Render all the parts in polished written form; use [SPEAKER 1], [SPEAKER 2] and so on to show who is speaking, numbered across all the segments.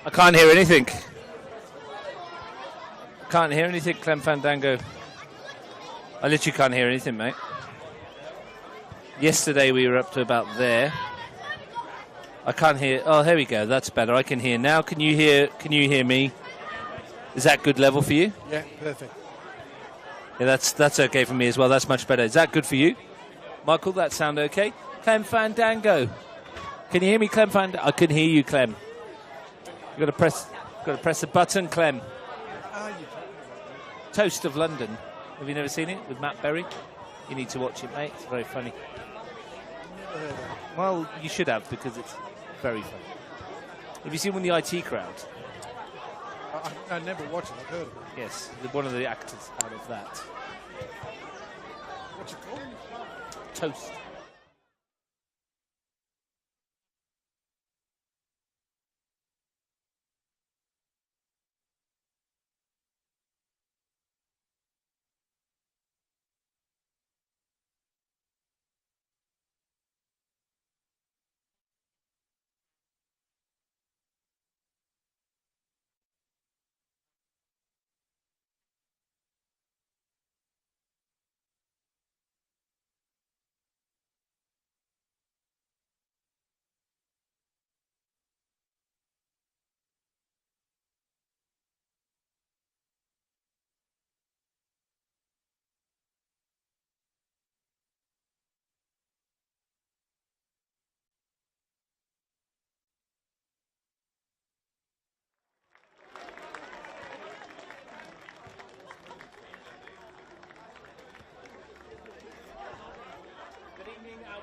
[SPEAKER 1] I can't hear anything. I can't hear anything, Clem Fandango. I literally can't hear anything, mate. Yesterday we were up to about there. I can't hear. Oh, here we go. That's better. I can hear now. Can you hear me? Is that good level for you?
[SPEAKER 2] Yeah, perfect.
[SPEAKER 1] Yeah, that's okay for me as well. That's much better. Is that good for you, Michael? That sound okay? Clem Fandango. Can you hear me, Clem Fandango? I can hear you, Clem. You've got to press the button, Clem. Toast of London. Have you never seen it with Matt Berry? You need to watch it, mate. It's very funny. Well, you should have, because it's very funny. Have you seen one of the IT crowd?
[SPEAKER 2] I never watched it. I've heard of it.
[SPEAKER 1] Yes, one of the actors out of that.
[SPEAKER 2] What's it called?
[SPEAKER 1] Toast.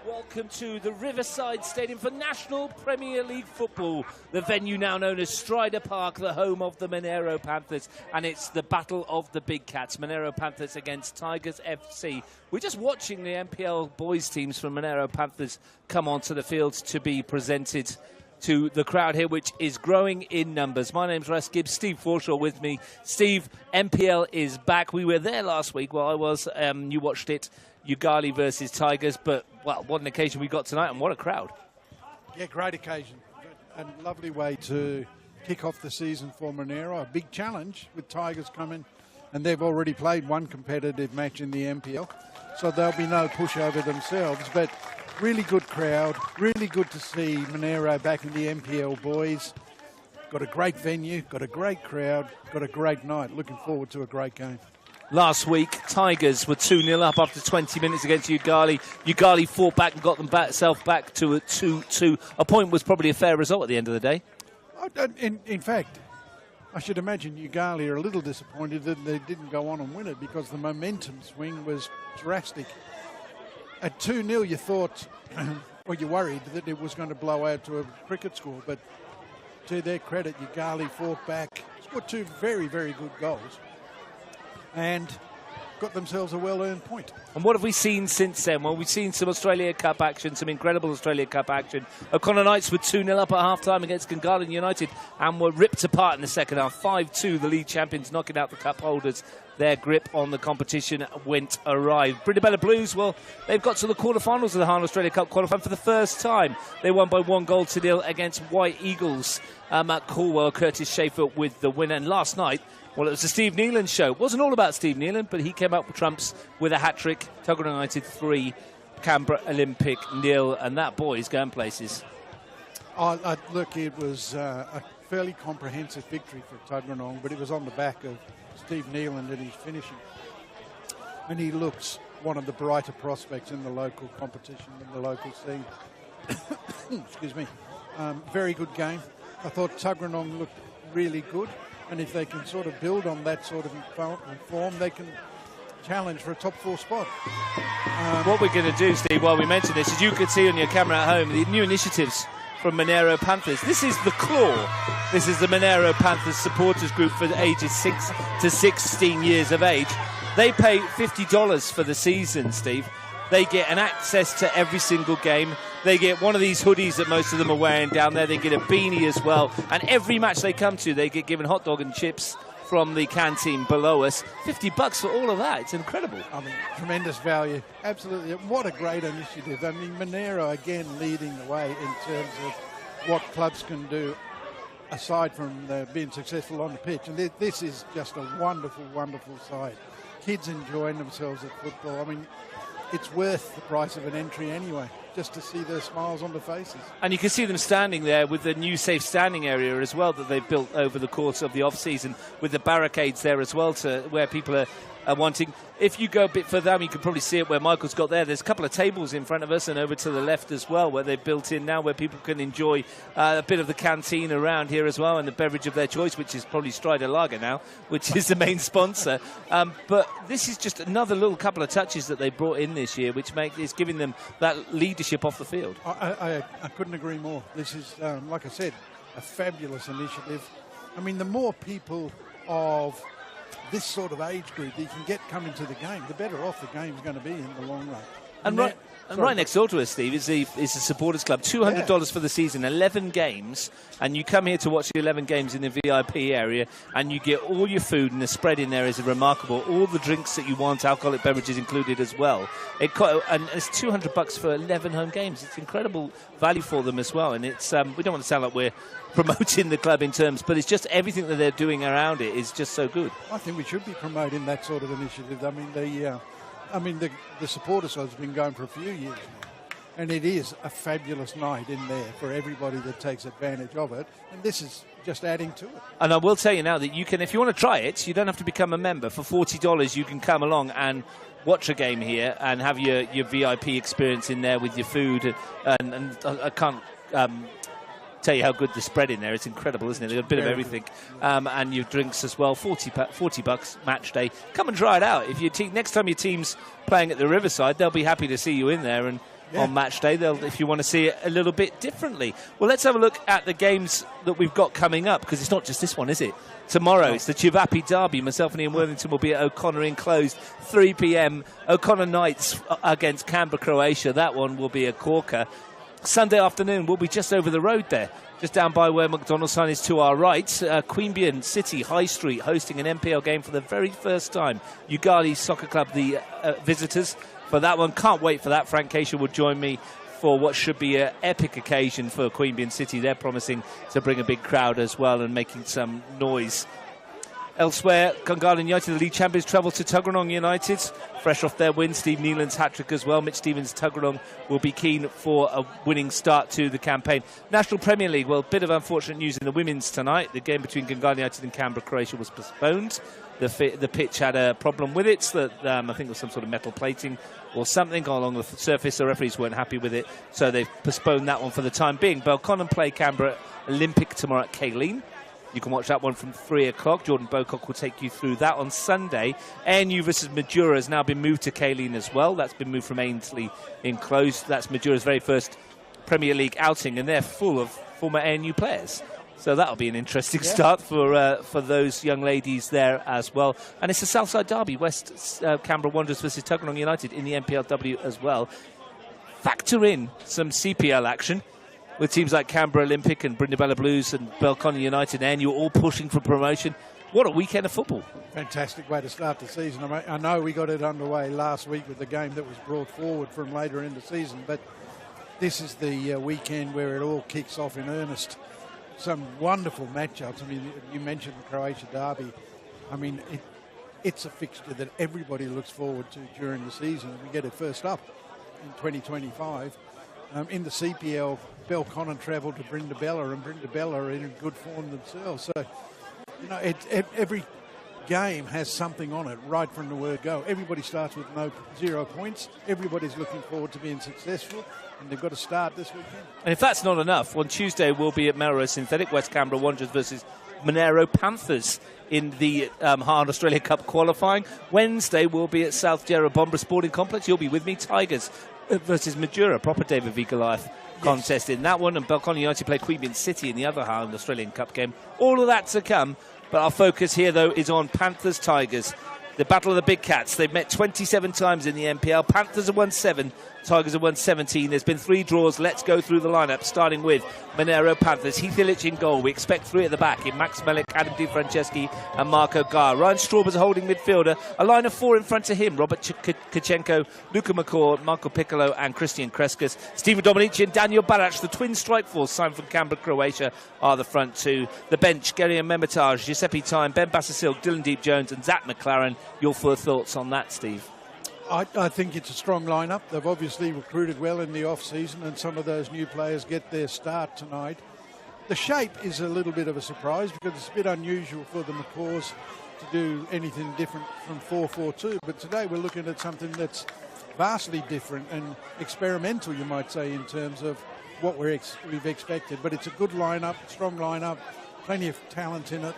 [SPEAKER 1] Welcome to the Riverside Stadium for National Premier League football. The venue now known as Strider Park, the home of the Monaro Panthers. And it's the battle of the big cats. Monaro Panthers against Tigers FC. We're just watching the NPL boys teams from Monaro Panthers come onto the field to be presented to the crowd here, which is growing in numbers. My name's Russ Gibbs, Steve Forshaw with me. Steve, NPL is back. We were there last week. Well, I was. You watched it. Ugali versus Tigers, but well, what an occasion we got tonight, and what a crowd.
[SPEAKER 2] Yeah, great occasion. A lovely way to kick off the season for Monaro. A big challenge with Tigers coming, and they've already played one competitive match in the NPL, so there'll be no pushover themselves. But really good crowd, really good to see Monaro back in the NPL boys. Got a great venue, got a great crowd, got a great night. Looking forward to a great game.
[SPEAKER 1] Last week, Tigers were 2-0 up after 20 minutes against Ugali. Ugali fought back and got themselves back to a 2-2. A point was probably a fair result at the end of the day.
[SPEAKER 2] In fact, I should imagine Ugali are a little disappointed that they didn't go on and win it because the momentum swing was drastic. At 2-0, you thought, or you worried that it was going to blow out to a cricket score, but to their credit, Ugali fought back, scored 2 very, very good goals, and got themselves a well-earned point.
[SPEAKER 1] And what have we seen since then? Well, we've seen some Australia Cup action, some incredible Australia Cup action. O'Connor Knights were 2-0 up at half-time against Gungahlin United and were ripped apart in the second half. 5-2, the league champions knocking out the cup holders. Their grip on the competition went awry. Brindabella Blues, well, they've got to the quarterfinals of the Hahn Australia Cup qualifying for the first time. They won by 1-0 against White Eagles at Cornwall. Curtis Schaefer with the win. And last night, well, it was the Steve Neelan show. It wasn't all about Steve Neelan, but he came up with trumps with a hat-trick. Tuggeranong United 3, Canberra Olympic 0, and that boy is going places.
[SPEAKER 2] Look, it was a fairly comprehensive victory for Tuggeranong, but it was on the back of Steve Neelan and his finishing. And he looks one of the brighter prospects in the local competition, in the local scene. Excuse me. Very good game. I thought Tuggeranong looked really good. And if they can sort of build on that sort of form, they can challenge for a top 4 spot.
[SPEAKER 1] What we're going to do, Steve, while we mention this, as you can see on your camera at home, the new initiatives from Monaro Panthers. This is the Claw. This is the Monaro Panthers supporters group for ages 6 to 16 years of age. They pay $50 for the season, Steve. They get an access to every single game. They get one of these hoodies that most of them are wearing down there. They get a beanie as well. And every match they come to, they get given hot dog and chips from the canteen below us. $50 for all of that. It's incredible.
[SPEAKER 2] I mean, tremendous value. Absolutely. What a great initiative. I mean, Monaro, again, leading the way in terms of what clubs can do aside from being successful on the pitch. And this is just a wonderful, wonderful side. Kids enjoying themselves at football. I mean, it's worth the price of an entry anyway, just to see their smiles on their faces.
[SPEAKER 1] And you can see them standing there with the new safe standing area as well that they've built over the course of the off-season, with the barricades there as well to where people are wanting. If you go a bit further down, you can probably see it where Michael's got there. There's a couple of tables in front of us and over to the left as well where they've built in now where people can enjoy a bit of the canteen around here as well and the beverage of their choice, which is probably Strider Lager now, which is the main sponsor. But this is just another little couple of touches that they brought in this year, which is giving them that leadership off the field.
[SPEAKER 2] I couldn't agree more. This is, like I said, a fabulous initiative. I mean, the more people of this sort of age group that you can get coming to the game, the better off the game's going to be in the long run.
[SPEAKER 1] And right next door to us, Steve, is the supporters club. $200 for the season, 11 games, and you come here to watch the 11 games in the VIP area, and you get all your food, and the spread in there is remarkable. All the drinks that you want, alcoholic beverages included as well. And it's $200 for 11 home games. It's incredible value for them as well. And it's we don't want to sound like we're promoting the club in terms, but it's just everything that they're doing around it is just so good.
[SPEAKER 2] I think we should be promoting that sort of initiative. I mean, the supporters club's been going for a few years now, and it is a fabulous night in there for everybody that takes advantage of it, and this is just adding to it.
[SPEAKER 1] And I will tell you now that you can, if you want to try it, you don't have to become a member. For $40, you can come along and watch a game here and have your VIP experience in there with your food, and I can't tell you how good the spread in there. It's incredible, isn't it? They've got a bit of everything, and your drinks as well. $40 match day. Come and try it out. If your next time your team's playing at the Riverside, they'll be happy to see you in there, and on match day, if you want to see it a little bit differently. Well, let's have a look at the games that we've got coming up, because it's not just this one, is it? Tomorrow, it's the Chivapi Derby. Myself and Ian Worthington will be at O'Connor Enclosed, 3 p.m. O'Connor Knights against Canberra, Croatia. That one will be a corker. Sunday afternoon, we'll be just over the road there, just down by where McDonald's sign is to our right. Queanbeyan City High Street hosting an NPL game for the very first time. Ugali Soccer Club, the visitors for that one. Can't wait for that. Frank Keisha will join me for what should be an epic occasion for Queanbeyan City. They're promising to bring a big crowd as well and making some noise. Elsewhere, Gungahlin United, the league champions, travel to Tuggeranong United, fresh off their win. Steve Nealon's hat-trick as well. Mitch Stevens' Tuggeranong will be keen for a winning start to the campaign. National Premier League, well, a bit of unfortunate news in the women's tonight. The game between Gungahlin United and Canberra, Croatia was postponed. The pitch had a problem with it, so that, I think it was some sort of metal plating or something along the surface. The referees weren't happy with it, so they've postponed that one for the time being. Belconnen play Canberra Olympic tomorrow at Kayleen. You can watch that one from 3 o'clock. Jordan Bocock will take you through that on Sunday. ANU versus Madura has now been moved to Kayleen as well. That's been moved from Ainsley Enclosed. That's Madura's very first Premier League outing, and they're full of former ANU players. So that'll be an interesting start for those young ladies there as well. And it's a Southside derby, West Canberra Wanderers versus Tuggeranong United in the NPLW as well. Factor in some CPL action with teams like Canberra Olympic and Brindabella Blues and Belconnen United and ANU all pushing for promotion. What a weekend of football.
[SPEAKER 2] Fantastic way to start the season. I know we got it underway last week with the game that was brought forward from later in the season, but this is the weekend where it all kicks off in earnest. Some wonderful matchups. I mean, you mentioned the Croatia derby. I mean, it's a fixture that everybody looks forward to during the season. We get it first up in 2025. In the CPL, Belconnen travelled to Brindabella, and Brindabella are in good form themselves. So, you know, every game has something on it right from the word go. Everybody starts with 0 points. Everybody's looking forward to being successful, and they've got to start this weekend.
[SPEAKER 1] And if that's not enough, on Tuesday we'll be at Melrose Synthetic, West Canberra Wanderers versus Monaro Panthers in the Hard Australia Cup qualifying. Wednesday we'll be at South Jarrah Bombra Sporting Complex. You'll be with me. Tigers versus Madura, proper David v. Goliath contest in that one. And Belconnen United play Queanbeyan City in the other Hard Australian Cup game. All of that to come. But our focus here, though, is on Panthers-Tigers. The battle of the big cats. They've met 27 times in the NPL. Panthers have won 7. Tigers have won 17. There's been 3 draws. Let's go through the lineup, starting with Monaro Panthers. Heath Illich in goal. We expect 3 at the back in Max Melik, Adam Di Franceschi and Marco Gar. Ryan Strawber's a holding midfielder. A line of 4 in front of him. Robert Kachenko, Luca McCaw, Marco Piccolo and Christian Kreskas. Stephen Dominici and Daniel Barach, the twin strike force signed from Canberra, Croatia, are the front 2. The bench, Gary and Memitage, Giuseppe Time, Ben Bassasilk, Dylan Deep-Jones and Zach McLaren. Your first thoughts on that, Steve?
[SPEAKER 2] I think it's a strong lineup. They've obviously recruited well in the off-season, and some of those new players get their start tonight. The shape is a little bit of a surprise because it's a bit unusual for the McCaws to do anything different from 4-4-2. But today we're looking at something that's vastly different and experimental, you might say, in terms of what we've expected. But it's a good lineup, strong lineup, plenty of talent in it,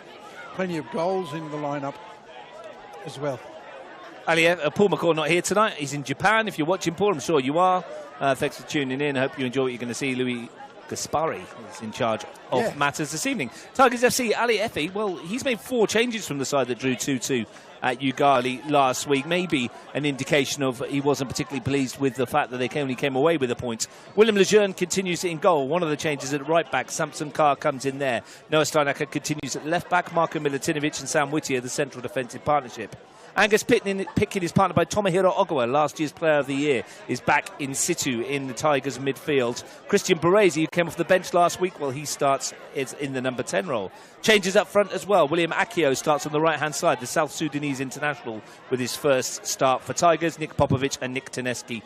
[SPEAKER 2] plenty of goals in the lineup as well.
[SPEAKER 1] Paul McCaw not here tonight. He's in Japan. If you're watching, Paul, I'm sure you are. Thanks for tuning in. I hope you enjoy what you're going to see. Louis Gaspari is in charge of matters this evening. Tigers FC, Ali Effie, well, he's made 4 changes from the side that drew 2-2 at Ugali last week. Maybe an indication of he wasn't particularly pleased with the fact that they only came away with a point. William Lejeune continues in goal. One of the changes at right back. Samson Carr comes in there. Noah Steinacker continues at left back. Marko Milutinovic and Sam Whittier, the central defensive partnership. Angus Pitkin is partnered by Tomohiro Ogawa, last year's Player of the Year, is back in situ in the Tigers midfield. Christian Baresi, who came off the bench last week, well, he starts in the number 10 role. Changes up front as well. William Akio starts on the right-hand side, the South Sudanese international, with his first start for Tigers. Nick Popovic and Nick Taneski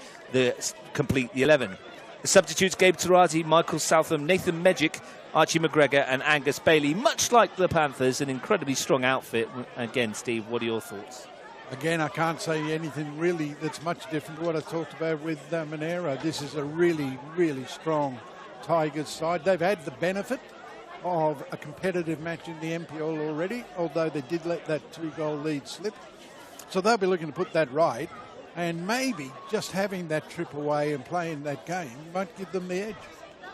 [SPEAKER 1] complete the 11. The substitutes, Gabe Tarazi, Michael Southam, Nathan Megic, Archie McGregor and Angus Bailey. Much like the Panthers, an incredibly strong outfit. Again, Steve, what are your thoughts?
[SPEAKER 2] Again, I can't say anything really that's much different to what I talked about with Monaro. This is a really, really strong Tigers side. They've had the benefit of a competitive match in the NPL already, although they did let that 2-goal lead slip. So they'll be looking to put that right. And maybe just having that trip away and playing that game might give them the edge.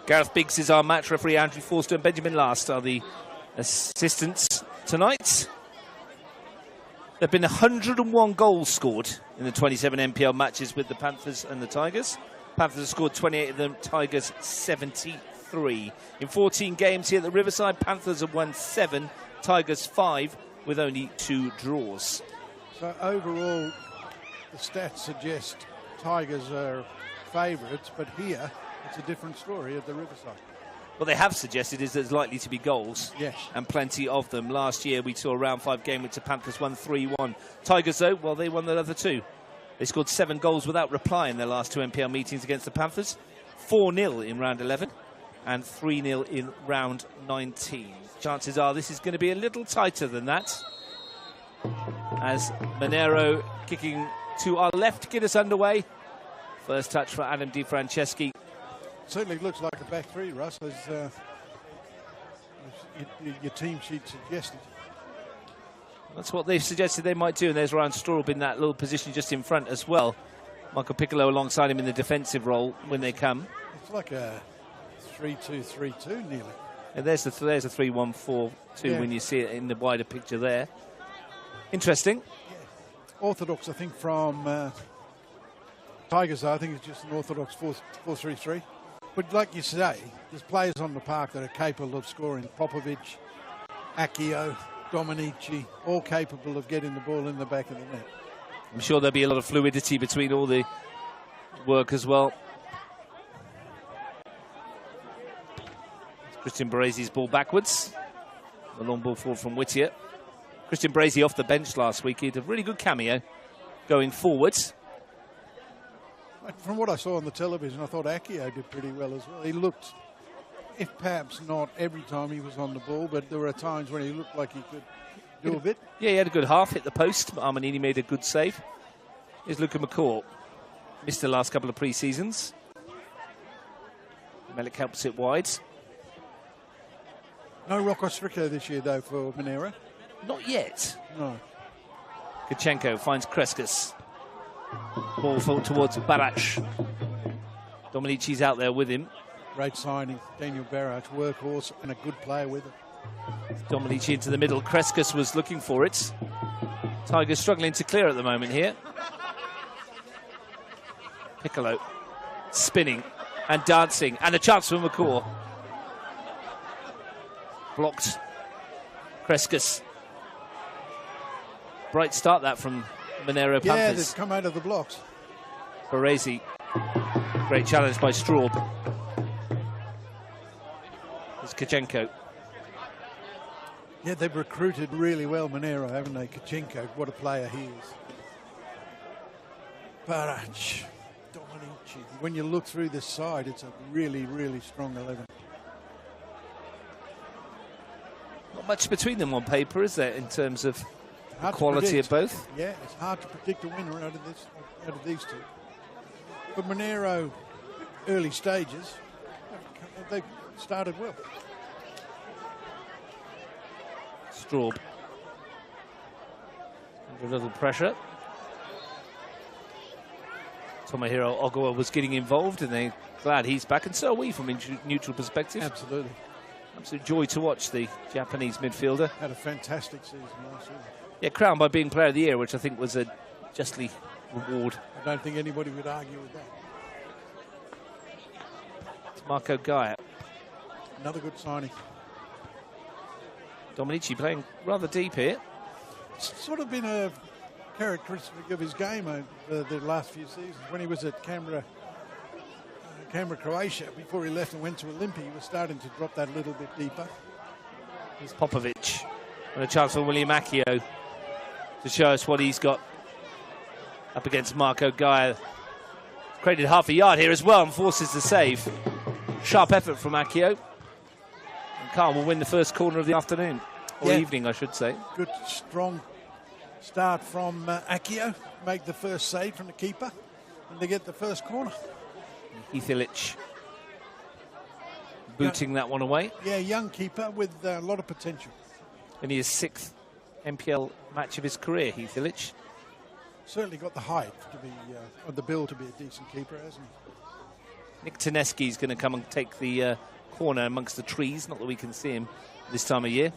[SPEAKER 1] Gareth Biggs is our match referee. Andrew Forster and Benjamin Last are the assistants tonight. There have been 101 goals scored in the 27 NPL matches with the Panthers and the Tigers. Panthers have scored 28 of them, Tigers 73. In 14 games here at the Riverside, Panthers have won 7, Tigers 5, with only 2 draws.
[SPEAKER 2] So overall, the stats suggest Tigers are favourites, but here it's a different story at the Riverside.
[SPEAKER 1] What they have suggested is there's likely to be goals.
[SPEAKER 2] Yes.
[SPEAKER 1] And plenty of them. Last year we saw a round 5 game which the Panthers won 3-1. Tigers, though, well, they won the other 2. They scored 7 goals without reply in their last 2 NPL meetings against the Panthers. 4-0 in round 11 and 3-0 in round 19. Chances are this is going to be a little tighter than that, as Monaro kicking to our left, get us underway. First touch for Adam Di Franceschi.
[SPEAKER 2] Certainly looks like a back three, Russ, as your team sheet suggested.
[SPEAKER 1] That's what they've suggested they might do, and there's Ryan Straub in that little position just in front as well. Michael Piccolo alongside him in the defensive role when they come.
[SPEAKER 2] It's like a 3-2-3-2 nearly.
[SPEAKER 1] And there's a 3-1-4-2 when you see it in the wider picture there. Interesting.
[SPEAKER 2] Yeah. Orthodox, I think, from Tigers, I think it's just an orthodox 4-3-3. But like you say, there's players on the park that are capable of scoring. Popovic, Accio, Dominici, all capable of getting the ball in the back of the net.
[SPEAKER 1] I'm sure there'll be a lot of fluidity between all the work as well. Christian Brazy's ball backwards. The long ball forward from Whittier. Christian Brazy off the bench last week. He had a really good cameo going forwards.
[SPEAKER 2] From what I saw on the television, I thought Accio did pretty well as well. He looked, if perhaps not every time he was on the ball, but there were times when he looked like he could do a bit.
[SPEAKER 1] Yeah, he had a good half, hit the post. Armanini made a good save. Here's Luca McCaw. Missed the last couple of pre-seasons. Melik helps it wide.
[SPEAKER 2] No Rocco Stricker this year, though, for Monaro.
[SPEAKER 1] Not yet.
[SPEAKER 2] No.
[SPEAKER 1] Kachenko finds Kreskas. Ball towards Barac. Dominici's out there with him.
[SPEAKER 2] Great signing. Daniel Barac, workhorse and a good player with it.
[SPEAKER 1] Dominici into the middle. Kreskas was looking for it. Tigers struggling to clear at the moment here. Piccolo spinning and dancing. And a chance for McCaw. Blocked. Kreskas. Bright start that from Monaro Panthers.
[SPEAKER 2] Yeah, they've come out of the blocks.
[SPEAKER 1] Baresi. Great challenge by Straub. It's Kachenko.
[SPEAKER 2] Yeah, they've recruited really well, Monaro, haven't they? Kachenko, what a player he is. Barac, Dominici. When you look through this side, it's a really, really strong 11.
[SPEAKER 1] Not much between them on paper, is there, in terms of the
[SPEAKER 2] Hard to
[SPEAKER 1] quality
[SPEAKER 2] predict.
[SPEAKER 1] of both?
[SPEAKER 2] Yeah, it's hard to predict a winner out of these two. But Monaro, early stages, they've started well.
[SPEAKER 1] Straub. Under a little pressure. Tomohiro Ogawa was getting involved, and they're glad he's back, and so are we from a neutral perspective.
[SPEAKER 2] Absolutely.
[SPEAKER 1] Absolute joy to watch the Japanese midfielder.
[SPEAKER 2] Had a fantastic season last year.
[SPEAKER 1] Yeah, crowned by being Player of the Year, which I think was a justly reward.
[SPEAKER 2] I don't think anybody would argue with that.
[SPEAKER 1] It's Marco Gaia.
[SPEAKER 2] Another good signing.
[SPEAKER 1] Dominici playing rather deep here.
[SPEAKER 2] It's sort of been a characteristic of his game over the last few seasons. When he was at Canberra, Croatia, before he left and went to Olympia, he was starting to drop that a little bit deeper.
[SPEAKER 1] Here's Popovic. And a chance for William Accio to show us what he's got up against Marco Gaia. Created half a yard here as well and forces the save. Sharp effort from Accio. And Carl will win the first corner of the afternoon. Or evening, I should say.
[SPEAKER 2] Good, strong start from Accio. Make the first save from the keeper. And they get the first corner.
[SPEAKER 1] Heath Illich booting that one away.
[SPEAKER 2] Yeah, young keeper with a lot of potential.
[SPEAKER 1] And his 6th NPL match of his career, Heath Illich.
[SPEAKER 2] Certainly got the height to be, or the build to be a decent keeper, hasn't he?
[SPEAKER 1] Nick Taneski's going to come and take the corner amongst the trees. Not that we can see him this time of year.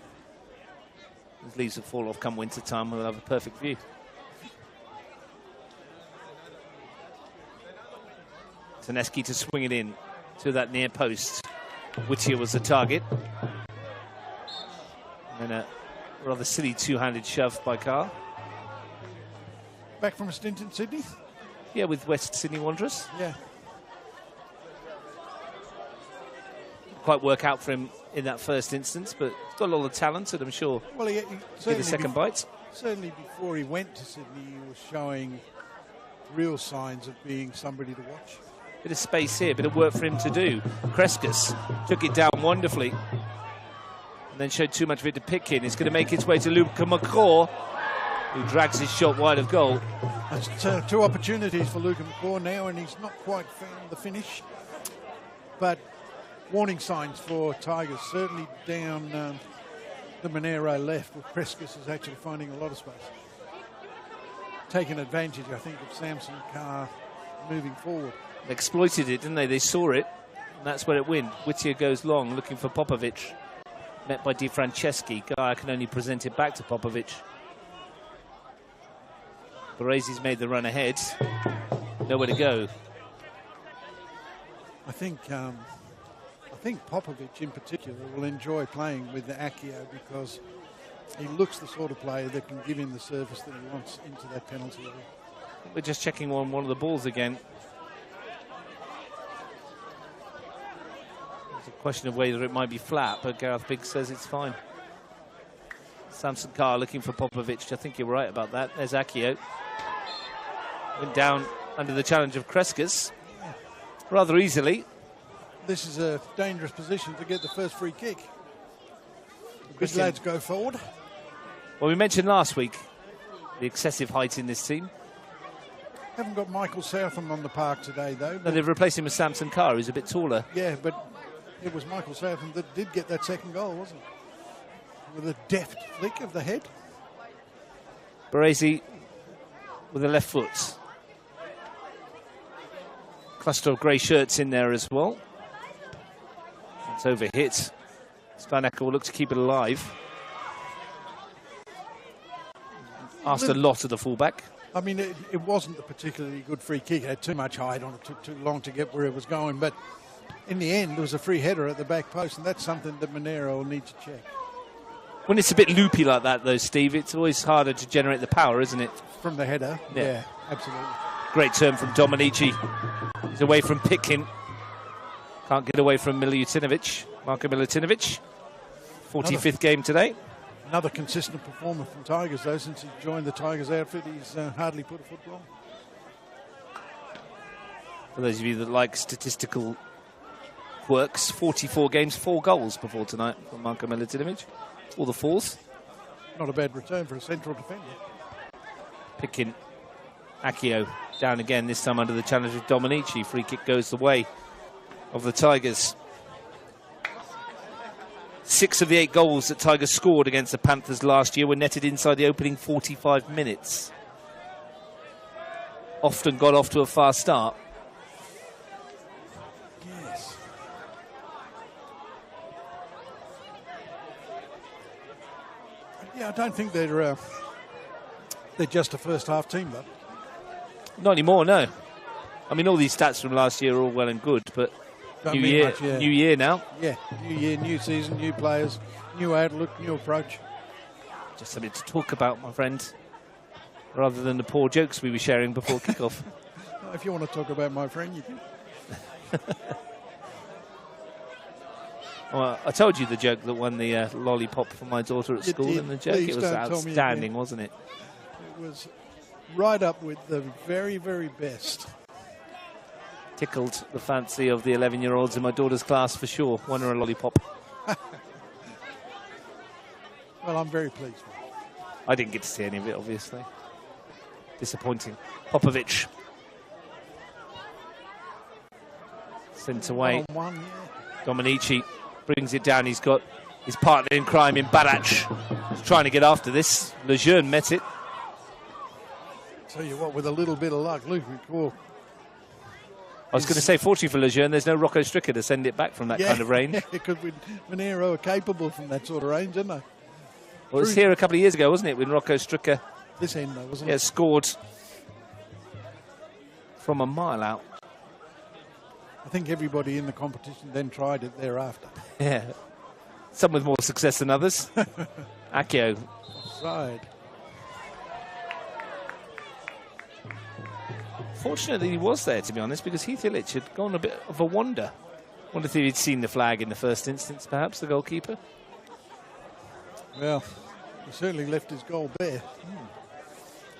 [SPEAKER 1] His leaves will fall off come winter time. We'll have a perfect view. Taneski to swing it in to that near post. Whittier was the target. And a rather silly two-handed shove by Carl.
[SPEAKER 2] Back from a stint in Sydney?
[SPEAKER 1] Yeah, with West Sydney Wanderers.
[SPEAKER 2] Yeah.
[SPEAKER 1] quite work out for him in that first instance, but he's got a lot of talent, and I'm sure
[SPEAKER 2] well, he
[SPEAKER 1] get the second bite.
[SPEAKER 2] Certainly before he went to Sydney, he was showing real signs of being somebody to watch.
[SPEAKER 1] Bit of space here, bit of work for him to do. Kreskus took it down wonderfully, and then showed too much of it to Pitkin. It's going to make its way to Luca McCaw, who drags his shot wide of goal.
[SPEAKER 2] That's two opportunities for Luca McCaw now, and he's not quite found the finish. But warning signs for Tigers, certainly down the Monaro left, where Kreskus is actually finding a lot of space. Taking advantage, I think, of Samson Carr moving forward.
[SPEAKER 1] They exploited it, didn't they? They saw it, and that's where it went. Whittier goes long, looking for Popovic. Met by Di Franceschi. Guy can only present it back to Popovic. Baresi's made the run ahead. Nowhere to go.
[SPEAKER 2] I think Popovic in particular will enjoy playing with the Accio because he looks the sort of player that can give him the service that he wants into that penalty area.
[SPEAKER 1] We're just checking on one of the balls again. It's a question of whether it might be flat, but Gareth Biggs says it's fine. Samson Carr looking for Popovic. I think you're right about that. There's Accio. Went down under the challenge of Kreskus rather easily.
[SPEAKER 2] This is a dangerous position to get the first free kick. The big lads go forward.
[SPEAKER 1] Well, we mentioned last week the excessive height in this team.
[SPEAKER 2] Haven't got Michael Southam on the park today, though.
[SPEAKER 1] No, they've replaced him with Samson Carr, who's a bit taller.
[SPEAKER 2] Yeah, but it was Michael Southam that did get that second goal, wasn't it? With a deft flick of the head.
[SPEAKER 1] Baresi with the left foot. Cluster of grey shirts in there as well. It's overhit. Steinacker will look to keep it alive. Asked a lot of the fullback.
[SPEAKER 2] I mean, it wasn't a particularly good free kick. It had too much height on it. Took too long to get where it was going. But in the end, there was a free header at the back post, and that's something that Monaro will need to check.
[SPEAKER 1] When it's a bit loopy like that, though, Steve, it's always harder to generate the power, isn't it?
[SPEAKER 2] From the header? Yeah, absolutely.
[SPEAKER 1] Great turn from Dominici. He's away from Pitkin. Can't get away from Marko Milutinovic. 45th game today.
[SPEAKER 2] Another consistent performer from Tigers, though. Since he joined the Tigers outfit, he's hardly put a foot wrong.
[SPEAKER 1] For those of you that like statistical quirks, 44 games, 4 goals before tonight from Marko Milutinovic. All the fours.
[SPEAKER 2] Not a bad return for a central defender.
[SPEAKER 1] Pitkin. Accio down again, this time under the challenge of Dominici. Free kick goes the way of the Tigers. 6 of the 8 goals that Tigers scored against the Panthers last year were netted inside the opening 45 minutes. Often got off to a fast start.
[SPEAKER 2] Yes. Yeah, I don't think they're just a first half team, though.
[SPEAKER 1] Not anymore, no. I mean, all these stats from last year are all well and good, but new year now.
[SPEAKER 2] Yeah, new year, new season, new players, new outlook, new approach.
[SPEAKER 1] Just something to talk about, my friend, rather than the poor jokes we were sharing before kickoff.
[SPEAKER 2] If you want to talk about my friend, you can.
[SPEAKER 1] Well, I told you the joke that won the lollipop for my daughter at school, and the joke,
[SPEAKER 2] Please,
[SPEAKER 1] it was outstanding, wasn't it?
[SPEAKER 2] It was right up with the very, very best.
[SPEAKER 1] Tickled the fancy of the 11-year-olds in my daughter's class for sure. Won her a lollipop.
[SPEAKER 2] Well, I'm very pleased.
[SPEAKER 1] I didn't get to see any of it, obviously. Disappointing. Popovic. Sent away.
[SPEAKER 2] One, yeah.
[SPEAKER 1] Dominici brings it down. He's got his partner in crime in Barac. He's trying to get after this. Lejeune met it.
[SPEAKER 2] Tell you what, with a little bit of luck, Luke McCaw.
[SPEAKER 1] I was going to say, fortunately for Lejeune, there's no Rocco Stricker to send it back from that kind of range.
[SPEAKER 2] Because Monaro are capable from that sort of range, aren't they?
[SPEAKER 1] Well, it was here a couple of years ago, wasn't it, when Rocco Stricker
[SPEAKER 2] this end, though, wasn't it?
[SPEAKER 1] Scored from a mile out.
[SPEAKER 2] I think everybody in the competition then tried it thereafter.
[SPEAKER 1] Yeah. Some with more success than others. Accio.
[SPEAKER 2] Side.
[SPEAKER 1] Fortunately, he was there, to be honest, because Heath Illich had gone a bit of a wander. Wonder if he'd seen the flag in the first instance, perhaps, the goalkeeper.
[SPEAKER 2] Well, he certainly left his goal bare.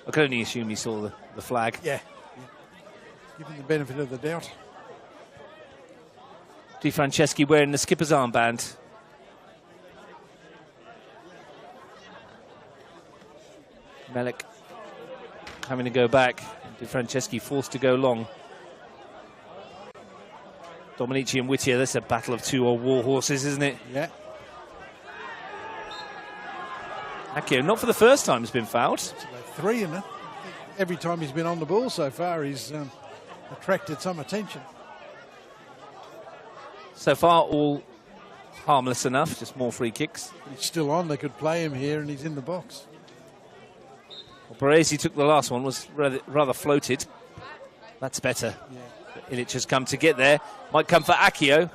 [SPEAKER 1] I can only assume he saw the flag.
[SPEAKER 2] Yeah. Give him the benefit of the doubt.
[SPEAKER 1] Di Franceschi wearing the skipper's armband. Melik having to go back. Di Franceschi forced to go long. Dominici and Whittier, that's a battle of two old war horses, isn't it?
[SPEAKER 2] Yeah.
[SPEAKER 1] Akio, not for the first time, has been fouled.
[SPEAKER 2] It's about 3 in it. Every time he's been on the ball so far, he's attracted some attention.
[SPEAKER 1] So far, all harmless enough, just more free kicks.
[SPEAKER 2] He's still on. They could play him here, and he's in the box.
[SPEAKER 1] Well, Baresi took the last one, was rather floated. That's better.
[SPEAKER 2] Yeah.
[SPEAKER 1] Ilic has come to get there. Might come for Akio.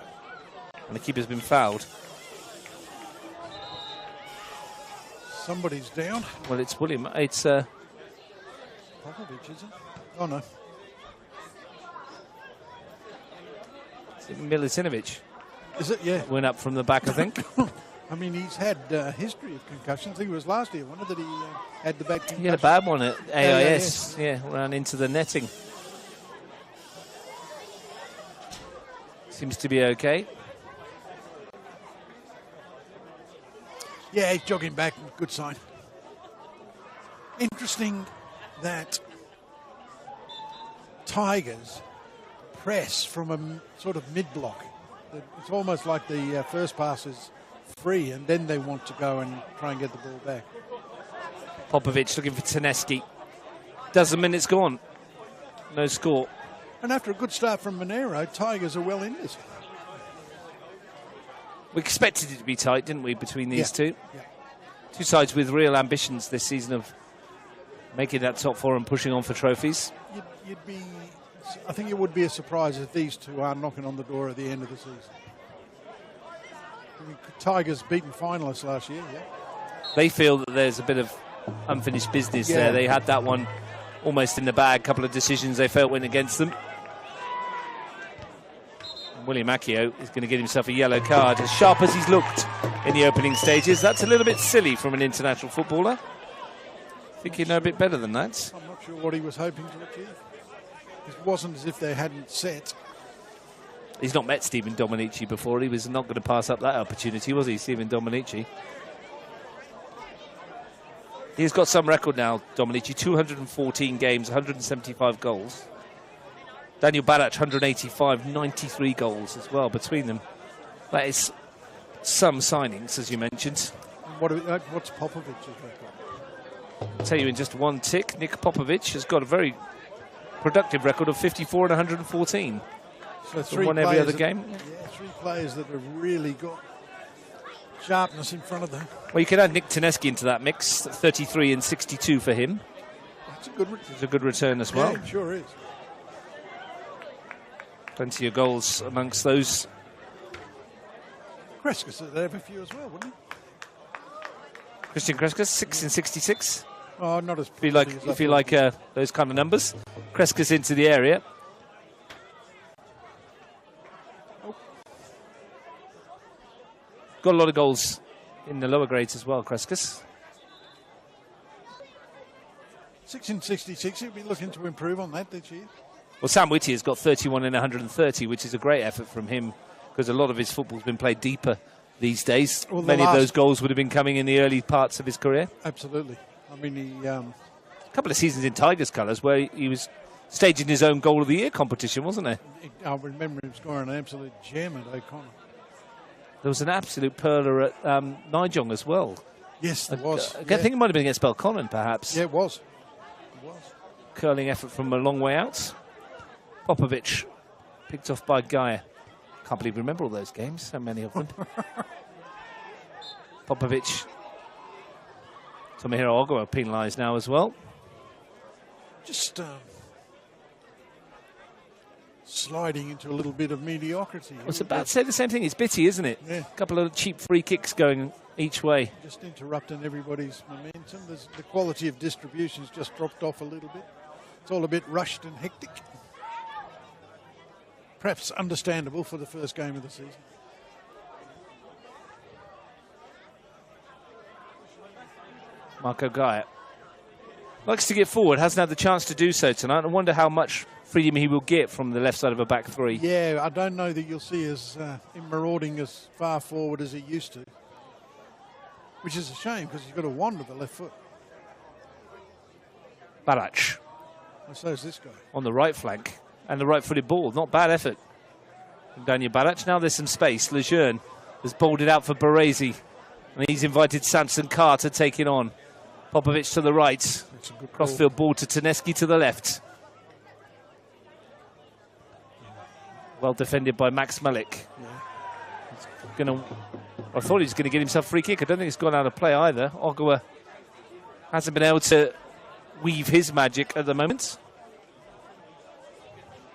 [SPEAKER 1] And the keeper's been fouled.
[SPEAKER 2] Somebody's down.
[SPEAKER 1] Well, it's William. It's
[SPEAKER 2] Popovic, is it? Oh, no.
[SPEAKER 1] Milutinovic.
[SPEAKER 2] Is it? Yeah.
[SPEAKER 1] Went up from the back, I think.
[SPEAKER 2] I mean, he's had a history of concussions. I think it was last year, wasn't it, that he had the back concussion?
[SPEAKER 1] He had a bad one at AIS. Yeah, ran into the netting. Seems to be okay.
[SPEAKER 2] Yeah, he's jogging back. Good sign. Interesting that Tigers press from a sort of mid-block. It's almost like the first pass is free, and then they want to go and try and get the ball back.
[SPEAKER 1] Popovic looking for Taneski. Dozen minutes gone. No score.
[SPEAKER 2] And after a good start from Monaro, Tigers are well in this.
[SPEAKER 1] We expected it to be tight, didn't we, between these two?
[SPEAKER 2] Yeah.
[SPEAKER 1] Two sides with real ambitions this season of making that top four and pushing on for trophies.
[SPEAKER 2] I think it would be a surprise if these two are knocking on the door at the end of the season. I mean, Tigers beaten finalists last year, yeah.
[SPEAKER 1] They feel that there's a bit of unfinished business there. They had that one almost in the bag. A couple of decisions they felt went against them. William Akio is going to get himself a yellow card. As sharp as he's looked in the opening stages, that's a little bit silly from an international footballer. I think you know a bit better than that.
[SPEAKER 2] I'm not sure what he was hoping to achieve. It wasn't as if they hadn't set.
[SPEAKER 1] He's not met Stephen Dominici before. He was not going to pass up that opportunity, was he, Stephen Dominici? He's got some record now, Dominici. 214 games, 175 goals. Daniel Badac, 185, 93 goals as well between them. That is some signings, as you mentioned.
[SPEAKER 2] What's Popovic's record?
[SPEAKER 1] I'll tell you in just one tick. Nick Popovic has got a very productive record of 54 and 114.
[SPEAKER 2] So three
[SPEAKER 1] won every other game.
[SPEAKER 2] Yeah, 3 players that have really got sharpness in front of them.
[SPEAKER 1] Well, you can add Nick Taneski into that mix. 33 and 62 for him.
[SPEAKER 2] That's a good return.
[SPEAKER 1] It's a good return as well.
[SPEAKER 2] Yeah, it sure is.
[SPEAKER 1] Plenty of goals amongst those.
[SPEAKER 2] Kreskus would have a few as well, wouldn't he?
[SPEAKER 1] Christian Kreskus, 6 and 66.
[SPEAKER 2] Oh, not as
[SPEAKER 1] If you like those kind of numbers. Kreskus into the area. Got a lot of goals in the lower grades as well, Kreskus.
[SPEAKER 2] 6 and 66. He'll be looking to improve on that this year.
[SPEAKER 1] Well, Sam Whittier's got 31 and 130, which is a great effort from him because a lot of his football's been played deeper these days.
[SPEAKER 2] Well,
[SPEAKER 1] Many of those goals would have been coming in the early parts of his career.
[SPEAKER 2] Absolutely. I mean, he...
[SPEAKER 1] A couple of seasons in Tigers colours where he was staging his own Goal of the Year competition, wasn't there?
[SPEAKER 2] I remember him scoring an absolute gem at O'Connor.
[SPEAKER 1] There was an absolute perler at Nijong as well.
[SPEAKER 2] Yes, there was.
[SPEAKER 1] I think it might have been against Belconnen, perhaps.
[SPEAKER 2] Yeah, it was.
[SPEAKER 1] Curling effort from a long way out. Popovic picked off by Gaia. Can't believe we remember all those games, so many of them. Popovic. Tomohiro Ogawa penalised now as well.
[SPEAKER 2] Just sliding into a little bit of mediocrity.
[SPEAKER 1] I was about to say the same thing. It's bitty, isn't it?
[SPEAKER 2] Yeah.
[SPEAKER 1] A couple of cheap free kicks going each way.
[SPEAKER 2] Just interrupting everybody's momentum. The quality of distribution's just dropped off a little bit. It's all a bit rushed and hectic. perhaps understandable for the first game of the season.
[SPEAKER 1] Marco Gaia likes to get forward, hasn't had the chance to do so tonight. I wonder how much freedom he will get from the left side of a back three.
[SPEAKER 2] Yeah, I don't know that you'll see him marauding as far forward as he used to, which is a shame because he's got a wand with the left foot.
[SPEAKER 1] Barach.
[SPEAKER 2] And so is this guy.
[SPEAKER 1] On the right flank and the right-footed ball. Not bad effort from Daniel Barach. Now there's some space. Lejeune has bowled it out for Baresi, and he's invited Samson Carr to take it on. Popovic to the right. Crossfield ball to Taneski to the left. Well defended by Max Malik. Yeah. I thought he was going to get himself a free kick. I don't think it's gone out of play either. Ogawa hasn't been able to weave his magic at the moment.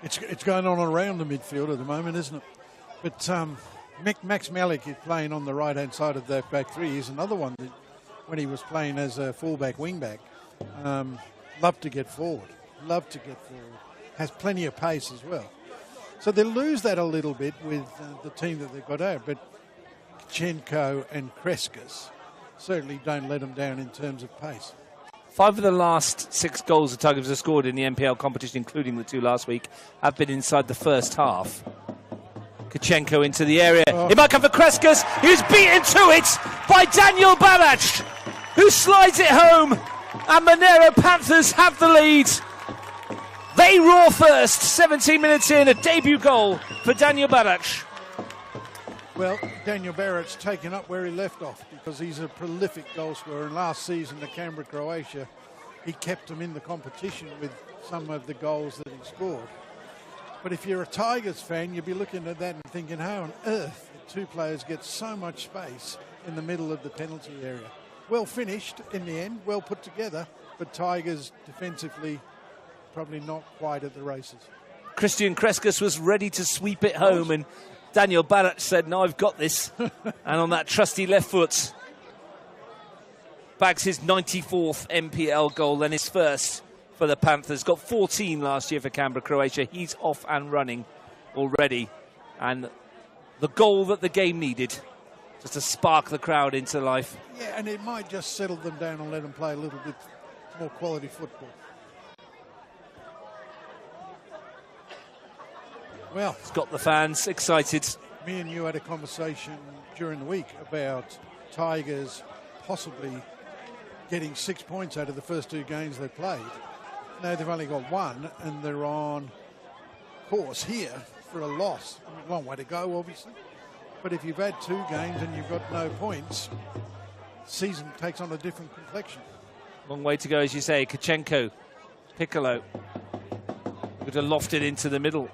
[SPEAKER 2] It's going on around the midfield at the moment, isn't it? But Max Malik is playing on the right-hand side of that back three. He's another one that, when he was playing as a fullback, wingback, loved to get forward. Has plenty of pace as well. So they lose that a little bit with the team that they've got out. But Chenko and Kreskas certainly don't let them down in terms of pace.
[SPEAKER 1] 5 of the last 6 goals the Tigers have scored in the NPL competition, including the 2 last week, have been inside the first half. Kachenko into the area. It might come for Kreskas. He was beaten to it by Daniel Barach, who slides it home. And Monaro Panthers have the lead. They roar first. 17 minutes in, a debut goal for Daniel Barach.
[SPEAKER 2] Well, Daniel Barach's taken up where he left off because he's a prolific goal scorer. And last season at Canberra, Croatia, he kept them in the competition with some of the goals that he scored. But if you're a Tigers fan, you'll be looking at that and thinking, how on earth did 2 players get so much space in the middle of the penalty area? Well finished in the end, well put together, but Tigers defensively probably not quite at the races.
[SPEAKER 1] Christian Kreskas was ready to sweep it home, and Daniel Barach said, no, I've got this. And on that trusty left foot, bags his 94th NPL goal and his first for the Panthers. Got 14 last year for Canberra, Croatia. He's off and running already. And the goal that the game needed, just to spark the crowd into life.
[SPEAKER 2] Yeah, and it might just settle them down and let them play a little bit more quality football. Well,
[SPEAKER 1] it's got the fans excited.
[SPEAKER 2] Me and you had a conversation during the week about Tigers possibly getting 6 points out of the first 2 games they played. Now they've only got 1, and they're on course here for a loss. I mean, long way to go, obviously. But if you've had 2 games and you've got no points, season takes on a different complexion.
[SPEAKER 1] Long way to go, as you say. Kachenko, Piccolo, going to loft it into the middle.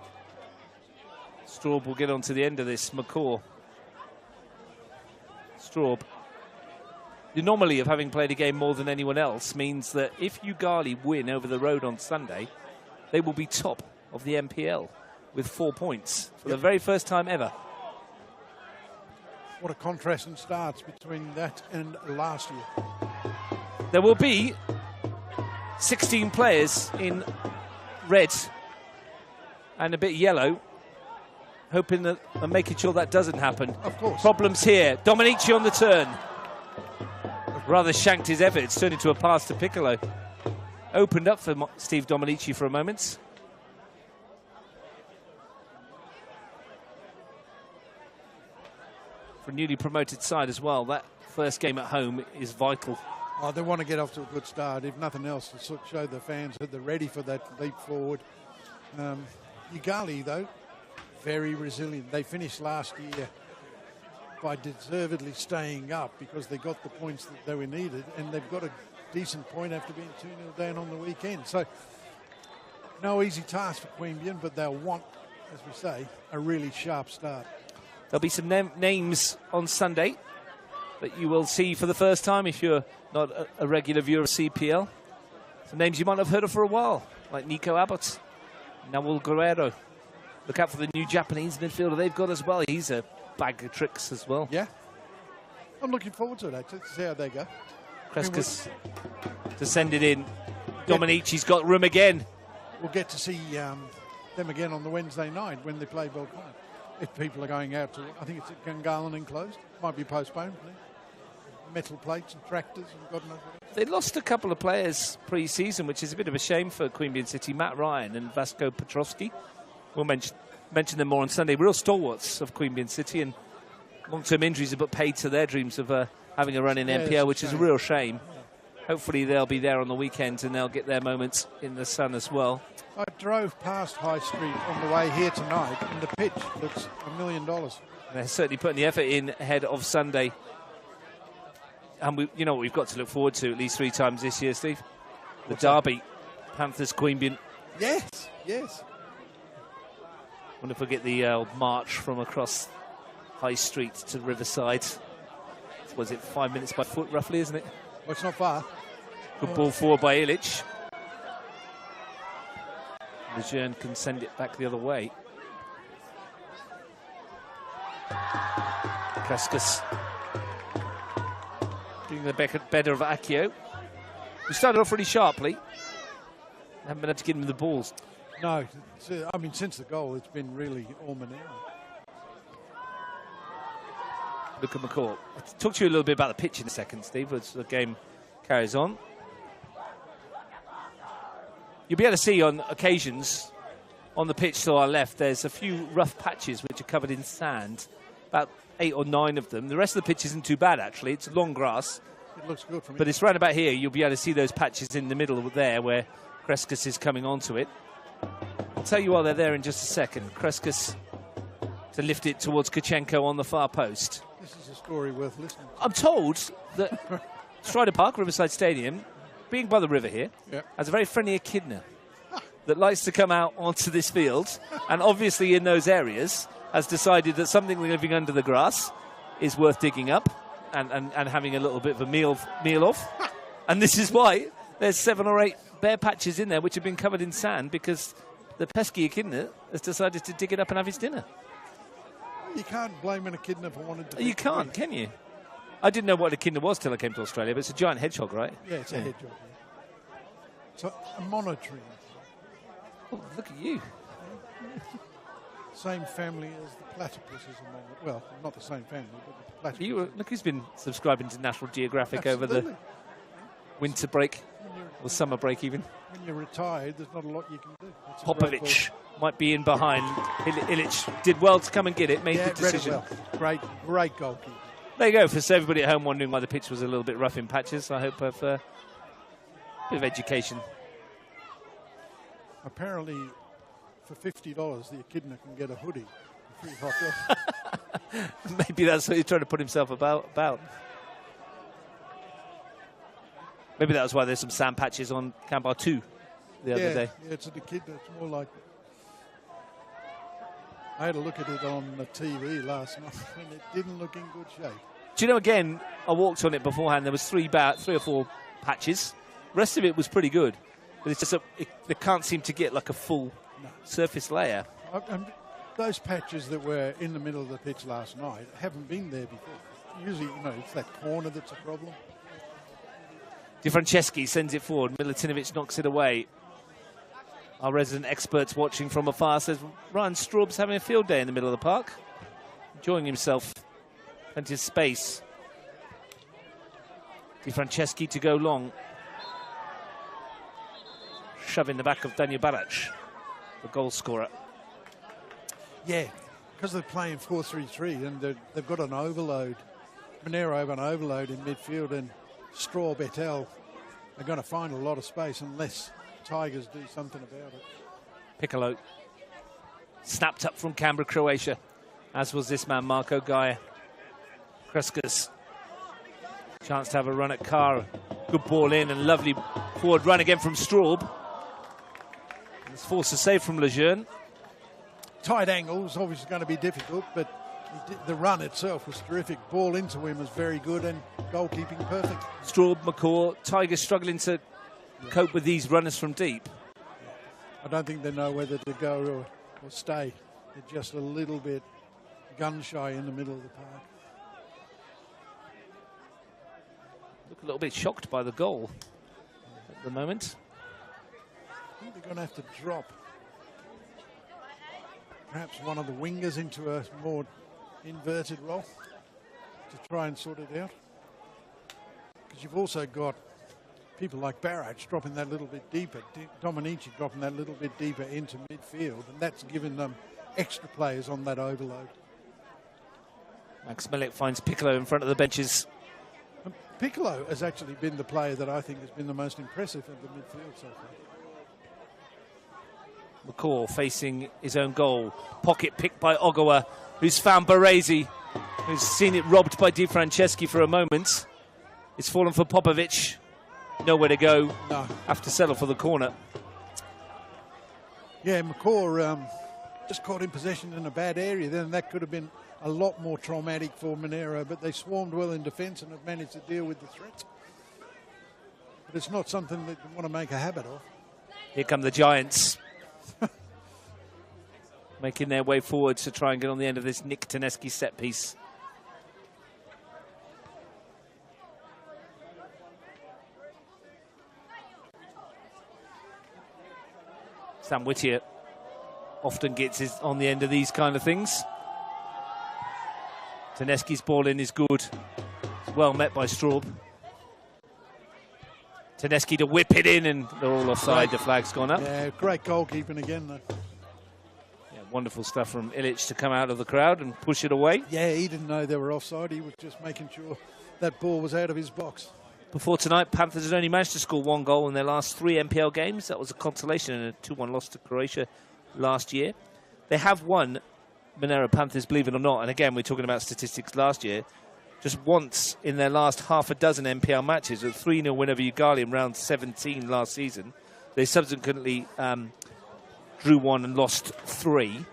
[SPEAKER 1] Straub will get onto the end of this. McCaw. Straub. The anomaly of having played a game more than anyone else means that if Ugali win over the road on Sunday, they will be top of the NPL with 4 points for the very first time ever.
[SPEAKER 2] What a contrast in starts between that and last year.
[SPEAKER 1] There will be 16 players in red and a bit yellow, hoping that and making sure that doesn't happen.
[SPEAKER 2] Of course. Problems
[SPEAKER 1] here. Dominici on the turn. Rather shanked his effort. It's turned into a pass to Piccolo. Opened up for Steve Dominici for a moment. For a newly promoted side as well, that first game at home is vital.
[SPEAKER 2] Oh, they want to get off to a good start, if nothing else, to show the fans that they're ready for that leap forward. Ugali, though, very resilient. They finished last year by deservedly staying up because they got the points that they were needed, and they've got a decent point after being 2-0 down on the weekend. So no easy task for Queanbeyan, but they'll want, as we say, a really sharp start.
[SPEAKER 1] There'll be some names on Sunday that you will see for the first time if you're not a regular viewer of CPL. Some names you might have heard of for a while, like Nico Abbott, Naul Guerrero. Look out for the new Japanese midfielder they've got as well. He's a bag of tricks as well.
[SPEAKER 2] Yeah. I'm looking forward to it, actually, to see how they go.
[SPEAKER 1] Kreskas descended in. Dominici's got room again.
[SPEAKER 2] We'll get to see them again on the Wednesday night when they play Belconnen. If people are going out to, I think it's at Gungahlin enclosed. Might be postponed. Metal plates and tractors and God knows what.
[SPEAKER 1] They lost a couple of players pre-season, which is a bit of a shame for Queanbeyan City. Matt Ryan and Vasco Petrovski. We'll mention them more on Sunday. Real stalwarts of Queanbeyan City, and long-term injuries have put paid to their dreams of having a run in NPL, which is a real shame. Hopefully they'll be there on the weekend and they'll get their moments in the sun as well.
[SPEAKER 2] I drove past High Street on the way here tonight, and the pitch looks $1 million.
[SPEAKER 1] They're certainly putting the effort in ahead of Sunday. And you know what we've got to look forward to at least 3 times this year, Steve? The derby, Panthers Queanbeyan.
[SPEAKER 2] Yes, yes.
[SPEAKER 1] Wonder if we get the march from across High Street to Riverside. Was it 5 minutes by foot, roughly, isn't it?
[SPEAKER 2] Well, it's not far.
[SPEAKER 1] Good ball forward by Illich. Lejeune can send it back the other way. Kreskas getting the better of Akio. We started off really sharply. Haven't been able to get him the balls.
[SPEAKER 2] No, I mean, since the goal, it's been really all Monaro.
[SPEAKER 1] Look at McCall. I'll talk to you a little bit about the pitch in a second, Steve, as the game carries on. You'll be able to see on occasions on the pitch to our left, there's a few rough patches which are covered in sand, about 8 or 9 of them. The rest of the pitch isn't too bad, actually. It's long grass.
[SPEAKER 2] It looks good for me.
[SPEAKER 1] But it's right about here. You'll be able to see those patches in the middle there where Kreskas is coming onto it. I'll tell you while they're there in just a second. Kreskas to lift it towards Kachenko on the far post.
[SPEAKER 2] This is a story worth listening to.
[SPEAKER 1] I'm told that Strider Park, Riverside Stadium, being by the river here, has a very friendly echidna that likes to come out onto this field, and obviously in those areas has decided that something living under the grass is worth digging up and having a little bit of a meal off. And this is why there's 7 or 8 bare patches in there which have been covered in sand, because the pesky echidna has decided to dig it up and have his dinner.
[SPEAKER 2] You can't blame an echidna for wanting to.
[SPEAKER 1] You can't, can you? I didn't know what an echidna was till I came to Australia, but it's a giant hedgehog, right?
[SPEAKER 2] Yeah, it's a hedgehog. So a monitoring.
[SPEAKER 1] Oh, look at you.
[SPEAKER 2] Same family as the platypus is among it. Well, not the same family, but the platypus.
[SPEAKER 1] Look who's been subscribing to National Geographic
[SPEAKER 2] Absolutely.
[SPEAKER 1] over the winter break, or summer break even.
[SPEAKER 2] When you're retired, there's not a lot you can do.
[SPEAKER 1] Popovic might be in behind. Illich did well to come and get it, made the decision.
[SPEAKER 2] Well. Great goalkeeper.
[SPEAKER 1] There you go. For everybody at home wondering why the pitch was a little bit rough in patches, I hope of a bit of education.
[SPEAKER 2] Apparently, for $50, the echidna can get a hoodie for $3 off.
[SPEAKER 1] Maybe that's what he's trying to put himself about. Maybe that was why there's some sand patches on Cambar 2 the other day.
[SPEAKER 2] Yeah, it's an echidna. It's more like... I had a look at it on the TV last night, and it didn't look in good shape.
[SPEAKER 1] Do you know, again, I walked on it beforehand. There was 3 or 4 patches. The rest of it was pretty good. But it's just they can't seem to get like a full surface layer.
[SPEAKER 2] And those patches that were in the middle of the pitch last night haven't been there before. Usually, it's that corner that's a problem.
[SPEAKER 1] Di Franceschi sends it forward. Milutinovic knocks it away. Our resident experts watching from afar says Ryan Straub's having a field day in the middle of the park. Enjoying himself. Plenty of space. Di Franceschi to go long. Shoving the back of Daniel Barac, the goal scorer.
[SPEAKER 2] Yeah, because they're playing 4-3-3 and they've got an overload. Monaro have an overload in midfield, and Straub, Etel are going to find a lot of space unless Tigers do something about it.
[SPEAKER 1] Piccolo snapped up from Canberra, Croatia, as was this man, Marco Gaia. Kreskas, chance to have a run at Carr. Good ball in and lovely forward run again from Straub. It's forced a save from Lejeune.
[SPEAKER 2] Tight angle is obviously going to be difficult, but the run itself was terrific. Ball into him was very good, and goalkeeping perfect.
[SPEAKER 1] Straub, McCaw, Tigers struggling to cope with these runners from deep.
[SPEAKER 2] I don't think they know whether to go or stay. They're just a little bit gun-shy in the middle of the park.
[SPEAKER 1] Look a little bit shocked by the goal at the moment.
[SPEAKER 2] I think they're going to have to drop. perhaps one of the wingers into a more inverted role to try and sort it out. Because you've also got people like Barrage dropping that little bit deeper, Dominici dropping that little bit deeper into midfield, and that's given them extra players on that overload.
[SPEAKER 1] Max Milik finds Piccolo in front of the benches.
[SPEAKER 2] And Piccolo has actually been the player that I think has been the most impressive of the midfield so far.
[SPEAKER 1] McCaw facing his own goal. Pocket picked by Ogawa, who's found Baresi, who's seen it robbed by Di Franceschi for a moment. It's fallen for Popovic. Nowhere to go.
[SPEAKER 2] No.
[SPEAKER 1] Have to settle for the corner.
[SPEAKER 2] Yeah, McCaw just caught in possession in a bad area. Then that could have been a lot more traumatic for Monaro, but they swarmed well in defence and have managed to deal with the threat. But it's not something that you want to make a habit of.
[SPEAKER 1] Here come the Giants. Making their way forward to try and get on the end of this Nick Tedeschi set piece. Sam Whittier often gets his on the end of these kind of things. Tedeschi's ball in is good. It's well met by Straub. Tedeschi to whip it in, and they're all offside. The flag's gone up.
[SPEAKER 2] Yeah, great goalkeeping again, though.
[SPEAKER 1] Yeah, wonderful stuff from Ilic to come out of the crowd and push it away.
[SPEAKER 2] Yeah, he didn't know they were offside. He was just making sure that ball was out of his box.
[SPEAKER 1] Before tonight, Panthers had only managed to score one goal in their last 3 NPL games. That was a consolation and a 2-1 loss to Croatia last year. They have won, Monaro Panthers, believe it or not, and again, we're talking about statistics last year, just once in their last half a dozen NPL matches. A 3-0 win over Ugali in round 17 last season. They subsequently drew 1 and lost 3.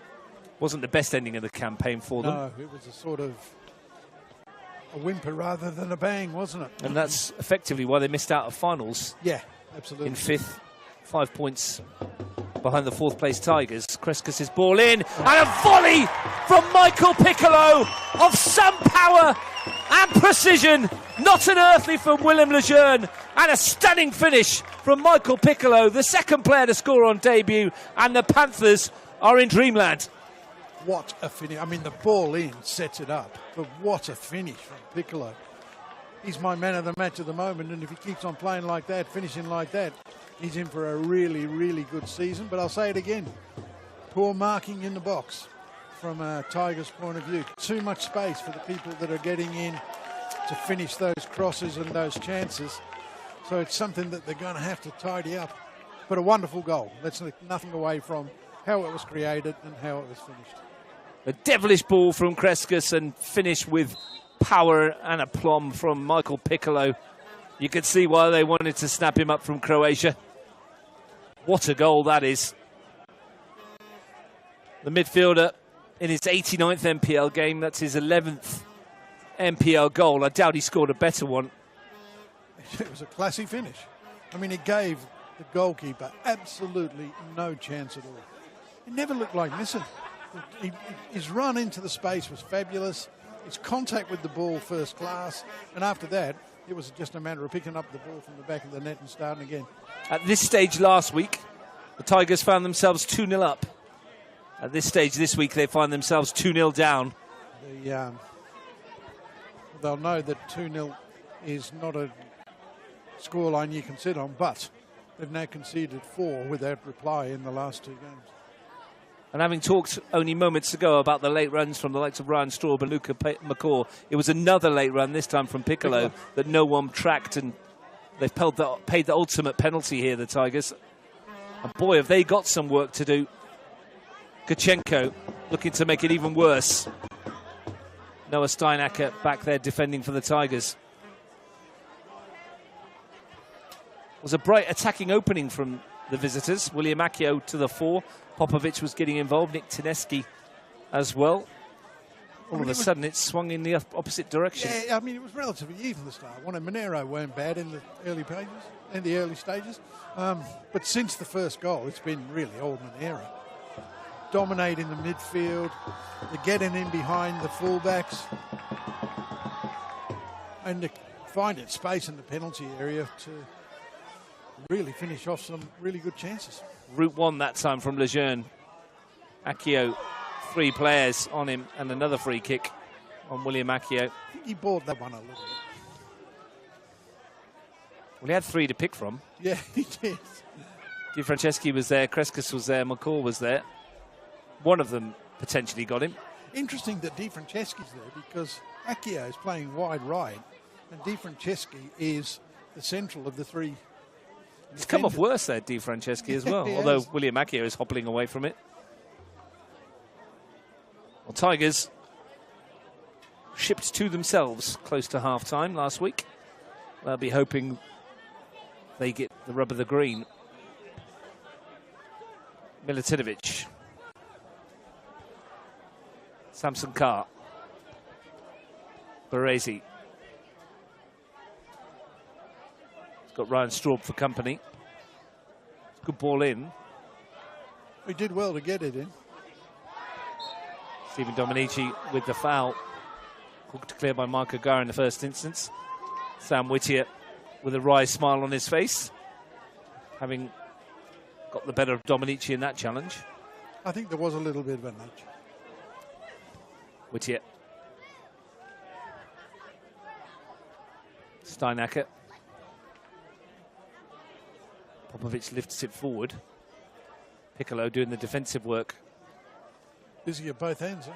[SPEAKER 1] Wasn't the best ending of the campaign for them.
[SPEAKER 2] No, it was a sort of a whimper rather than a bang, wasn't it?
[SPEAKER 1] And that's effectively why they missed out of finals.
[SPEAKER 2] Yeah, absolutely.
[SPEAKER 1] In 5th, 5 points behind the 4th place Tigers. Kreskas' ball in, and a volley from Michael Piccolo of some power and precision. Not unearthly from Willem Lejeune, and a stunning finish from Michael Piccolo, the second player to score on debut, and the Panthers are in dreamland.
[SPEAKER 2] What a finish. I mean, the ball in sets it up, but what a finish from Piccolo. He's my man of the match at the moment, and if he keeps on playing like that, finishing like that, he's in for a really, really good season. But I'll say it again, poor marking in the box from a Tigers' point of view. Too much space for the people that are getting in to finish those crosses and those chances. So it's something that they're going to have to tidy up. But a wonderful goal. That's nothing away from how it was created and how it was finished.
[SPEAKER 1] A devilish ball from Kreskas and finish with power and aplomb from Michael Piccolo. You could see why they wanted to snap him up from Croatia. What a goal that is. The midfielder in his 89th NPL game, that's his 11th NPL goal. I doubt he scored a better one.
[SPEAKER 2] It was a classy finish. I mean, it gave the goalkeeper absolutely no chance at all. It never looked like missing. His run into the space was fabulous. His contact with the ball first class. And after that, it was just a matter of picking up the ball from the back of the net and starting again.
[SPEAKER 1] At this stage last week, the Tigers found themselves 2-0 up. At this stage this week, they find themselves 2-0 down.
[SPEAKER 2] They'll know that 2-0 is not a scoreline you can sit on, but they've now conceded 4 without reply in the last 2 games.
[SPEAKER 1] And having talked only moments ago about the late runs from the likes of Ryan Straub and Luca McCaw, it was another late run, this time from Piccolo, that no one tracked, and they've paid the ultimate penalty here, the Tigers. And boy, have they got some work to do. Kachenko looking to make it even worse. Noah Steinacker back there defending for the Tigers. It was a bright attacking opening from the visitors. William Accio to the fore. Popovic was getting involved. Nick Tedeschi as well. All of a sudden, it swung in the opposite direction.
[SPEAKER 2] Yeah, I mean, it was relatively even the start. Monaro weren't bad in the early stages. But since the first goal, it's been really all Monaro. Dominating the midfield. They're getting in behind the fullbacks. And finding space in the penalty area to really finish off some really good chances.
[SPEAKER 1] Route 1 that time from Lejeune. Accio 3 players on him and another free kick on William Accio.
[SPEAKER 2] I think he bought that one a little bit.
[SPEAKER 1] Well, he had 3 to pick from.
[SPEAKER 2] Yeah, he did.
[SPEAKER 1] Di Franceschi was there, Kreskas was there, McCall was there. One of them potentially got him.
[SPEAKER 2] Interesting that Di Franceschi's there because Accio is playing wide right and Di Franceschi is the central of the 3.
[SPEAKER 1] He's come off worse there, Di Franceschi, as well, although William Accio is hobbling away from it. Well, Tigers shipped to themselves close to half-time last week. They'll be hoping they get the rub of the green. Milutinovic. Samson Carr. Baresi. He's got Ryan Straub for company. Good ball in.
[SPEAKER 2] He did well to get it in.
[SPEAKER 1] Stephen Dominici with the foul. Hooked clear by Marco Gar in the first instance. Sam Whittier with a wry smile on his face, having got the better of Dominici in that challenge.
[SPEAKER 2] I think there was a little bit of a nudge.
[SPEAKER 1] Whittier. Steinacker. Popovic lifts it forward. Piccolo doing the defensive work.
[SPEAKER 2] Busy at both ends, huh?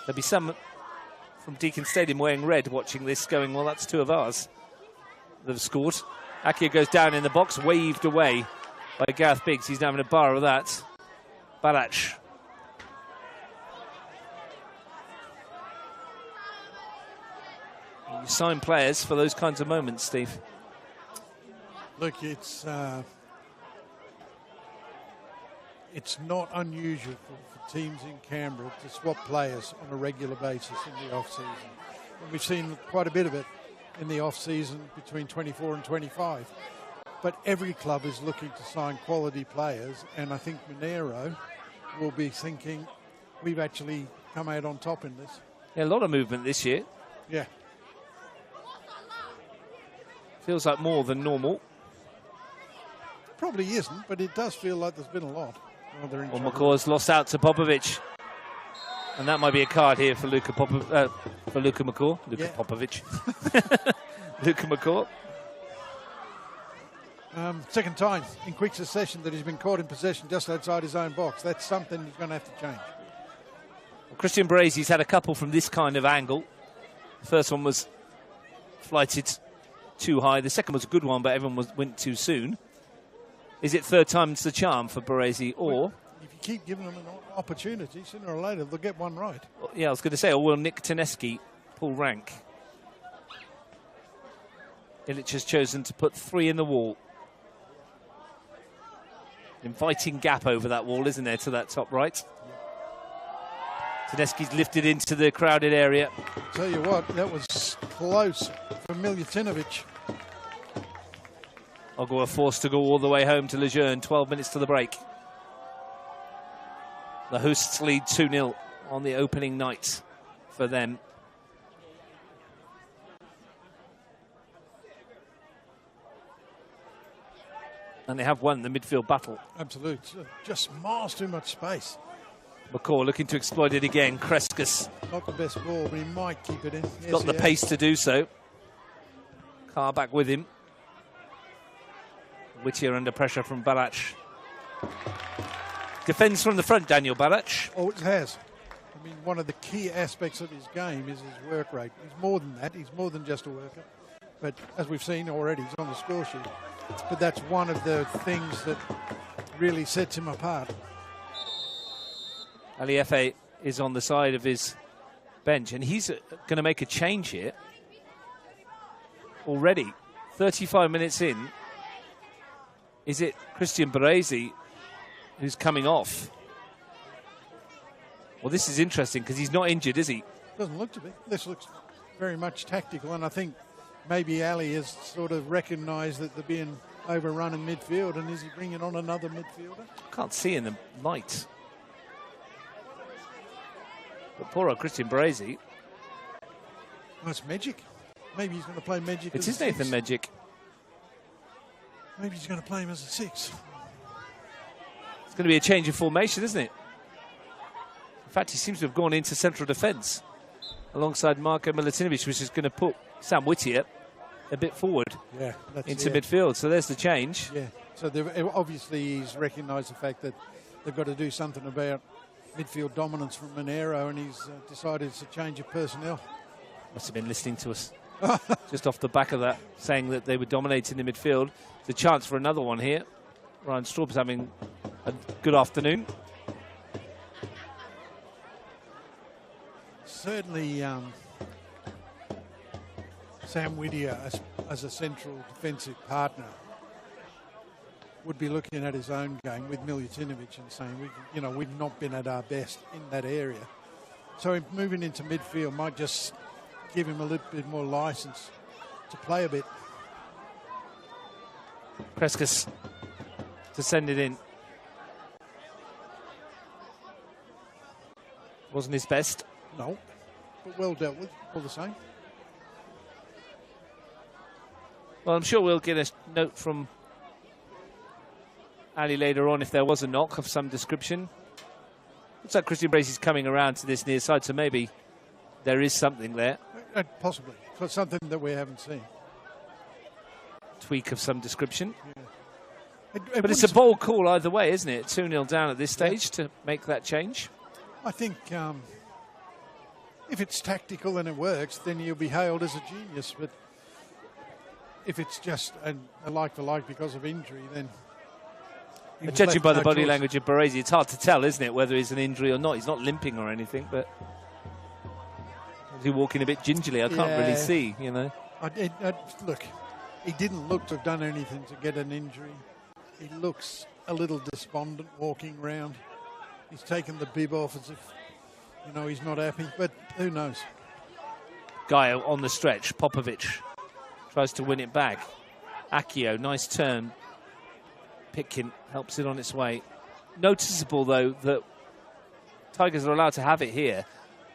[SPEAKER 1] There'll be some from Deakin Stadium wearing red watching this going, well, that's 2 of ours that have scored. Accio goes down in the box, waved away by Gareth Biggs. He's now having a bar of that. Balach. You sign players for those kinds of moments, Steve.
[SPEAKER 2] Look, it's not unusual for teams in Canberra to swap players on a regular basis in the off-season. And we've seen quite a bit of it in the off-season between 24 and 25. But every club is looking to sign quality players, and I think Monaro will be thinking, we've actually come out on top in this.
[SPEAKER 1] Yeah, a lot of movement this year.
[SPEAKER 2] Yeah.
[SPEAKER 1] Feels like more than normal.
[SPEAKER 2] Probably isn't, but it does feel like there's been a lot.
[SPEAKER 1] Well, McCaw's lost out to Popovic. And that might be a card here for Luka McCaw. Popovic. Luka McCaw.
[SPEAKER 2] Second time in quick succession that he's been caught in possession just outside his own box. That's something he's going to have to change.
[SPEAKER 1] Well, Christian Brazy's had a couple from this kind of angle. The first one was flighted too high. The second was a good one, but everyone went too soon. Is it third time's the charm for Baresi, or...
[SPEAKER 2] If you keep giving them an opportunity, sooner or later they'll get one right.
[SPEAKER 1] Yeah, I was going to say, or will Nick Teneski pull rank? Illich has chosen to put 3 in the wall. Inviting gap over that wall, isn't there, to that top right? Teneski's lifted into the crowded area.
[SPEAKER 2] Tell you what, that was close for Milutinovic.
[SPEAKER 1] Ogawa forced to go all the way home to Lejeune, 12 minutes to the break. The hosts lead 2-0 on the opening night for them. And they have won the midfield battle.
[SPEAKER 2] Absolutely. Just miles too much space.
[SPEAKER 1] McCaw looking to exploit it again. Kreskas.
[SPEAKER 2] Not the best ball, but he might keep it in. Yes,
[SPEAKER 1] Got the pace to do so. Carr back with him. Whittier under pressure from Balach. Defends from the front, Daniel Balach.
[SPEAKER 2] Oh, it has. I mean, one of the key aspects of his game is his work rate. He's more than that. He's more than just a worker. But as we've seen already, he's on the score sheet. But that's one of the things that really sets him apart.
[SPEAKER 1] Aliefe is on the side of his bench, and he's going to make a change here already. 35 minutes in. Is it Christian Baresi who's coming off? Well, this is interesting because he's not injured, is he?
[SPEAKER 2] Doesn't look to be. This looks very much tactical, and I think maybe Ali has sort of recognised that they're being overrun in midfield, and is he bringing on another midfielder?
[SPEAKER 1] Can't see in the light. But poor old Christian Baresi.
[SPEAKER 2] Oh, it's Magic. Maybe he's going to play Magic.
[SPEAKER 1] It is Nathan Magic.
[SPEAKER 2] Maybe he's going to play him as a 6.
[SPEAKER 1] going to be a change of formation, isn't it? In fact, he seems to have gone into central defence alongside Marko Milutinovic, which is going to put Sam Whittier a bit forward into midfield. So there's the change.
[SPEAKER 2] Yeah. So obviously he's recognised the fact that they've got to do something about midfield dominance from Monaro, and he's decided it's a change of personnel.
[SPEAKER 1] Must have been listening to us just off the back of that, saying that they were dominating the midfield. It's a chance for another one here. Ryan Straub's having a good afternoon.
[SPEAKER 2] Certainly Sam Whittier as a central defensive partner would be looking at his own game with Milutinovic and saying, we've not been at our best in that area. So moving into midfield might just give him a little bit more license to play a bit.
[SPEAKER 1] Kreskas to send it in. Wasn't his best.
[SPEAKER 2] No, but well dealt with, all the same.
[SPEAKER 1] Well, I'm sure we'll get a note from Ali later on if there was a knock of some description. Looks like Christian Bracey's coming around to this near side, so maybe there is something there.
[SPEAKER 2] Possibly, for something that we haven't seen.
[SPEAKER 1] Tweak of some description.
[SPEAKER 2] Yeah.
[SPEAKER 1] But it's a bold call either way, isn't it? 2-0 down at this stage to make that change.
[SPEAKER 2] I think if it's tactical and it works, then you'll be hailed as a genius. But if it's just a like for like because of injury, then...
[SPEAKER 1] Judging by the body language of Baresi, it's hard to tell, isn't it, whether he's an injury or not. He's not limping or anything, but he's walking a bit gingerly. I can't really see,
[SPEAKER 2] Look, he didn't look to have done anything to get an injury. He looks a little despondent walking around. He's taken the bib off as if, he's not happy, but who knows?
[SPEAKER 1] Guy on the stretch, Popovic tries to win it back. Akio, nice turn. Pitkin helps it on its way. Noticeable, though, that Tigers are allowed to have it here,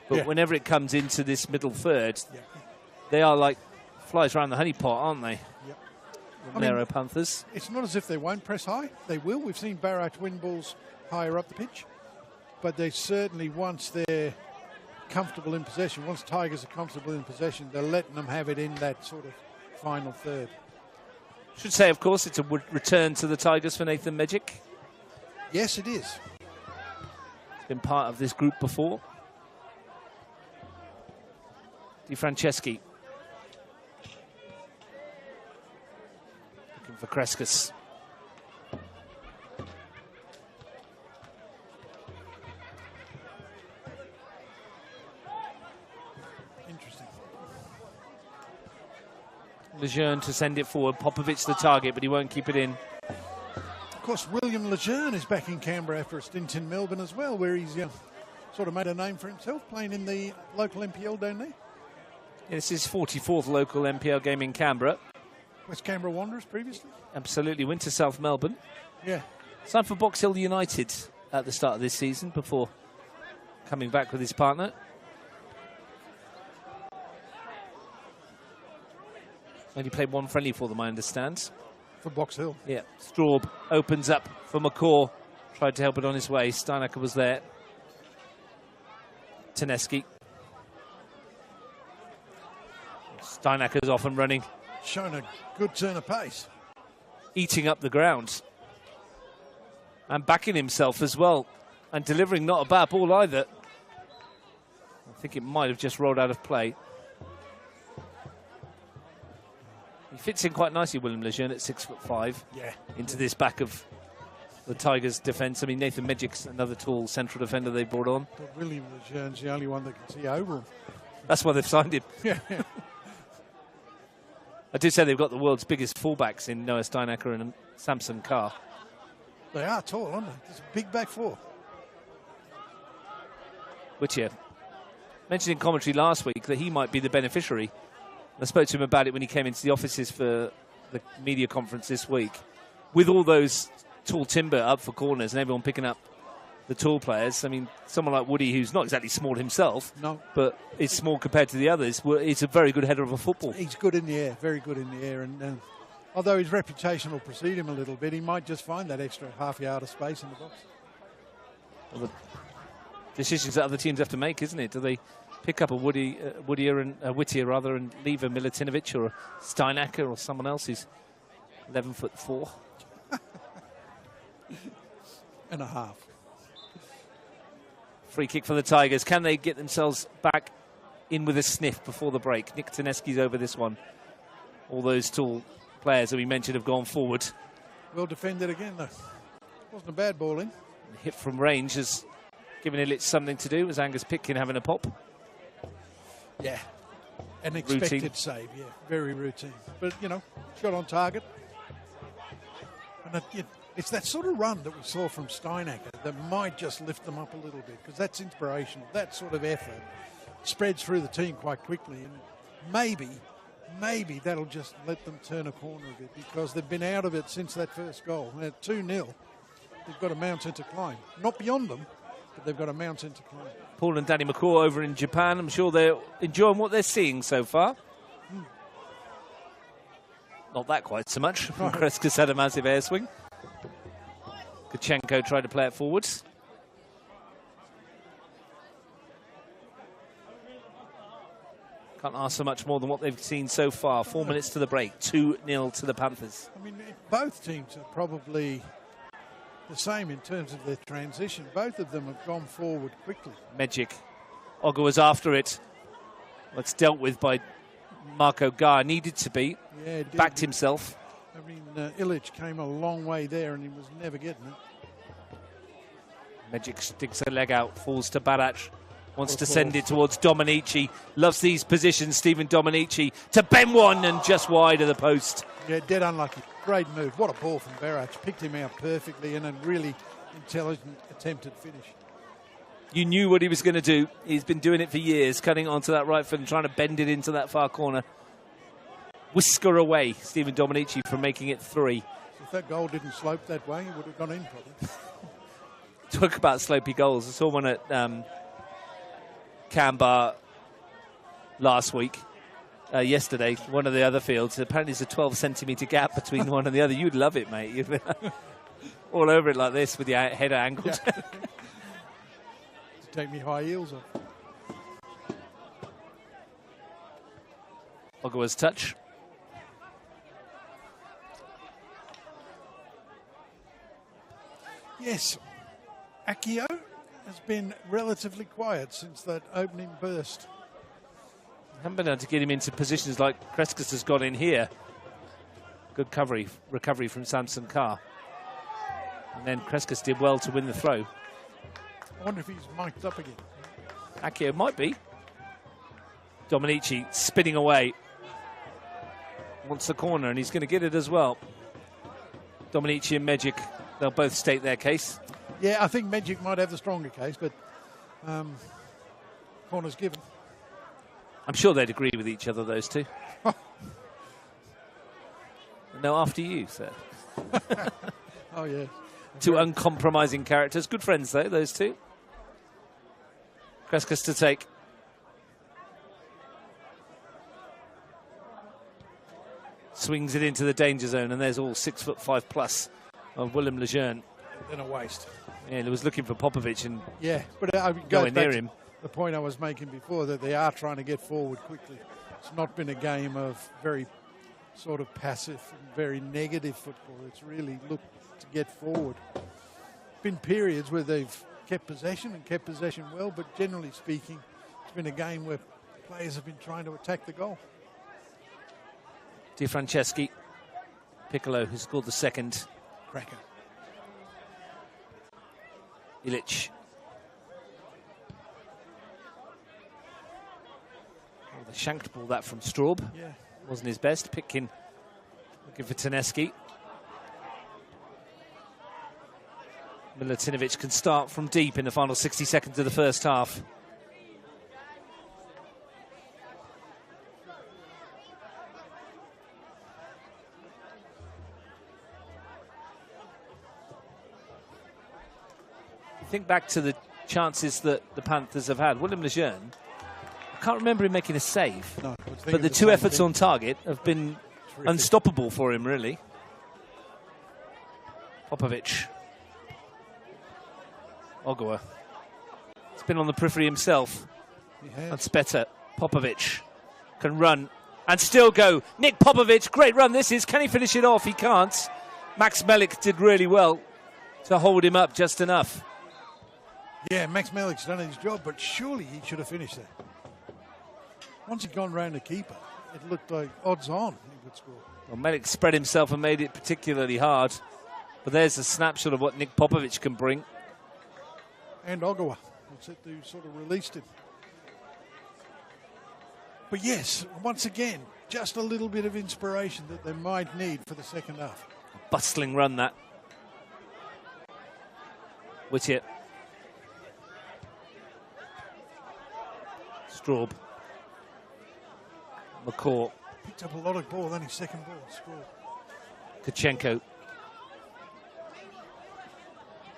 [SPEAKER 1] but whenever it comes into this middle third, they are like flies around the honeypot, aren't they?
[SPEAKER 2] Yep.
[SPEAKER 1] The Monaro Panthers.
[SPEAKER 2] It's not as if they won't press high. They will. We've seen Barat win balls higher up the pitch, but they certainly, once they're comfortable in possession, once Tigers are comfortable in possession, they're letting them have it in that sort of final third.
[SPEAKER 1] Should say, of course, it's a return to the Tigers for Nathan Mejic.
[SPEAKER 2] Yes, it is.
[SPEAKER 1] He's been part of this group before. Di Franceschi. Looking for Kreskas. Lejeune to send it forward. Popovic the target, but he won't keep it in.
[SPEAKER 2] Of course, William Lejeune is back in Canberra after a stint in Melbourne as well, where he's sort of made a name for himself, playing in the local NPL down there.
[SPEAKER 1] This is his 44th local NPL game in Canberra.
[SPEAKER 2] West Canberra Wanderers previously.
[SPEAKER 1] Absolutely. Went to South Melbourne.
[SPEAKER 2] Yeah.
[SPEAKER 1] Signed for Box Hill United at the start of this season before coming back with his partner. Only played one friendly for them, I understand.
[SPEAKER 2] For Box Hill.
[SPEAKER 1] Yeah. Straub opens up for McCaw. Tried to help it on his way. Steinacker was there. Taneski. Steinacker's off and running.
[SPEAKER 2] Shown a good turn of pace.
[SPEAKER 1] Eating up the ground. And backing himself as well. And delivering not a bad ball either. I think it might have just rolled out of play. He fits in quite nicely, William Lejeune, at 6'5".
[SPEAKER 2] Yeah.
[SPEAKER 1] Into this back of the Tigers' defence. I mean, Nathan Medjic's another tall central defender they brought on.
[SPEAKER 2] But William Lejeune's the only one that can see over him.
[SPEAKER 1] That's why they've signed him.
[SPEAKER 2] Yeah.
[SPEAKER 1] I do say they've got the world's biggest fullbacks in Noah Steinacker and Samson Carr.
[SPEAKER 2] They are tall, aren't they? It's a big back four.
[SPEAKER 1] Whittier mentioned in commentary last week that he might be the beneficiary. I spoke to him about it when he came into the offices for the media conference this week. With all those tall timber up for corners and everyone picking up the tall players, I mean, someone like Woody, who's not exactly small himself, but is small compared to the others, is a very good header of a football.
[SPEAKER 2] He's good in the air, very good in the air. And although his reputation will precede him a little bit, he might just find that extra half yard of space in the box.
[SPEAKER 1] Well, the decisions that other teams have to make, isn't it? Do they pick up a Whittier and leave a Milutinovic or a Steinacker or someone else who's 11'4"
[SPEAKER 2] and a half?
[SPEAKER 1] Free kick for the Tigers. Can they get themselves back in with a sniff before the break? Nick Taneski's over this one. All those tall players that we mentioned have gone forward.
[SPEAKER 2] Well defended again, though. Wasn't a bad ball in.
[SPEAKER 1] The hit from range has given Illich something to do. It was Angus Pitkin having a pop.
[SPEAKER 2] Yeah. An expected
[SPEAKER 1] routine
[SPEAKER 2] save, yeah. Very routine. But, you know, shot on target. And it's that sort of run that we saw from Steinacker that might just lift them up a little bit, because that's inspirational. That sort of effort spreads through the team quite quickly, and maybe that'll just let them turn a corner a bit, because they've been out of it since that first goal. At 2-0, they've got a mountain to climb. Not beyond them, but they've got a mountain to climb.
[SPEAKER 1] Paul and Danny McCaw over in Japan. I'm sure they're enjoying what they're seeing so far. Not that quite so much.
[SPEAKER 2] Right.
[SPEAKER 1] Kreskas had a massive air swing. Kachenko tried to play it forwards. Can't ask so much more than what they've seen so far. 4 minutes to the break. 2-0 to the Panthers.
[SPEAKER 2] I mean, both teams are probably the same in terms of their transition. Both of them have gone forward quickly.
[SPEAKER 1] Medjic. Ogga was after it. Well, it's dealt with by Marco Gar. Needed to be.
[SPEAKER 2] Yeah, it did.
[SPEAKER 1] Backed himself.
[SPEAKER 2] I mean, Illich came a long way there and he was never getting it.
[SPEAKER 1] Medjic sticks a leg out, falls to Barac. Wants to send it towards Dominici. Loves these positions, Stephen Dominici. To Ben one and just wide of the post.
[SPEAKER 2] Yeah, dead unlucky. Great move. What a ball from Barac. Picked him out perfectly and a really intelligent attempted finish.
[SPEAKER 1] You knew what he was going to do. He's been doing it for years, cutting onto that right foot and trying to bend it into that far corner. Whisker away, Stephen Dominici, from making it 3.
[SPEAKER 2] If that goal didn't slope that way, it would have gone in probably.
[SPEAKER 1] Talk about slopey goals. I saw one at Canberra last week, yesterday, one of the other fields. Apparently there's a 12-centimetre gap between one and the other. You'd love it, mate. You'd be all over it like this with your head angled.
[SPEAKER 2] Yeah. Take me high heels off.
[SPEAKER 1] Ogawa's touch.
[SPEAKER 2] Yes, Akio has been relatively quiet since that opening burst.
[SPEAKER 1] Haven't been able to get him into positions like Kreskas has got in here. Good recovery from Samson Carr. And then Kreskas did well to win the throw.
[SPEAKER 2] I wonder if he's mic'd up again.
[SPEAKER 1] Akio might be. Dominici spinning away. Wants the corner and he's going to get it as well. Dominici and Medjic, they'll both state their case.
[SPEAKER 2] Yeah, I think Medjic might have the stronger case, but corner's given.
[SPEAKER 1] I'm sure they'd agree with each other, those two. No, after you, sir.
[SPEAKER 2] Oh, yeah.
[SPEAKER 1] Two uncompromising characters. Good friends, though, those two. Kreskas to take. Swings it into the danger zone, and there's all 6'5+ of Willem Lejeune.
[SPEAKER 2] And a waste.
[SPEAKER 1] Yeah, he was looking for Popovic and
[SPEAKER 2] yeah, but
[SPEAKER 1] going near him.
[SPEAKER 2] The point I was making before, that they are trying to get forward quickly. It's not been a game of very sort of passive and very negative football. It's really looked to get forward. Been periods where they've kept possession well, but generally speaking, it's been a game where players have been trying to attack the goal.
[SPEAKER 1] Di Franceschi, Piccolo, who scored the second.
[SPEAKER 2] Cracker.
[SPEAKER 1] Illich. Oh, the shanked ball that from Straub.
[SPEAKER 2] Yeah.
[SPEAKER 1] Wasn't his best. Pitkin looking for Taneski. Milutinovic can start from deep in the final 60 seconds of the first half. Think back to the chances that the Panthers have had. Willem Lejeune, I can't remember him making a save,
[SPEAKER 2] no,
[SPEAKER 1] but the two efforts on target have been unstoppable for him, really. Popovic. Ogawa. He's been on the periphery himself. That's better. Popovic can run and still go. Nick Popovic, great run this is. Can he finish it off? He can't. Max Melik did really well to hold him up just enough.
[SPEAKER 2] Yeah, Max Melik's done his job, but surely he should have finished there. Once he'd gone round the keeper, it looked like odds on he would score.
[SPEAKER 1] Well, Melik spread himself and made it particularly hard. But there's a snapshot of what Nick Popovic can bring.
[SPEAKER 2] And Ogawa, who sort of released him. But yes, once again, just a little bit of inspiration that they might need for the second half.
[SPEAKER 1] A bustling run, that. Whittier. Straub. McCaw.
[SPEAKER 2] Picked up a lot of ball, only second ball. Straub.
[SPEAKER 1] Kachenko.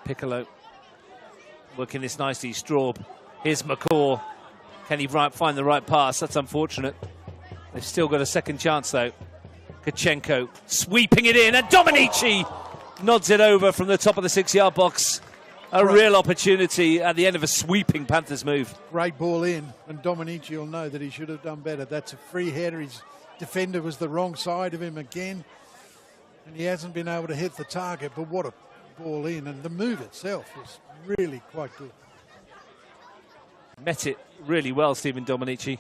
[SPEAKER 1] Piccolo. Working this nicely. Straub. Here's McCaw. Can he find the right pass? That's unfortunate. They've still got a second chance, though. Kachenko sweeping it in, and Dominici nods it over from the top of the 6-yard box. A real opportunity at the end of a sweeping Panthers move.
[SPEAKER 2] Great ball in, and Dominici will know that he should have done better. That's a free header. His defender was the wrong side of him again, and he hasn't been able to hit the target, but what a ball in, and the move itself was really quite good.
[SPEAKER 1] Met it really well, Stephen Dominici.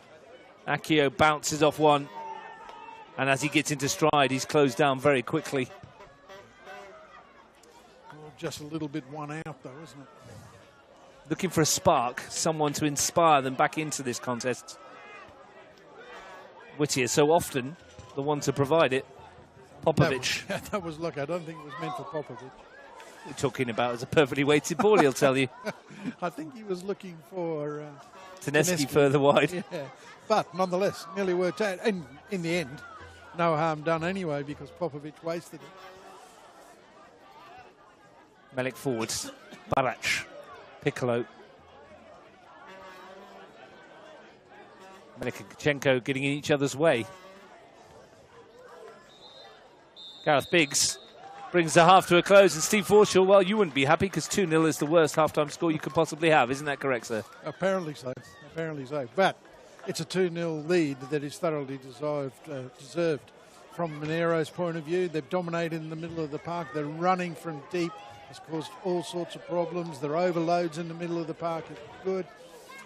[SPEAKER 1] Akio bounces off one, and as he gets into stride, he's closed down very quickly.
[SPEAKER 2] Well, just a little bit one out, though, isn't it?
[SPEAKER 1] Looking for a spark, someone to inspire them back into this contest. Whittier, so often the one to provide it. Popovic.
[SPEAKER 2] That was luck. I don't think it was meant for Popovic.
[SPEAKER 1] We're talking about as a perfectly weighted ball, he'll tell you.
[SPEAKER 2] I think he was looking for
[SPEAKER 1] Tedeschi further wide.
[SPEAKER 2] Yeah. But nonetheless, nearly worked out. And in the end, no harm done anyway because Popovic wasted it.
[SPEAKER 1] Melik forwards. Barac. Piccolo. Melik and Kachenko getting in each other's way. Gareth Biggs brings the half to a close, and Steve Forshaw, well, you wouldn't be happy because 2-0 is the worst halftime score you could possibly have. Isn't that correct, sir?
[SPEAKER 2] Apparently so. Apparently so. But it's a 2-0 lead that is thoroughly deserved from Monaro's point of view. They've dominated in the middle of the park. They're running from deep. It's caused all sorts of problems. Their overloads in the middle of the park are good.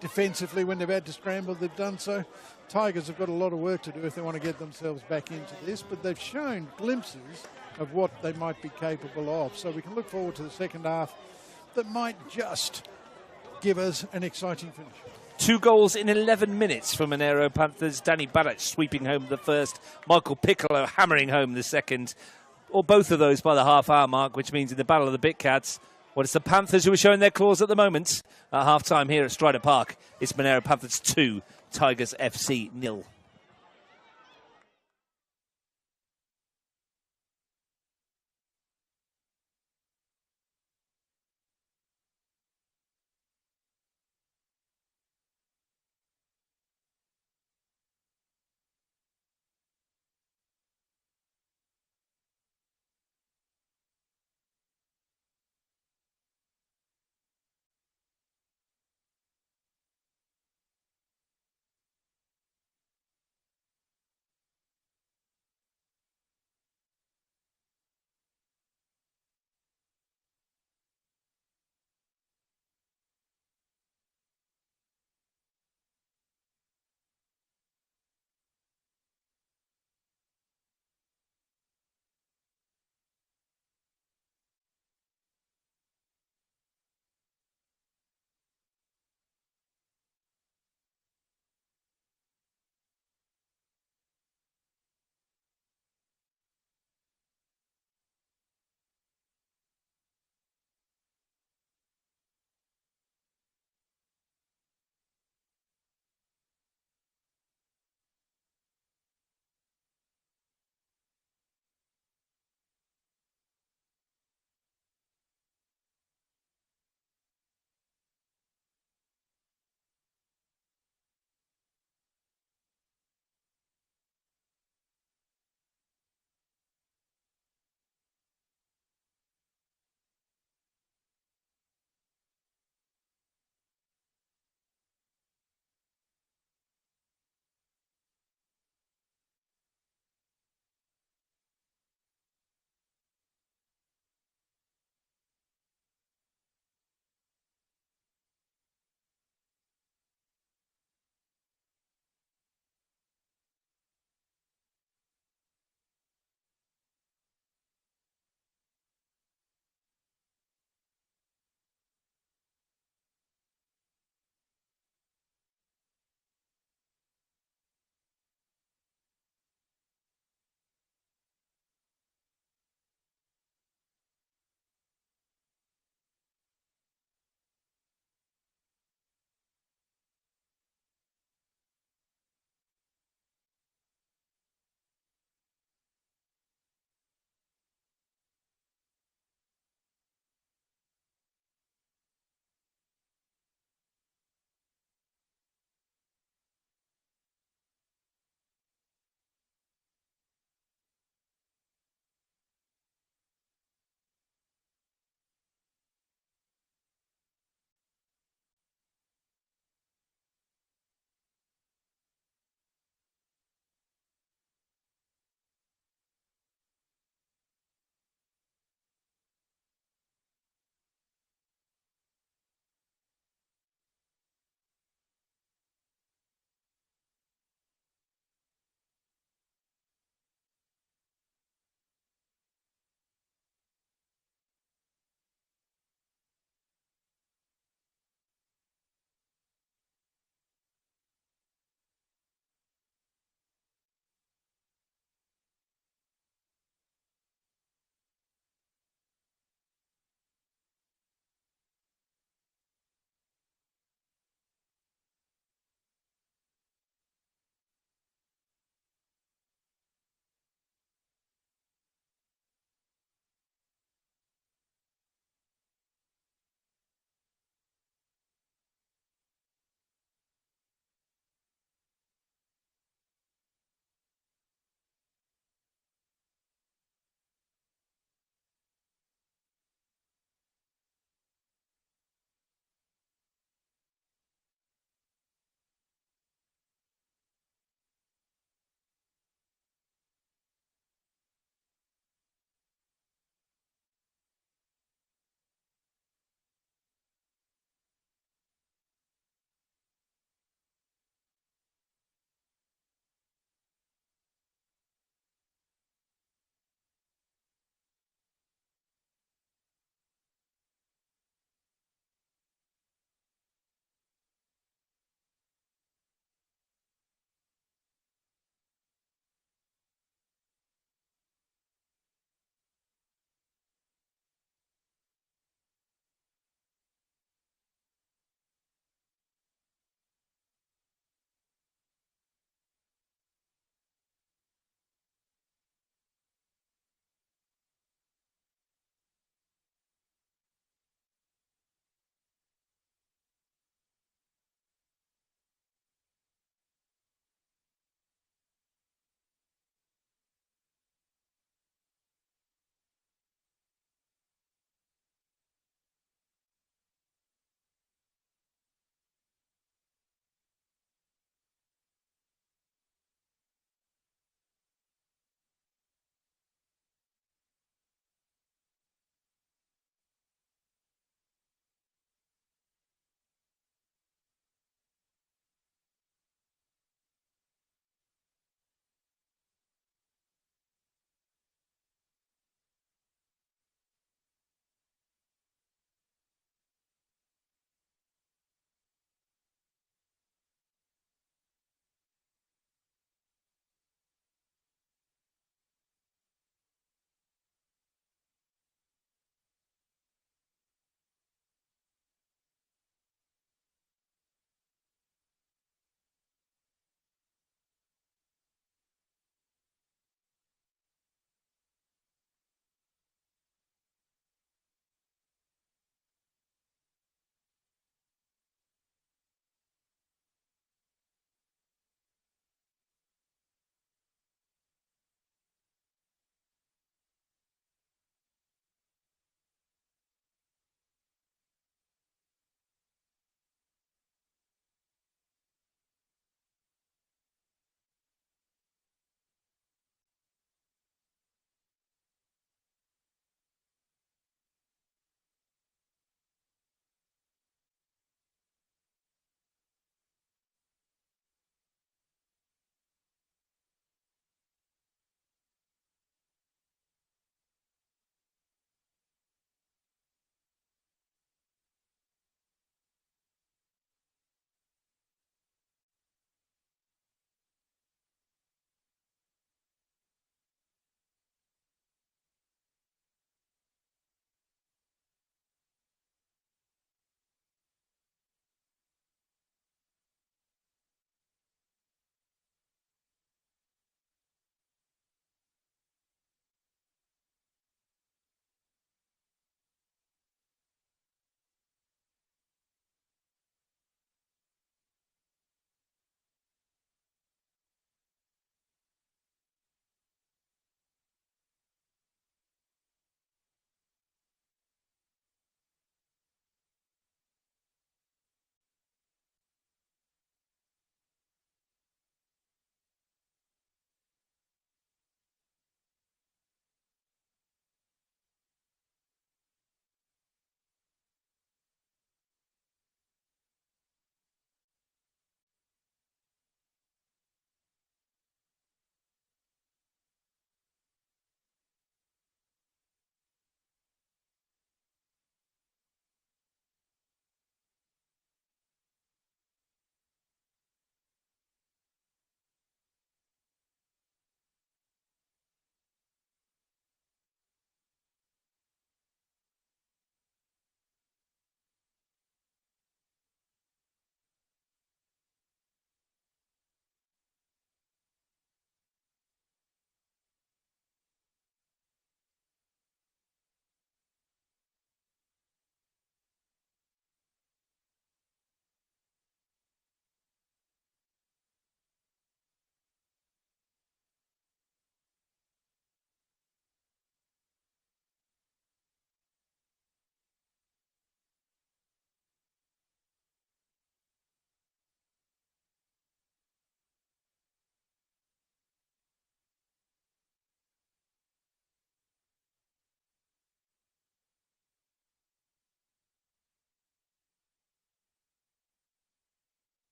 [SPEAKER 2] Defensively, when they've had to scramble, they've done so. Tigers have got a lot of work to do if they want to get themselves back into this, but they've shown glimpses of what they might be capable of. So we can look forward to the second half that might just give us an exciting finish.
[SPEAKER 1] 2 goals in 11 minutes for Monaro Panthers. Danny Barac sweeping home the first. Michael Piccolo hammering home the second. Or both of those by the half-hour mark, which means in the Battle of the Big Cats, well, it's the Panthers who are showing their claws at the moment. At half-time here at Strider Park, it's Monaro Panthers 2, Tigers FC 0.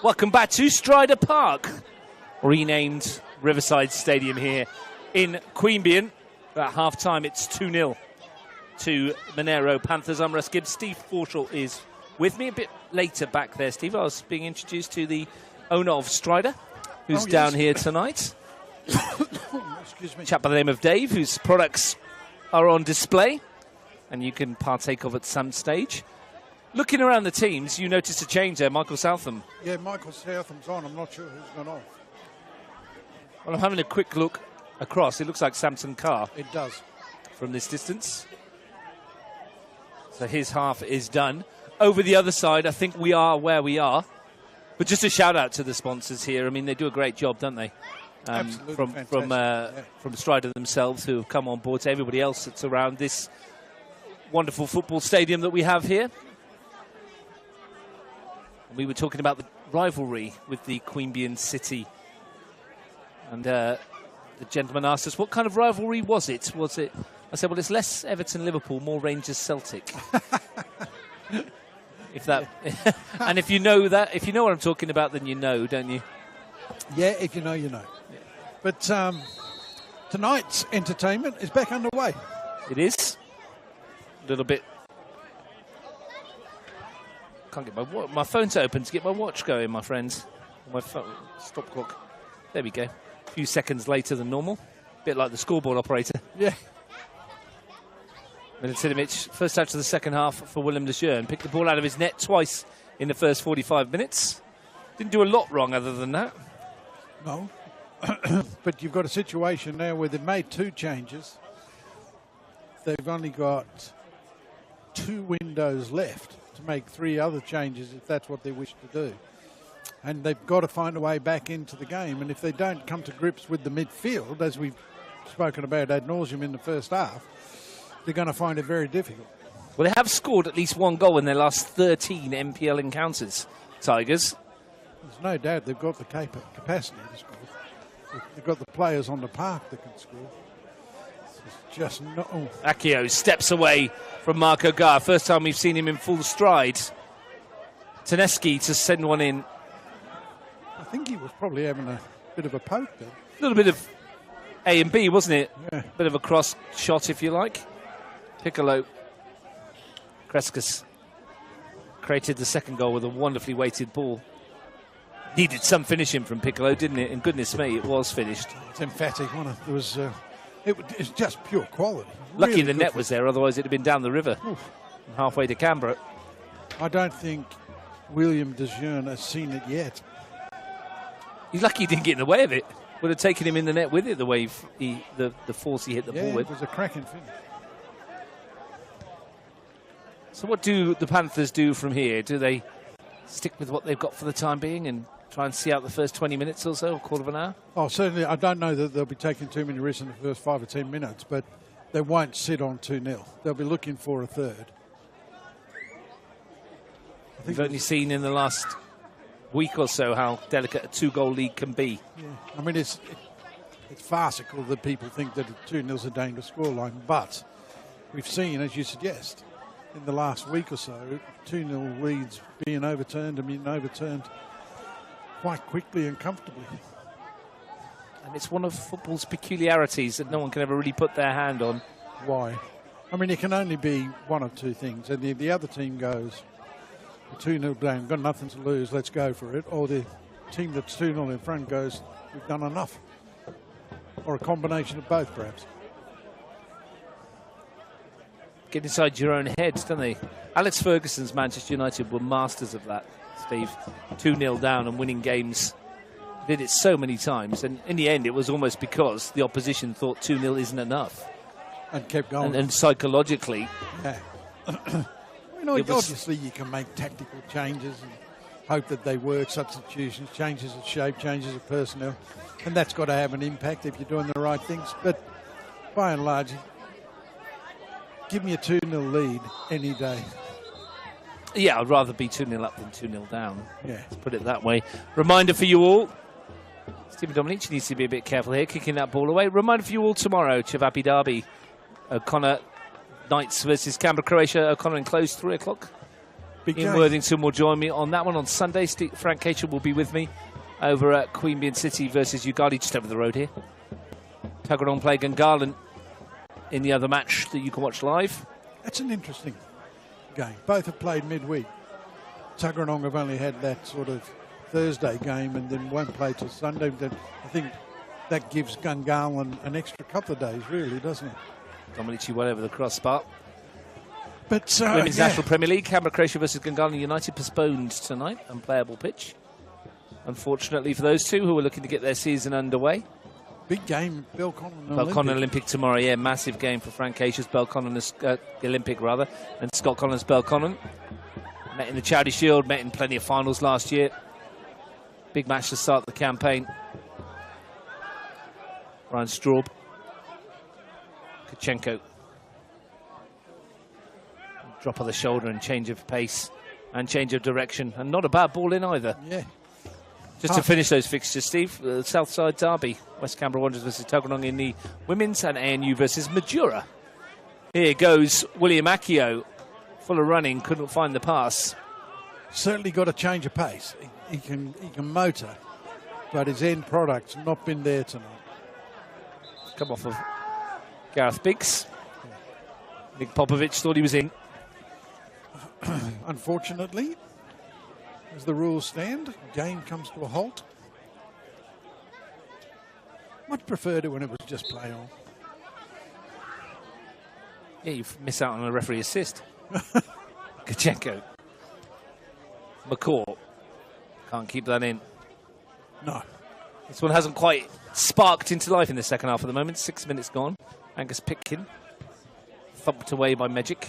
[SPEAKER 1] Welcome back to Strider Park, renamed Riverside Stadium here in Queanbeyan. At half-time, it's 2-0 to Monaro Panthers. I'm Russ Gibbs. Steve Forshall is with me a bit later back there, Steve. I was being introduced to the owner of Strider, who's down here tonight.
[SPEAKER 2] Excuse me.
[SPEAKER 1] A chap by the name of Dave, whose products are on display and you can partake of at some stage. Looking around the teams, you noticed a change there, Michael Southam.
[SPEAKER 2] Yeah, Michael Southam's on. I'm not sure who's gone off.
[SPEAKER 1] Well, I'm having a quick look across. It looks like Samson Carr.
[SPEAKER 2] It does.
[SPEAKER 1] From this distance. So his half is done. Over the other side, I think we are where we are. But just a shout out to the sponsors here. I mean, they do a great job, don't they?
[SPEAKER 2] Absolutely
[SPEAKER 1] From Strider themselves, who have come on board, to everybody else that's around this wonderful football stadium that we have here. We were talking about the rivalry with the Queanbeyan City. And the gentleman asked us, what kind of rivalry was it? I said, well, it's less Everton-Liverpool, more Rangers-Celtic. And if you know that, if you know what I'm talking about, then you know, don't you?
[SPEAKER 2] Yeah, if you know, you know. Yeah. But tonight's entertainment is back underway.
[SPEAKER 1] It is. A little bit. Can't get my phone's open to get my watch going, my friends. My phone, stop clock. There we go. A few seconds later than normal. A bit like the scoreboard operator.
[SPEAKER 2] Yeah.
[SPEAKER 1] Milutinovic, first touch of the second half for Willem de Jeun. Picked the ball out of his net twice in the first 45 minutes. Didn't do a lot wrong other than that.
[SPEAKER 2] No. But you've got a situation now where they've made two changes. They've only got 2 windows left to make 3 other changes if that's what they wish to do. And they've got to find a way back into the game. And if they don't come to grips with the midfield, as we've spoken about ad nauseum in the first half, they're going to find it very difficult.
[SPEAKER 1] Well, they have scored at least 1 goal in their last 13 NPL encounters, Tigers.
[SPEAKER 2] There's no doubt they've got the capacity to score. They've got the players on the park that can score. It's just not... Oh.
[SPEAKER 1] Akio steps away from Marco Gar. First time we've seen him in full stride. Taneski to send one in.
[SPEAKER 2] I think he was probably having a bit of a poke there.
[SPEAKER 1] A little bit of A and B, wasn't it?
[SPEAKER 2] Yeah.
[SPEAKER 1] Bit of a cross shot, if you like. Piccolo. Kreskas created the second goal with a wonderfully weighted ball. Needed some finishing from Piccolo, didn't it? And goodness me, it was finished.
[SPEAKER 2] It's emphatic, wasn't it? It was just pure quality.
[SPEAKER 1] Lucky
[SPEAKER 2] really
[SPEAKER 1] the net was there, otherwise it'd have been down the river. Halfway to Canberra.
[SPEAKER 2] I don't think William de Jeun has seen it yet.
[SPEAKER 1] He's lucky he didn't get in the way of it. Would have taken him in the net with it, the way the force he hit the ball with.
[SPEAKER 2] It was a cracking finish.
[SPEAKER 1] So what do the Panthers do from here? Do they stick with what they've got for the time being and try and see out the first 20 minutes or so, a quarter of an hour?
[SPEAKER 2] Oh, certainly. I don't know that they'll be taking too many risks in the first 5 or 10 minutes, but they won't sit on 2-0. They'll be looking for a third.
[SPEAKER 1] We've only seen in the last week or so how delicate a 2-goal lead can be.
[SPEAKER 2] Yeah. I mean, it's farcical that people think that 2-0 is a dangerous scoreline, but we've seen, as you suggest, in the last week or so, 2-0 leads being overturned quite quickly and comfortably.
[SPEAKER 1] And it's one of football's peculiarities that no one can ever really put their hand on.
[SPEAKER 2] Why? I mean, it can only be one of two things. And the other team goes, 2-0 down, got nothing to lose, let's go for it. Or the team that's 2-0 in front goes, we've done enough. Or a combination of both, perhaps.
[SPEAKER 1] Get inside your own head, don't they? Alex Ferguson's Manchester United were masters of that, Steve. 2-0 down and winning games. Did it so many times. And in the end, it was almost because the opposition thought 2-0 isn't enough.
[SPEAKER 2] And kept going.
[SPEAKER 1] And psychologically...
[SPEAKER 2] Yeah. I mean, obviously, you can make tactical changes and hope that they work, substitutions, changes of shape, changes of personnel. And that's got to have an impact if you're doing the right things. But by and large... give me a 2-0 lead any day.
[SPEAKER 1] Yeah, I'd rather be 2-0 up than 2-0 down.
[SPEAKER 2] Yeah.
[SPEAKER 1] Let's put it that way. Reminder for you all. Stephen Dominici needs to be a bit careful here, kicking that ball away. Reminder for you all tomorrow, Chavapi Derby. O'Connor Knights versus Canberra, Croatia. O'Connor enclosed 3 o'clock.
[SPEAKER 2] Big
[SPEAKER 1] Ian
[SPEAKER 2] game.
[SPEAKER 1] Worthington will join me on that one on Sunday. Frank Cation will be with me over at Queanbeyan City versus Ugali, just over the road here. Tuggeranong play Gungahlin in the other match that you can watch live.
[SPEAKER 2] That's an interesting game. Both have played midweek. Tuggeranong have only had that sort of Thursday game and then won't play till Sunday. I think that gives Gungahlin an extra couple of days, really, doesn't it?
[SPEAKER 1] Dominici well over the crossbar.
[SPEAKER 2] But
[SPEAKER 1] Women's National Premier League, Canberra Croatia versus Gungahlin United postponed tonight, unplayable pitch. Unfortunately for those two who are looking to get their season underway.
[SPEAKER 2] Big game,
[SPEAKER 1] Belconnen Olympic tomorrow, yeah, massive game for Frank Asia's Belconnen Olympic rather, and Scott Collins Belconnen. Met in the Charity Shield, met in plenty of finals last year. Big match to start the campaign. Ryan Straub, Kachenko. Drop of the shoulder and change of pace and change of direction, and not a bad ball in either.
[SPEAKER 2] Yeah.
[SPEAKER 1] Just to finish those fixtures, Steve, the Southside Derby, West Canberra Wanderers versus Tuggeranong in the women's, and ANU versus Majura. Here goes William Akio, full of running, couldn't find the pass.
[SPEAKER 2] Certainly got a change of pace. He can motor, but his end product's not been there tonight.
[SPEAKER 1] Come off of Gareth Biggs. Nick Popovich thought he was in.
[SPEAKER 2] Unfortunately, as the rules stand, game comes to a halt. Much preferred it when it was just play on.
[SPEAKER 1] Yeah, you miss out on a referee assist. Kachenko. McCaw. Can't keep that in.
[SPEAKER 2] No.
[SPEAKER 1] This one hasn't quite sparked into life in the second half at the moment. 6 minutes gone. Angus Pitkin. Thumped away by Magic.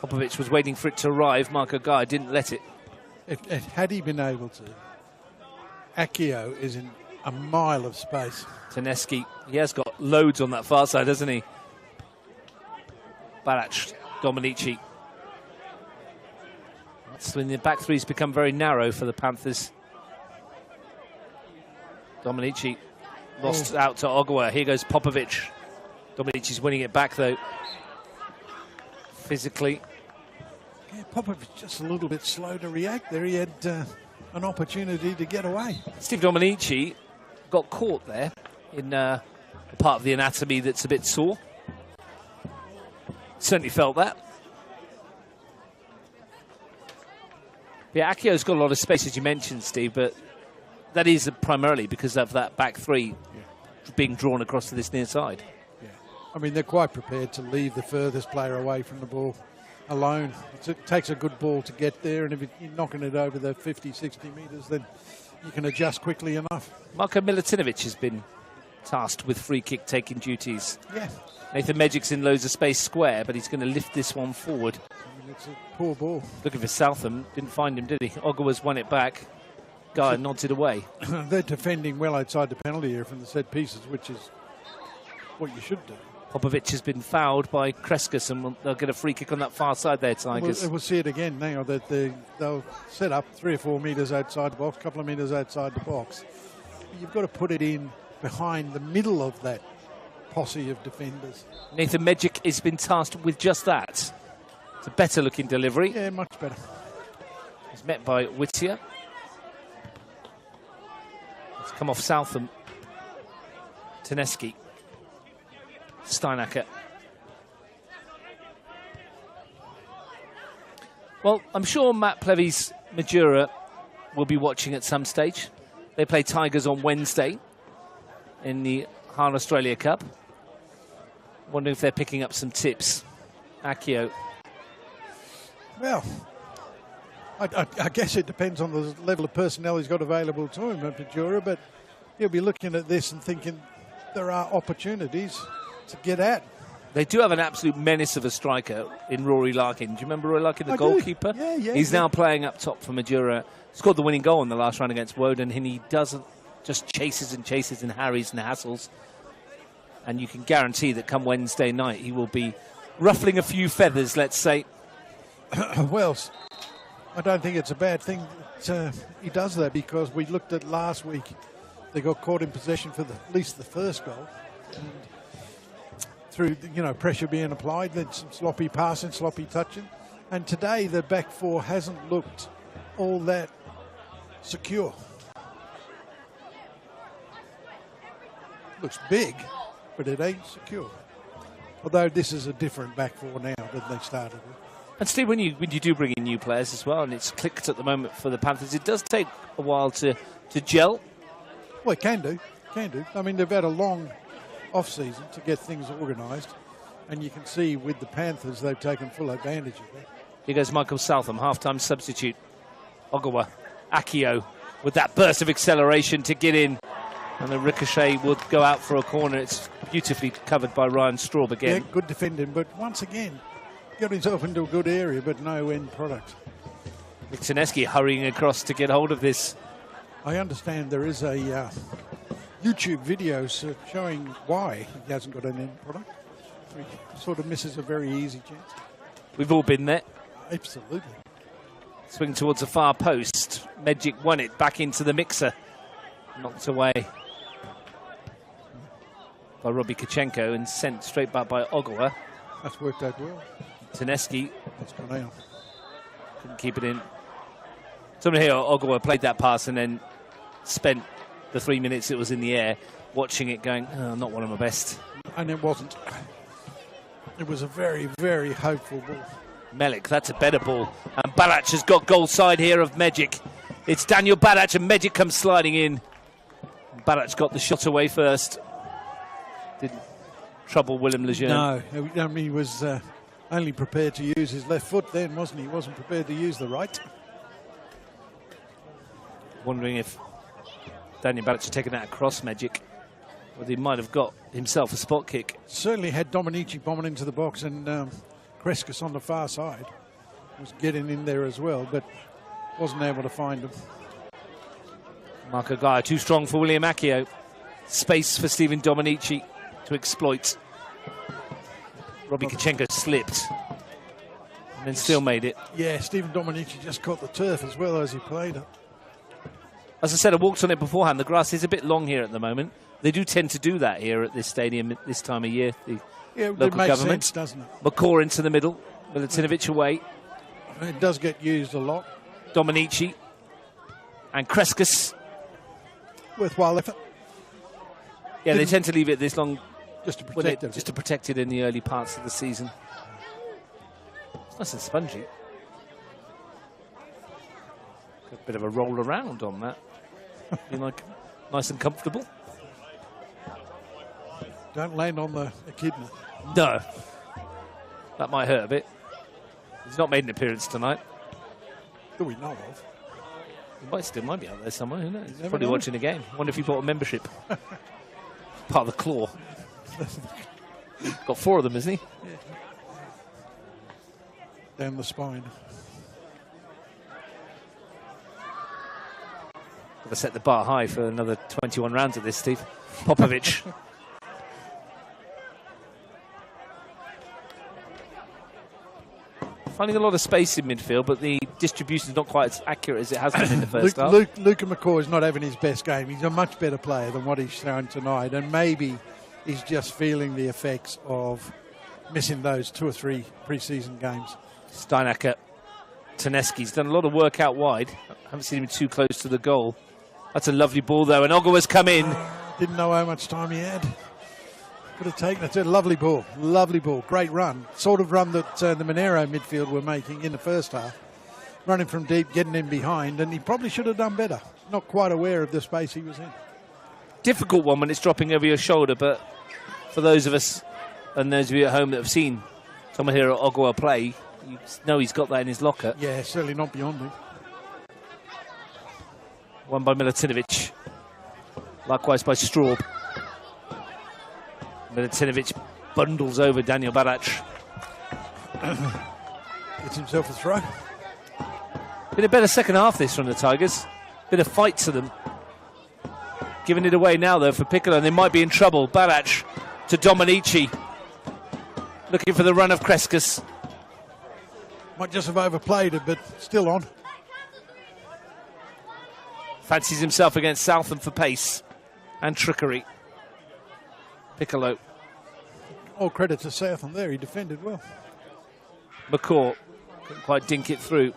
[SPEAKER 1] Popovich was waiting for it to arrive. Marco Guy didn't let it.
[SPEAKER 2] Had he been able to, Akio is in a mile of space.
[SPEAKER 1] Taneski, he has got loads on that far side, hasn't he? Barach, Dominici. That's when the back three's become very narrow for the Panthers. Dominici lost out to Ogawa. Here goes Popovich. Dominici's winning it back, though. Physically.
[SPEAKER 2] Yeah, Popovich just a little bit slow to react there. He had an opportunity to get away.
[SPEAKER 1] Steve Dominici got caught there in a part of the anatomy that's a bit sore. Certainly felt that. Yeah, Akio's got a lot of space, as you mentioned, Steve, but that is primarily because of that back three being drawn across to this near side.
[SPEAKER 2] Yeah. I mean, they're quite prepared to leave the furthest player away from the ball alone. It takes a good ball to get there, and if you're knocking it over the 50, 60 metres, then you can adjust quickly enough.
[SPEAKER 1] Marko Milutinovic has been tasked with free kick taking duties.
[SPEAKER 2] Yeah.
[SPEAKER 1] Nathan Medjic's in loads of space square, but he's going to lift this one forward.
[SPEAKER 2] I mean, it's a poor ball.
[SPEAKER 1] Looking for Southam, didn't find him, did he? Ogawa's won it back. Guy nodded away.
[SPEAKER 2] They're defending well outside the penalty area from the set pieces, which is what you should do.
[SPEAKER 1] Popovich has been fouled by Kreskus, and they'll get a free kick on that far side there, Tigers.
[SPEAKER 2] We'll see it again now that they'll set up 3 or 4 metres outside the box, a couple of metres outside the box. You've got to put it in behind the middle of that posse of defenders.
[SPEAKER 1] Nathan Medjic has been tasked with just that. It's a better looking delivery.
[SPEAKER 2] Yeah, much better.
[SPEAKER 1] He's met by Whittier. It's come off Southam. Taneski. Steinacker. Well, I'm sure Matt Plevy's Majura will be watching at some stage. They play Tigers on Wednesday in the Hahn Australia Cup. Wondering if they're picking up some tips. Akio.
[SPEAKER 2] Well, I guess it depends on the level of personnel he's got available to him at Majura, but he'll be looking at this and thinking there are opportunities to get at.
[SPEAKER 1] They do have an absolute menace of a striker in Rory Larkin. Do you remember Rory Larkin, the goalkeeper?
[SPEAKER 2] Yeah.
[SPEAKER 1] He's now playing up top for Majura. Scored the winning goal in the last round against Woden, and he doesn't just chases and chases and harries and hassles. And you can guarantee that come Wednesday night he will be ruffling a few feathers, let's say.
[SPEAKER 2] Well, I don't think it's a bad thing that he does that, because we looked at last week. They got caught in possession for at least the first goal. And through pressure being applied, then some sloppy passing, sloppy touching. And today the back four hasn't looked all that secure. Looks big, but it ain't secure. Although this is a different back four now than they started with.
[SPEAKER 1] And Steve, when you do bring in new players as well, and it's clicked at the moment for the Panthers, it does take a while to gel.
[SPEAKER 2] Well, it can do. I mean, they've had a long off-season to get things organised, and you can see with the Panthers they've taken full advantage of that.
[SPEAKER 1] Here goes Michael Southam, half-time substitute. Ogawa, Akio, with that burst of acceleration to get in. And the ricochet would go out for a corner. It's beautifully covered by Ryan Straub again.
[SPEAKER 2] Yeah, good defending, but once again, got himself into a good area, but no end product.
[SPEAKER 1] Victoneski hurrying across to get hold of this.
[SPEAKER 2] I understand there is a YouTube video showing why he hasn't got an end product. He sort of misses a very easy chance.
[SPEAKER 1] We've all been there.
[SPEAKER 2] Absolutely.
[SPEAKER 1] Swing towards the far post. Medjic won it back into the mixer. Knocked away by Robbie Kachenko and sent straight back by Ogawa.
[SPEAKER 2] That's worked out well.
[SPEAKER 1] Taneski.
[SPEAKER 2] That's gone out.
[SPEAKER 1] Couldn't keep it in. Somebody here, Ogawa played that pass and then spent the 3 minutes it was in the air watching it going, oh, not one of my best.
[SPEAKER 2] And it wasn't. It was a very, very hopeful ball.
[SPEAKER 1] Melik, that's a better ball. And Balac has got goal side here of Medjic. It's Daniel Balac and Medjic comes sliding in. Balac got the shot away first. Didn't trouble Willem Lejeune.
[SPEAKER 2] No, I mean, he was only prepared to use his left foot then, wasn't he? He wasn't prepared to use the right.
[SPEAKER 1] Wondering if Daniel Balac had taken that across Medjic, or he might have got himself a spot kick.
[SPEAKER 2] Certainly had Dominici bombing into the box, and Kreskas on the far side was getting in there as well, but wasn't able to find him.
[SPEAKER 1] Marco Gaia too strong for William Akio. Space for Stephen Dominici to exploit. Robbie Kachenko slipped and then still made it.
[SPEAKER 2] Yeah, Stephen Dominici just caught the turf as well as he played it.
[SPEAKER 1] As I said, I walked on it beforehand. The grass is a bit long here at the moment. They do tend to do that here at this stadium at this time of year. The local
[SPEAKER 2] it makes
[SPEAKER 1] government.
[SPEAKER 2] sense, doesn't it?
[SPEAKER 1] McCaw into the middle. Milutinovic away.
[SPEAKER 2] It does get used a lot.
[SPEAKER 1] Dominici and Kreskas.
[SPEAKER 2] Worthwhile effort.
[SPEAKER 1] Yeah, they tend to leave it this long
[SPEAKER 2] just to protect it.
[SPEAKER 1] Just to protect it in the early parts of the season. It's nice and spongy. Got a bit of a roll around on that. Feel like nice and comfortable.
[SPEAKER 2] Don't land on the echidna.
[SPEAKER 1] No. That might hurt a bit. He's not made an appearance tonight.
[SPEAKER 2] That we know of.
[SPEAKER 1] He still might be out there somewhere, who knows? He's
[SPEAKER 2] Never
[SPEAKER 1] probably
[SPEAKER 2] know.
[SPEAKER 1] watching the game. Wonder if he bought a membership. Part of the claw. Got 4 of them, isn't he?
[SPEAKER 2] Yeah. Down the spine.
[SPEAKER 1] Got to set the bar high for another 21 rounds of this, Steve. Popovic. Finding a lot of space in midfield, but the distribution is not quite as accurate as it has been in the first half.
[SPEAKER 2] Luca McCaw is not having his best game. He's a much better player than what he's shown tonight, and maybe he's just feeling the effects of missing those 2 or 3 pre-season games.
[SPEAKER 1] Steinacker, Taneski's done a lot of work out wide. I haven't seen him too close to the goal. That's a lovely ball, though, and Ogawa's come in.
[SPEAKER 2] Didn't know how much time he had. Could have taken it. It's a lovely ball, great run. Sort of run that the Monaro midfield were making in the first half. Running from deep, getting in behind, and he probably should have done better. Not quite aware of the space he was in.
[SPEAKER 1] Difficult one when it's dropping over your shoulder, but for those of us and those of you at home that have seen someone here at Ogawa play, you know he's got that in his locker.
[SPEAKER 2] Yeah, certainly not beyond him.
[SPEAKER 1] One by Milutinovic. Likewise by Straub. Milutinovic bundles over Daniel Balac.
[SPEAKER 2] Gets himself a throw.
[SPEAKER 1] Been a better second half this from the Tigers. Bit of fight to them. Giving it away now though for Piccolo, and they might be in trouble. Balac to Dominici. Looking for the run of Kreskas.
[SPEAKER 2] Might just have overplayed it, but still on.
[SPEAKER 1] Fancies himself against Southam for pace and trickery. Piccolo.
[SPEAKER 2] All credit to Southam there, he defended well.
[SPEAKER 1] McCaw Couldn't quite dink it through.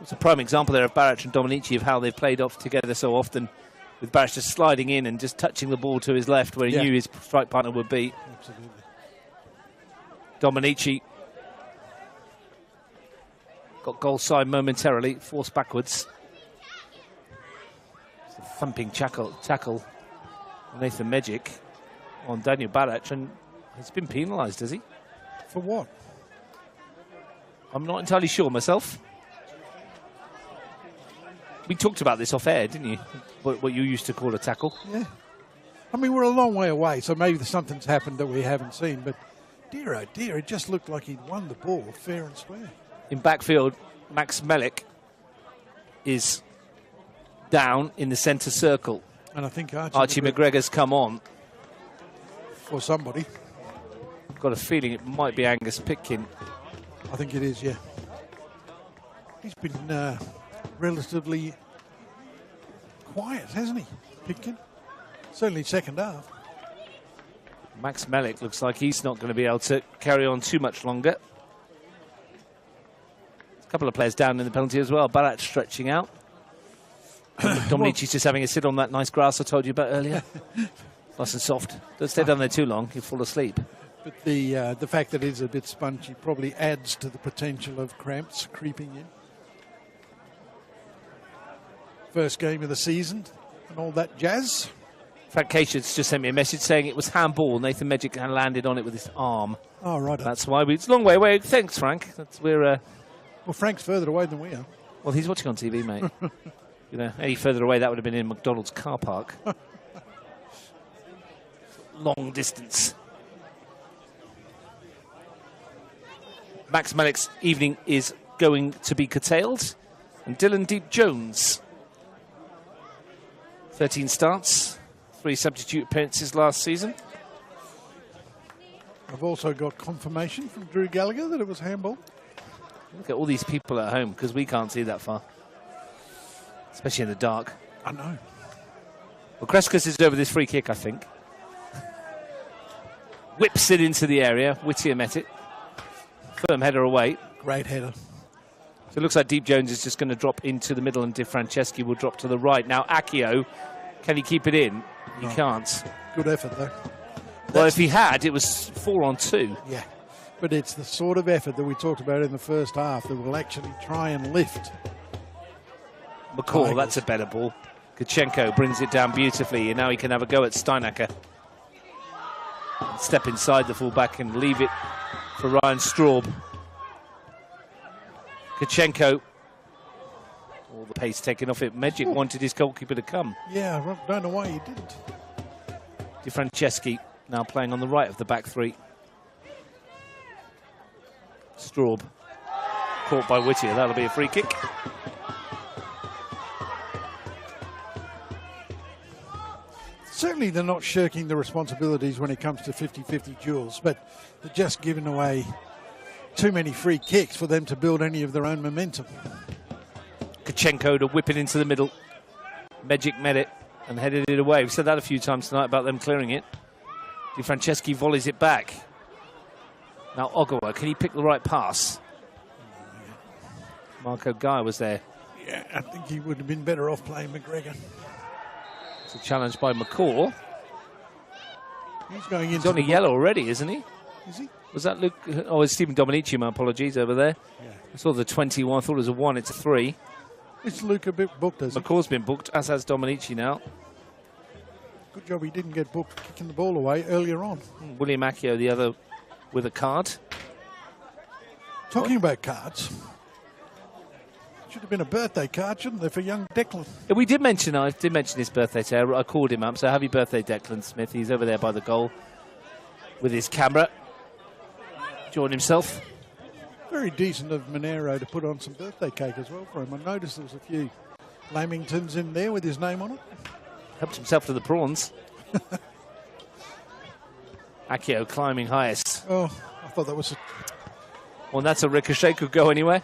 [SPEAKER 1] It's a prime example there of Barac and Dominici of how they've played off together so often, with Barac just sliding in and just touching the ball to his left where he knew his strike partner would be.
[SPEAKER 2] Absolutely.
[SPEAKER 1] Dominici got goal side momentarily, forced backwards. It's a thumping tackle Nathan Mejic on Daniel Barac, and he's been penalised, has he?
[SPEAKER 2] For what?
[SPEAKER 1] I'm not entirely sure myself. We talked about this off air, didn't you? What you used to call a tackle.
[SPEAKER 2] Yeah. I mean, we're a long way away, so maybe something's happened that we haven't seen, but dear, oh dear, it just looked like he'd won the ball fair and square.
[SPEAKER 1] In backfield, Max Melik is down in the centre circle.
[SPEAKER 2] And I think
[SPEAKER 1] Archie McGregor's come on.
[SPEAKER 2] Or somebody.
[SPEAKER 1] Got a feeling it might be Angus Pitkin.
[SPEAKER 2] I think it is, yeah. He's been relatively quiet, hasn't he, Pitkin? Certainly second half.
[SPEAKER 1] Max Melik looks like he's not going to be able to carry on too much longer. A couple of players down in the penalty as well. Barac stretching out. Dominici's just having a sit on that nice grass I told you about earlier. Nice and soft. Don't stay down there too long, you'll fall asleep.
[SPEAKER 2] But the fact that it's a bit spongy probably adds to the potential of cramps creeping in. First game of the season and all that jazz.
[SPEAKER 1] Frank Cashion's just sent me a message saying it was handball. Nathan Mejic landed on it with his arm.
[SPEAKER 2] Oh, right.
[SPEAKER 1] That's why it's a long way away. Thanks, Frank.
[SPEAKER 2] Well, Frank's further away than we are.
[SPEAKER 1] Well, he's watching on TV, mate. You know, any further away, that would have been in McDonald's car park. Long distance. Max Melik's evening is going to be curtailed. And Dylan Deep Jones, 13 starts, 3 substitute appearances last season.
[SPEAKER 2] I've also got confirmation from Drew Gallagher that it was handball.
[SPEAKER 1] Look at all these people at home, because we can't see that far. Especially in the dark.
[SPEAKER 2] I know.
[SPEAKER 1] Well, Kreskas is over this free kick, I think. Whips it into the area. Whittier met it. Firm header away.
[SPEAKER 2] Great header.
[SPEAKER 1] So it looks like Deep Jones is just going to drop into the middle and Di Franceschi will drop to the right. Now, Accio, can he keep it in? He can't.
[SPEAKER 2] Good effort, though.
[SPEAKER 1] Well, if he had, it was 4-on-2.
[SPEAKER 2] Yeah. But it's the sort of effort that we talked about in the first half that will actually try and lift.
[SPEAKER 1] McCall,
[SPEAKER 2] Tigers.
[SPEAKER 1] that's a better ball. Kachenko brings it down beautifully, and now he can have a go at Steinacker. Step inside the fullback and leave it for Ryan Straub. Kachenko. All the pace taken off it. Mejic wanted his goalkeeper to come.
[SPEAKER 2] Yeah, I don't know why he didn't.
[SPEAKER 1] Di Franceschi now playing on the right of the back three. Straub caught by Whittier. That'll be a free kick.
[SPEAKER 2] Certainly they're not shirking the responsibilities when it comes to 50-50 duels, but they're just giving away too many free kicks for them to build any of their own momentum.
[SPEAKER 1] Kachenko to whip it into the middle. Mejic met it and headed it away. We've said that a few times tonight about them clearing it. Di Franceschi volleys it back. Now Ogawa, can he pick the right pass? Marco Guy was there.
[SPEAKER 2] Yeah, I think he would have been better off playing McGregor.
[SPEAKER 1] It's a challenge by McCall.
[SPEAKER 2] He's going into
[SPEAKER 1] He's on a yellow already, isn't he?
[SPEAKER 2] Is he?
[SPEAKER 1] Was that Luke? Oh, it's Stephen Dominici, my apologies, over there.
[SPEAKER 2] Yeah.
[SPEAKER 1] I saw the 21. I thought it was a 1. It's a 3.
[SPEAKER 2] Is Luke a bit booked, has he?
[SPEAKER 1] McCall's been booked, as has Dominici now.
[SPEAKER 2] Good job he didn't get booked kicking the ball away earlier on.
[SPEAKER 1] William Accio, the other, with a card.
[SPEAKER 2] Talking about cards, should have been a birthday card, shouldn't there, for young Declan?
[SPEAKER 1] Yeah, I did mention his birthday today. I called him up, so happy birthday, Declan Smith. He's over there by the goal with his camera. Enjoying himself.
[SPEAKER 2] Very decent of Monaro to put on some birthday cake as well for him. I noticed there was a few Lamingtons in there with his name on it.
[SPEAKER 1] Helped himself to the prawns. Accio climbing highest.
[SPEAKER 2] Oh, I thought that was
[SPEAKER 1] Well, that's a ricochet, could go anywhere.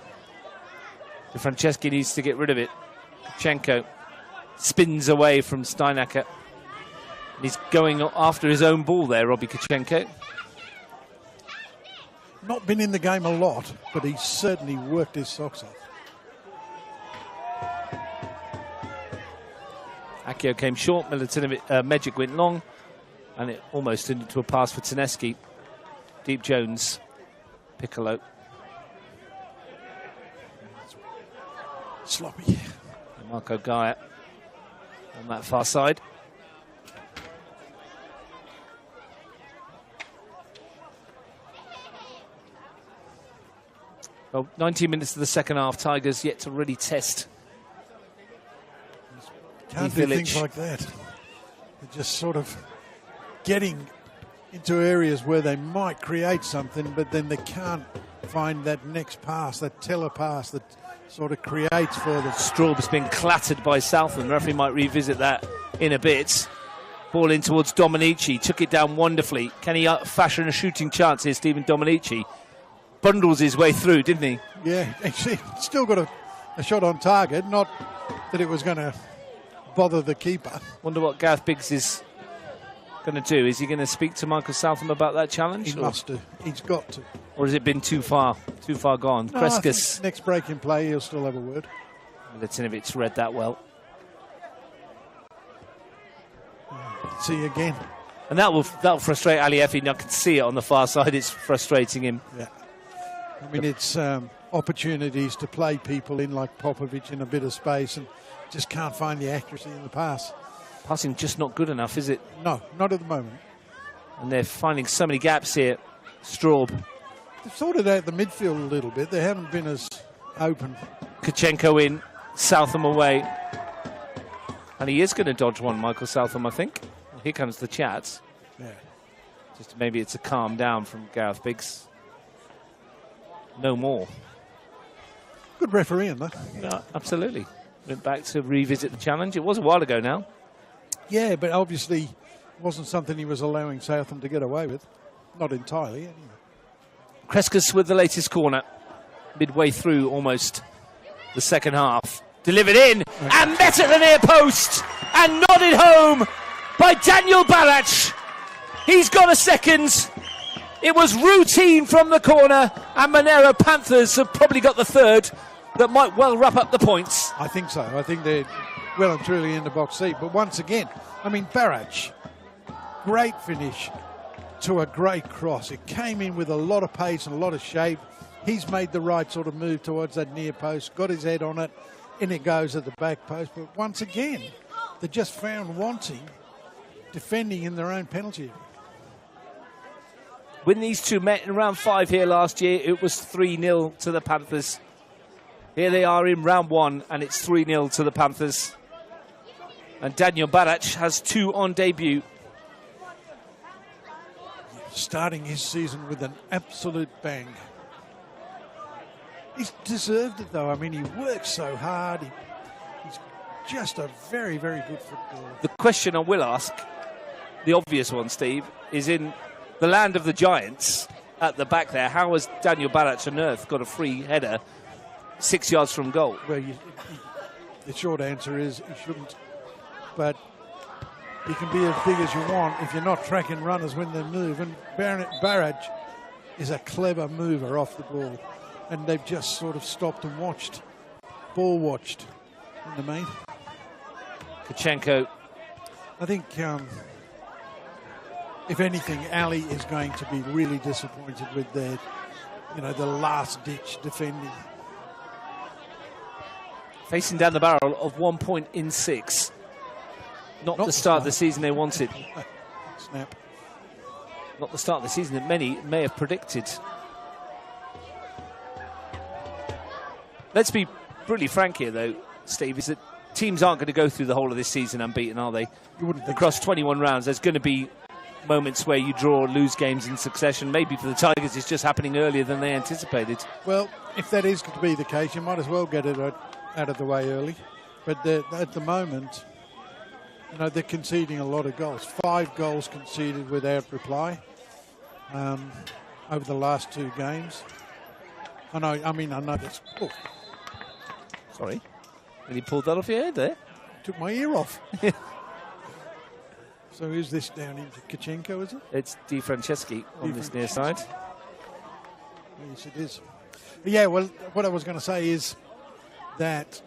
[SPEAKER 1] Di Franceschi needs to get rid of it. Kachenko spins away from Steinacker. He's going after his own ball there, Robbie Kachenko.
[SPEAKER 2] not been in the game a lot, but he's certainly worked his socks off.
[SPEAKER 1] Akio came short, Magic went long, and it almost turned into a pass for Taneski. Deep Jones, Piccolo.
[SPEAKER 2] Sloppy.
[SPEAKER 1] And Marco Gaia on that far side. Well, 19 minutes of the second half. Tigers yet to really test.
[SPEAKER 2] Can't do things like that. They're just sort of getting into areas where they might create something, but then they can't find that next pass, that telepass that sort of creates for them.
[SPEAKER 1] Straub's been clattered by Southland. The referee might revisit that in a bit. Ball in towards Dominici. Took it down wonderfully. Can he fashion a shooting chance here, Stephen Dominici? Bundles his way through, didn't he?
[SPEAKER 2] Yeah, actually, still got a shot on target. Not that it was going to bother the keeper.
[SPEAKER 1] Wonder what Gareth Biggs is going to do. Is he going to speak to Michael Southam about that challenge?
[SPEAKER 2] He must do. He's got to.
[SPEAKER 1] Or has it been too far gone?
[SPEAKER 2] No,
[SPEAKER 1] Kreskas.
[SPEAKER 2] Next break in play, he'll still have a word.
[SPEAKER 1] Milutinovic read that well.
[SPEAKER 2] See again.
[SPEAKER 1] And that'll frustrate Ali Effie. I can see it on the far side. It's frustrating him.
[SPEAKER 2] Yeah. I mean, it's opportunities to play people in like Popovic in a bit of space and just can't find the accuracy in the pass.
[SPEAKER 1] Passing just not good enough, is it?
[SPEAKER 2] No, not at the moment.
[SPEAKER 1] And they're finding so many gaps here. Straub.
[SPEAKER 2] They've sorted out the midfield a little bit. They haven't been as open.
[SPEAKER 1] Kachenko in, Southam away. And he is going to dodge one, Michael Southam, I think. Well, here comes the chat.
[SPEAKER 2] Yeah.
[SPEAKER 1] Just maybe it's a calm down from Gareth Biggs. No more.
[SPEAKER 2] Good refereeing, though.
[SPEAKER 1] Yeah, absolutely. Went back to revisit the challenge. It was a while ago now.
[SPEAKER 2] Yeah, but obviously it wasn't something he was allowing Southam to get away with. Not entirely, anyway.
[SPEAKER 1] Kreskas with the latest corner. Midway through almost the second half. Delivered in and met at the near post and nodded home by Daniel Barach. He's got a second. It was routine from the corner, and Monaro Panthers have probably got the third that might well wrap up the points.
[SPEAKER 2] I think so. I think they're well and truly in the box seat. But once again, I mean, Barach, great finish to a great cross. It came in with a lot of pace and a lot of shape. He's made the right sort of move towards that near post, got his head on it, and it goes at the back post. But once again, they just found wanting defending in their own penalty area.
[SPEAKER 1] When these two met in round 5 here last year, it was 3-0 to the Panthers. Here they are in round 1, and it's 3-0 to the Panthers. And Daniel Barach has 2 on debut.
[SPEAKER 2] Starting his season with an absolute bang. He's deserved it, though. I mean, he works so hard. He's just a very, very good footballer.
[SPEAKER 1] The question I will ask, the obvious one, Steve, is in the land of the Giants at the back there. How has Daniel Barach unearthed got a free header 6 yards from goal?
[SPEAKER 2] Well, the short answer is he shouldn't. But you can be as big as you want if you're not tracking runners when they move. And Barach is a clever mover off the ball. And they've just sort of stopped and watched. Ball watched in the main.
[SPEAKER 1] Kachenko.
[SPEAKER 2] I think, if anything, Ali is going to be really disappointed with their, the last-ditch defending.
[SPEAKER 1] Facing down the barrel of 1 point in 6. Not the start of the season they wanted.
[SPEAKER 2] Snap.
[SPEAKER 1] Not the start of the season that many may have predicted. Let's be brutally frank here, though, Steve, is that teams aren't going to go through the whole of this season unbeaten, are they?
[SPEAKER 2] You wouldn't think
[SPEAKER 1] Across
[SPEAKER 2] so.
[SPEAKER 1] 21 rounds, there's going to be moments where you draw or lose games in succession. Maybe for the Tigers, it's just happening earlier than they anticipated.
[SPEAKER 2] Well, if that is to be the case, you might as well get it out of the way early. But at the moment, they're conceding a lot of goals. 5 goals conceded without reply over the last 2 games. I know that's... Oh,
[SPEAKER 1] sorry. Really pulled that off your head there.
[SPEAKER 2] took my ear off. So is this down into Kachenko, is it?
[SPEAKER 1] It's Di Franceschi on this near side.
[SPEAKER 2] Yes, it is. Yeah, well, what I was going to say is that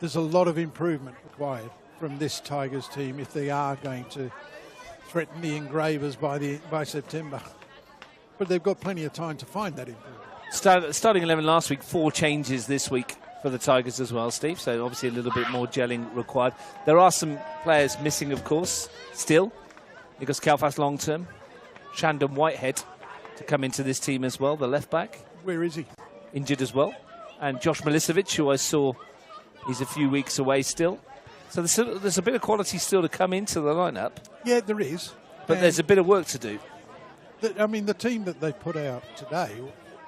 [SPEAKER 2] there's a lot of improvement required from this Tigers team if they are going to threaten the Engravers by September. But they've got plenty of time to find that improvement.
[SPEAKER 1] Starting 11 last week, 4 changes this week for the Tigers as well, Steve. So obviously a little bit more gelling required. There are some players missing, of course, still. Because Calfas long term. Shandon Whitehead to come into this team as well, the left back.
[SPEAKER 2] Where is he?
[SPEAKER 1] Injured as well. And Josh Milicevic, who I saw, he's a few weeks away still. So there's a bit of quality still to come into the lineup.
[SPEAKER 2] Yeah, there is.
[SPEAKER 1] But there's a bit of work to do.
[SPEAKER 2] The team that they put out today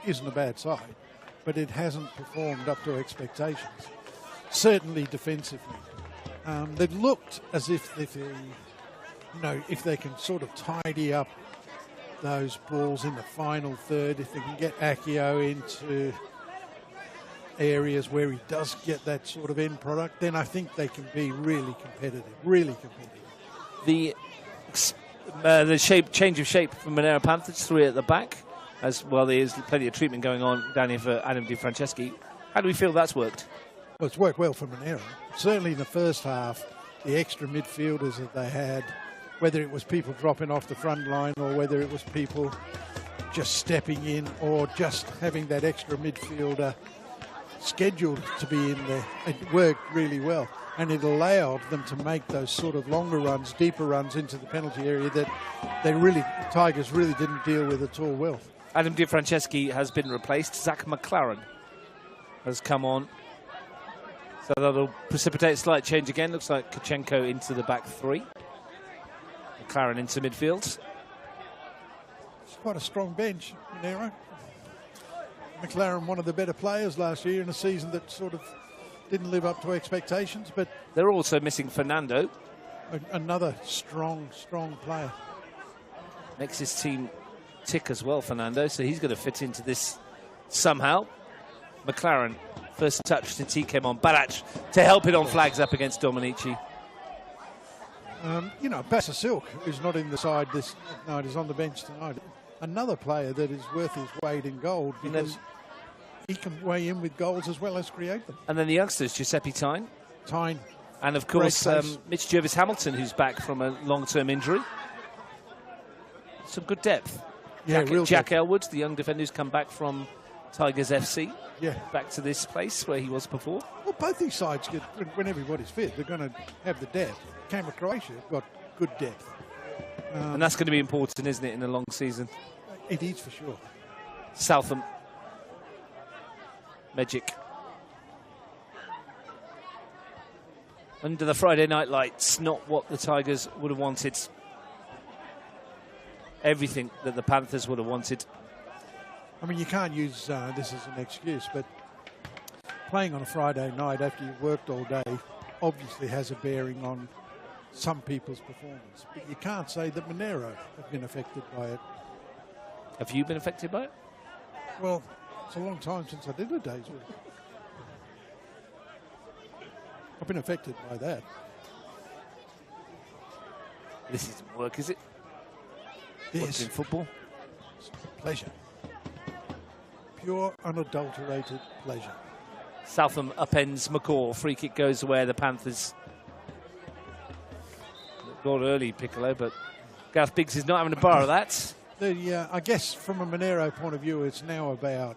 [SPEAKER 2] isn't a bad side, but it hasn't performed up to expectations. Certainly defensively. They've looked as if if they can sort of tidy up those balls in the final third, if they can get Akio into areas where he does get that sort of end product, then I think they can be really competitive.
[SPEAKER 1] The change of shape from Monaro Panthers, 3 at the back, as well. There's plenty of treatment going on down here for Adam Di Franceschi. How do we feel that's worked?
[SPEAKER 2] Well, it's worked well for Monaro. Certainly in the first half, the extra midfielders that they had, whether it was people dropping off the front line or whether it was people just stepping in or just having that extra midfielder scheduled to be in there, it worked really well. And it allowed them to make those sort of longer runs, deeper runs into the penalty area that Tigers really didn't deal with at all well.
[SPEAKER 1] Adam Di Franceschi has been replaced. Zach McLaren has come on. So that'll precipitate a slight change again. Looks like Kachenko into the back 3. McLaren into midfield.
[SPEAKER 2] It's quite a strong bench, Monaro. McLaren, one of the better players last year in a season that sort of didn't live up to expectations, but
[SPEAKER 1] they're also missing Fernando.
[SPEAKER 2] Another strong player.
[SPEAKER 1] Makes his team tick as well, Fernando, so he's going to fit into this somehow. McLaren, first touch to TK on Barach to help it on flags up against Dominici.
[SPEAKER 2] Bassa Silk, who's not in the side this night, is on the bench tonight. Another player that is worth his weight in gold because he can weigh in with goals as well as create them.
[SPEAKER 1] And then the youngsters, Giuseppe Tyne. And of course, Mitch Jervis-Hamilton, who's back from a long-term injury. Some good depth.
[SPEAKER 2] Yeah,
[SPEAKER 1] Jack Elwood, the young defender who's come back from Tigers FC.
[SPEAKER 2] Yeah.
[SPEAKER 1] Back to this place where he was before.
[SPEAKER 2] Well, both these sides, when everybody's fit, they're going to have the depth. Canberra Croatia have got good depth.
[SPEAKER 1] And that's going to be important, isn't it, in a long season?
[SPEAKER 2] It is for sure.
[SPEAKER 1] Southam. Magic. Under the Friday night lights, not what the Tigers would have wanted. Everything that the Panthers would have wanted.
[SPEAKER 2] I mean, you can't use this as an excuse, but playing on a Friday night after you've worked all day obviously has a bearing on some people's performance. But you can't say that Monaro have been affected by it.
[SPEAKER 1] Have you been affected by it?
[SPEAKER 2] Well, it's a long time since I did a day's work. I've been affected by that.
[SPEAKER 1] This isn't work, is it?
[SPEAKER 2] Yes.
[SPEAKER 1] In football?
[SPEAKER 2] Pleasure. Pure, unadulterated pleasure.
[SPEAKER 1] Southam upends McCaw. Free kick goes away. The Panthers got early, Piccolo, but Gareth Biggs is not having a bar of that.
[SPEAKER 2] I guess from a Monaro point of view, it's now about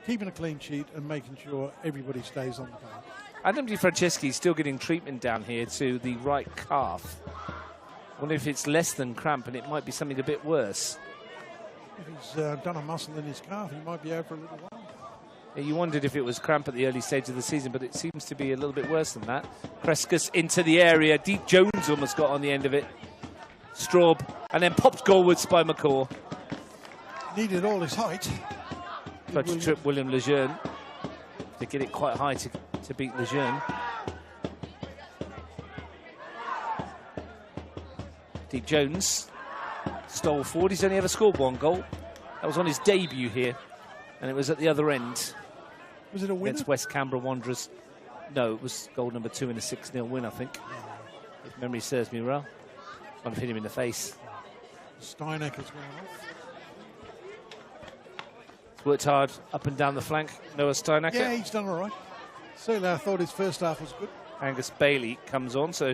[SPEAKER 2] keeping a clean sheet and making sure everybody stays on the park.
[SPEAKER 1] Adam Di Franceschi is still getting treatment down here to the right calf. I wonder if it's less than cramp and it might be something a bit worse.
[SPEAKER 2] If he's done a muscle in his calf, he might be out for a little while.
[SPEAKER 1] Yeah, you wondered if it was cramp at the early stage of the season, but it seems to be a little bit worse than that. Prescus into the area. Deep Jones almost got on the end of it. Straub, and then popped goalwards by McCaw.
[SPEAKER 2] Needed all his height.
[SPEAKER 1] Tried to trip William Lejeune. To get it quite high to beat Lejeune. Deep Jones stole forward. He's only ever scored 1 goal. That was on his debut here, and it was at the other end.
[SPEAKER 2] Was it a win?
[SPEAKER 1] Against West Canberra Wanderers. No, it was goal number 2 in a 6-0 win, I think. If memory serves me well. Trying to hit him in the face.
[SPEAKER 2] Steinecker's going off.
[SPEAKER 1] Worked hard up and down the flank, Noah Steinacker.
[SPEAKER 2] Yeah, he's done all right. Certainly, I thought his first half was good.
[SPEAKER 1] Angus Bailey comes on, so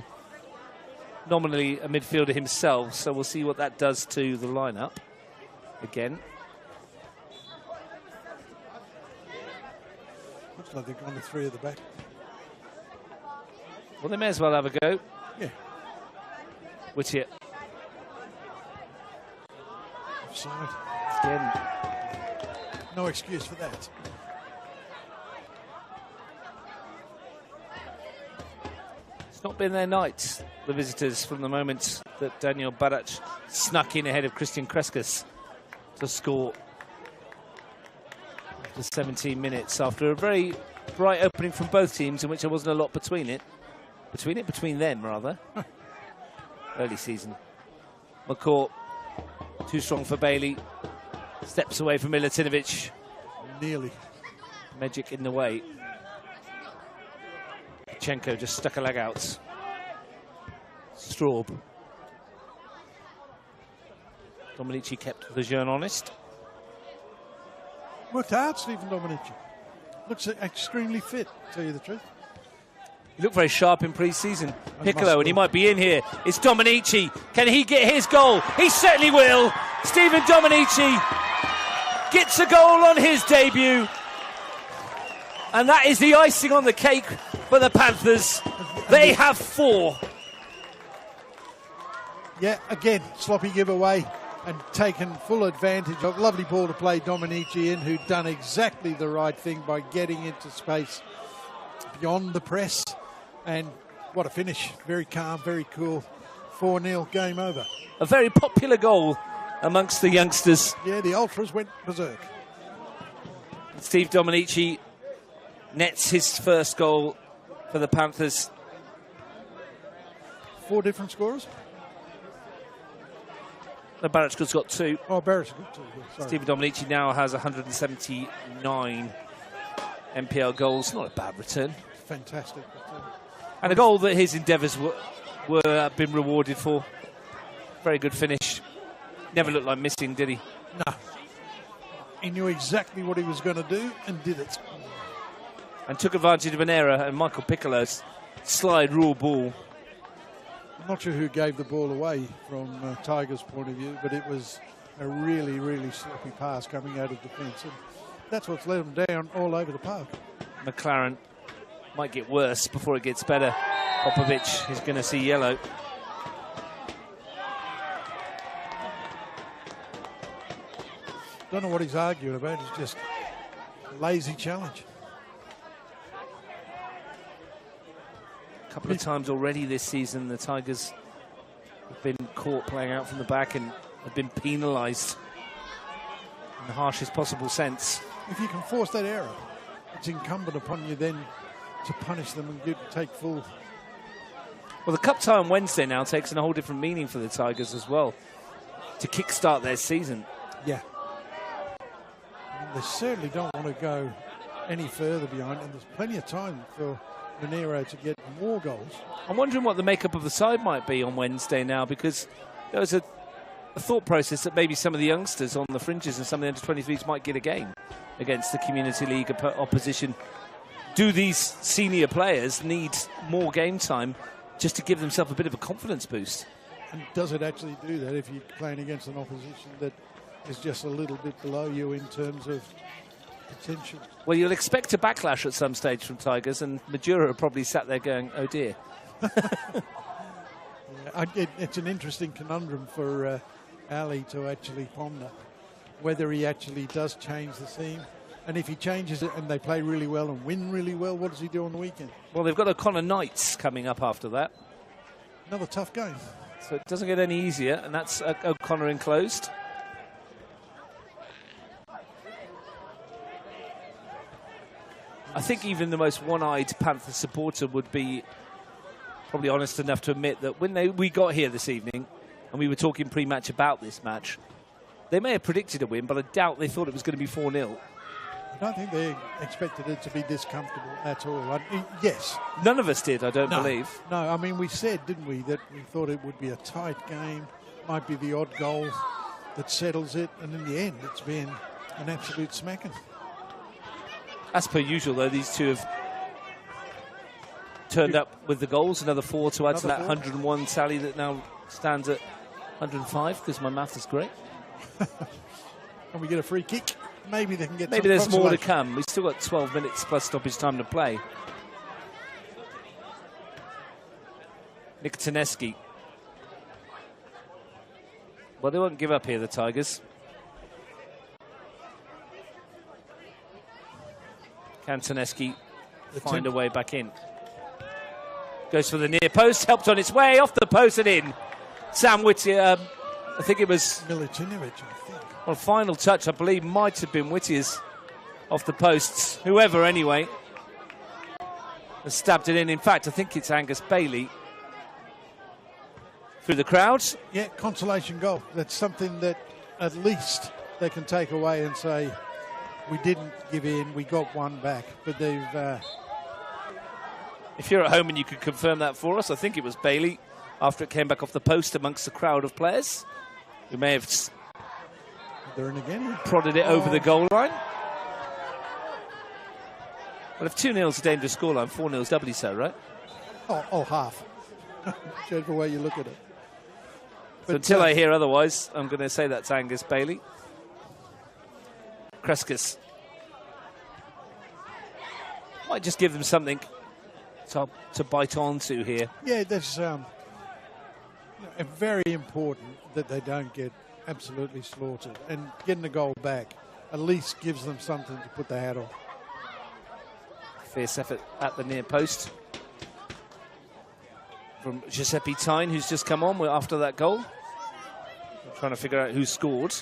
[SPEAKER 1] nominally a midfielder himself, so we'll see what that does to the lineup again.
[SPEAKER 2] Looks like they've gone to 3 at the back.
[SPEAKER 1] Well, they may as well have a go.
[SPEAKER 2] Yeah.
[SPEAKER 1] Whittier.
[SPEAKER 2] Offside.
[SPEAKER 1] Again.
[SPEAKER 2] No excuse for that.
[SPEAKER 1] It's not been their night, the visitors, from the moment that Daniel Barac snuck in ahead of Christian Kreskas to score after 17 minutes, after a very bright opening from both teams in which there wasn't a lot between them, rather. Early season. McCourt, too strong for Bailey. Steps away from Milatinovic.
[SPEAKER 2] Nearly.
[SPEAKER 1] Magic in the way. Chenko just stuck a leg out. Straub. Dominici kept the jeune honest.
[SPEAKER 2] Worked hard, Stephen Dominici. Looks extremely fit, to tell you the truth.
[SPEAKER 1] He looked very sharp in pre-season. Piccolo, and he might be in here. It's Dominici. Can he get his goal? He certainly will. Stephen Dominici gets a goal on his debut. And that is the icing on the cake for the Panthers. They have 4.
[SPEAKER 2] Yeah, again, sloppy giveaway and taken full advantage of. Lovely ball to play Dominici in, who'd done exactly the right thing by getting into space beyond the press. And what a finish. Very calm, very cool. 4-0, game over.
[SPEAKER 1] A very popular goal amongst the youngsters.
[SPEAKER 2] Yeah, the Ultras went berserk.
[SPEAKER 1] Steve Dominici nets his first goal for the Panthers.
[SPEAKER 2] 4 different scorers?
[SPEAKER 1] No, Barachka's got 2.
[SPEAKER 2] Oh, Barrett's got 2. Yeah,
[SPEAKER 1] Stephen Dominici now has 179 NPL goals. Not a bad return.
[SPEAKER 2] Fantastic.
[SPEAKER 1] And a goal that his endeavours were been rewarded for. Very good finish. Never looked like missing, did he?
[SPEAKER 2] No. He knew exactly what he was going to do and did it.
[SPEAKER 1] And took advantage of an error and Michael Piccolo's slide raw ball.
[SPEAKER 2] I'm not sure who gave the ball away from Tigers' point of view, but it was a really, really sloppy pass coming out of defence. And that's what's let them down all over the park.
[SPEAKER 1] McLaren might get worse before it gets better. Popovic is going to see yellow.
[SPEAKER 2] Don't know what he's arguing about. It's just a lazy challenge.
[SPEAKER 1] A couple of times already this season, the Tigers have been caught playing out from the back and have been penalised in the harshest possible sense.
[SPEAKER 2] If you can force that error, it's incumbent upon you then to punish them and take full.
[SPEAKER 1] Well, the cup tie on Wednesday now takes on a whole different meaning for the Tigers as well, to kickstart their season.
[SPEAKER 2] Yeah. They certainly don't want to go any further behind, and there's plenty of time for Monaro to get more goals.
[SPEAKER 1] I'm wondering what the makeup of the side might be on Wednesday now, because there was a thought process that maybe some of the youngsters on the fringes and some of the under-23s might get a game against the Community League opposition. Do these senior players need more game time just to give themselves a bit of a confidence boost?
[SPEAKER 2] And does it actually do that if you're playing against an opposition that is just a little bit below you in terms of potential?
[SPEAKER 1] Well, you'll expect a backlash at some stage from Tigers, and Madura probably sat there going, oh dear.
[SPEAKER 2] It's an interesting conundrum for Ali to actually ponder, whether he actually does change the team. And if he changes it and they play really well and win really well, what does he do on the weekend?
[SPEAKER 1] Well, they've got O'Connor Knights coming up after that.
[SPEAKER 2] Another tough game.
[SPEAKER 1] So it doesn't get any easier, and that's O'Connor enclosed. I think even the most one-eyed Panther supporter would be probably honest enough to admit that when we got here this evening and we were talking pre-match about this match, they may have predicted a win, but I doubt they thought it was going to be 4-0.
[SPEAKER 2] I don't think they expected it to be this comfortable at all. Yes.
[SPEAKER 1] None of us did, I don't believe.
[SPEAKER 2] No, I mean, we said, didn't we, that we thought it would be a tight game, might be the odd goal that settles it, and in the end it's been an absolute smacking.
[SPEAKER 1] As per usual, though, these two have turned up with the goals. Another 4 to add to that 101 tally that now stands at 105, because my math is great.
[SPEAKER 2] And we get a free kick. Maybe they can get
[SPEAKER 1] Maybe there's more to come. We've still got 12 minutes plus stoppage time to play. Nick Taneski. Well, they won't give up here, the Tigers. Can Taneski find a way back in? Goes for the near post, helped on its way, off the post and in. Sam Whittier, I think it was
[SPEAKER 2] Milutinovic, I think.
[SPEAKER 1] Well, final touch, I believe, might have been Whittier's off the posts. Whoever, anyway, has stabbed it in. In fact, I think it's Angus Bailey. Through the crowds.
[SPEAKER 2] Yeah, consolation goal. That's something that at least they can take away and say, we didn't give in, we got one back. But they've...
[SPEAKER 1] If you're at home and you could confirm that for us, I think it was Bailey after it came back off the post amongst the crowd of players who may have
[SPEAKER 2] they're in again.
[SPEAKER 1] Prodded it over the goal line. Well, if 2-0 is a dangerous scoreline, 4-0 is doubly so, right?
[SPEAKER 2] Oh, half. Whichever way you look at it.
[SPEAKER 1] So until I hear otherwise, I'm going to say that's Angus Bailey. Kreskas might just give them something to bite onto here.
[SPEAKER 2] Yeah, that's very important that they don't get absolutely slaughtered. And getting the goal back at least gives them something to put their hat on.
[SPEAKER 1] Fierce effort at the near post from Giuseppe Tyne, who's just come on after that goal. I'm trying to figure out who scored.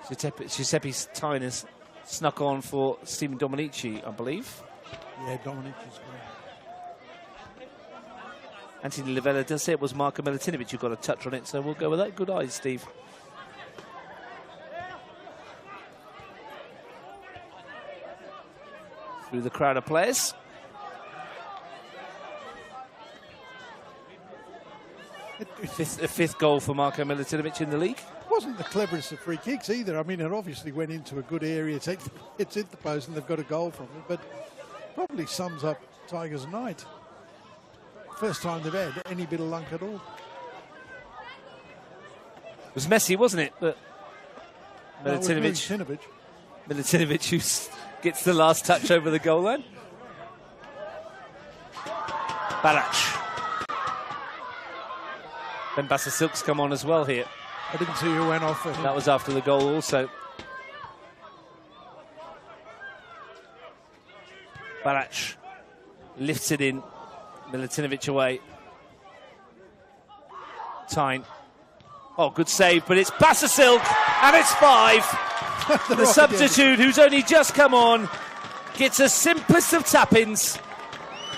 [SPEAKER 1] Giuseppe Tyne has snuck on for Stephen Dominici, I believe.
[SPEAKER 2] Yeah, Dominici's great.
[SPEAKER 1] Anthony Lavella does say it was Marko Milutinovic who got a touch on it, so we'll go with that. Good eyes, Steve. Through the crowd of players. A fifth goal for Marko Milutinovic in the league.
[SPEAKER 2] It wasn't the cleverest of free kicks either. I mean, it obviously went into a good area. It's hit the post and they've got a goal from it, but probably sums up Tigers' night. First time they've had any bit of luck at all.
[SPEAKER 1] It was messy, wasn't it? But Milutinovic who gets the last touch over the goal line. Balac. Ben Bassasilk's come on as well here.
[SPEAKER 2] I didn't see who went off.
[SPEAKER 1] That was after the goal also. Balac lifts it in. Milutinovic away. Tyne. Oh, good save, but it's Bassasilk, and it's 5. The substitute, who's only just come on, gets a simplest of tap-ins,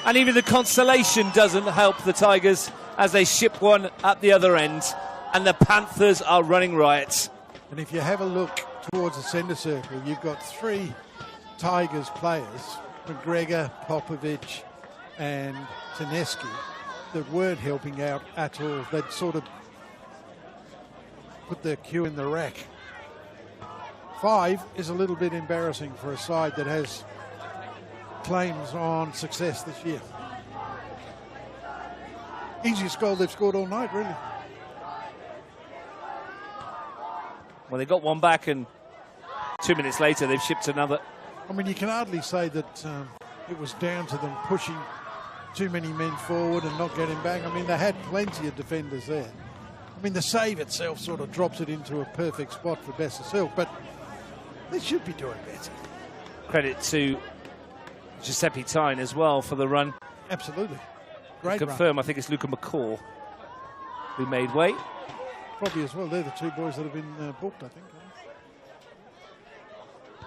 [SPEAKER 1] and even the consolation doesn't help the Tigers as they ship one at the other end, and the Panthers are running riot.
[SPEAKER 2] And if you have a look towards the centre circle, you've got 3 Tigers players, McGregor, Popovic, and Taneski, that weren't helping out at all. They'd sort of put their cue in the rack. 5 is a little bit embarrassing for a side that has claims on success this year. Easiest goal they've scored all night, really.
[SPEAKER 1] Well, they got one back, and 2 minutes later they've shipped another.
[SPEAKER 2] I mean, you can hardly say that it was down to them pushing too many men forward and not getting back. I mean, they had plenty of defenders there. I mean, the save itself sort of drops it into a perfect spot for Bassasilk, but they should be doing better.
[SPEAKER 1] Credit to Giuseppe Tyne as well for the run.
[SPEAKER 2] Absolutely. Great
[SPEAKER 1] Confirm,
[SPEAKER 2] run.
[SPEAKER 1] I think it's Luca McCaw who made way.
[SPEAKER 2] Probably as well. They're the 2 boys that have been booked, I think.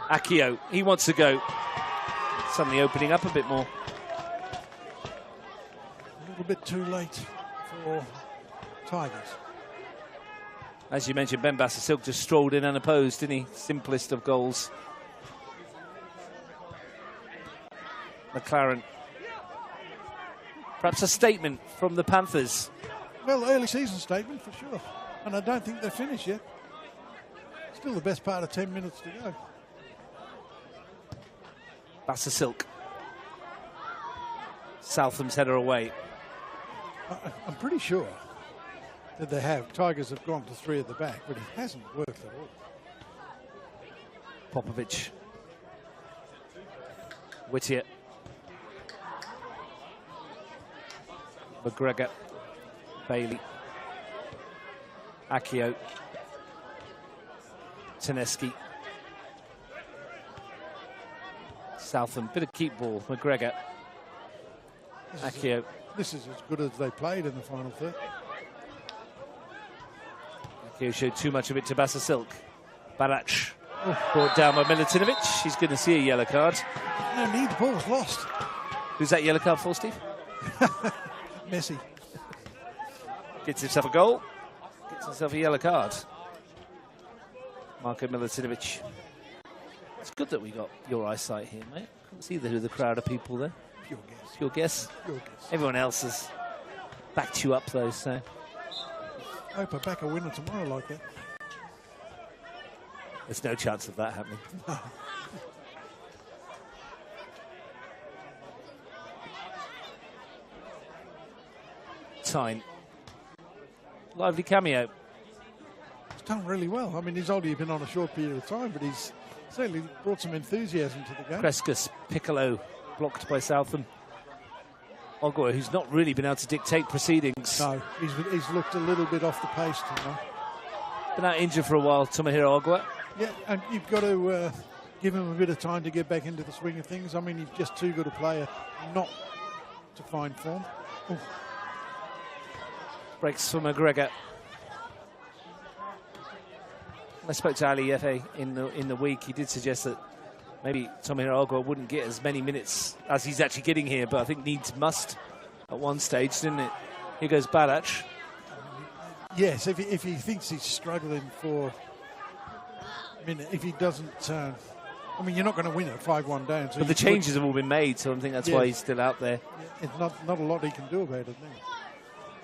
[SPEAKER 1] Akio, he wants to go. Suddenly opening up a bit more.
[SPEAKER 2] A little bit too late for Tigers.
[SPEAKER 1] As you mentioned, Ben Bassasilk just strolled in unopposed, didn't he? Simplest of goals. McLaren. Perhaps a statement from the Panthers.
[SPEAKER 2] Well, early season statement for sure. And I don't think they're finished yet. Still the best part of 10 minutes to go.
[SPEAKER 1] That's a silk. Southam's header away.
[SPEAKER 2] I'm pretty sure that they have. Tigers have gone to 3 at the back, but it hasn't worked at all.
[SPEAKER 1] Popovic. Whittier. McGregor. Bailey. Akio. Taneski. Southam. Bit of keep ball. McGregor. Akio.
[SPEAKER 2] This is as good as they played in the final third.
[SPEAKER 1] Akio showed too much of it to Basasilk. Barach. Brought down by Milutinovic. He's going to see a yellow card.
[SPEAKER 2] No need, the ball's lost.
[SPEAKER 1] Who's that yellow card for, Steve?
[SPEAKER 2] Messi.
[SPEAKER 1] Gets himself a goal. Gets himself a yellow card. Marko Milutinovic. It's good that we got your eyesight here, mate. Couldn't see who the crowd of people there.
[SPEAKER 2] Pure guess.
[SPEAKER 1] Pure guess.
[SPEAKER 2] Pure guess.
[SPEAKER 1] Everyone else has backed you up, though, so.
[SPEAKER 2] I hope I back a winner tomorrow like that.
[SPEAKER 1] There's no chance of that happening. Tyne. Lively cameo.
[SPEAKER 2] He's done really well. I mean, he's only been on a short period of time, but he's certainly brought some enthusiasm to the game.
[SPEAKER 1] Crescus, Piccolo, blocked by Southam. Ogwa, who's not really been able to dictate proceedings.
[SPEAKER 2] No, he's looked a little bit off the pace tonight.
[SPEAKER 1] Been out injured for a while, Tomohiro Ogwa.
[SPEAKER 2] Yeah, and you've got to give him a bit of time to get back into the swing of things. I mean, he's just too good a player not to find form. Ooh.
[SPEAKER 1] Breaks for McGregor. I spoke to Ali Efe in the week. He did suggest that maybe Tomohiro Ogwa wouldn't get as many minutes as he's actually getting here, but I think needs must at one stage, didn't it? Here goes Barach.
[SPEAKER 2] Yes, if he thinks he's struggling for... I mean, if he doesn't... I mean, you're not going to win it 5-1 down. So
[SPEAKER 1] but the changes have all been made, so I think that's why he's still out there.
[SPEAKER 2] It's not a lot he can do about it now.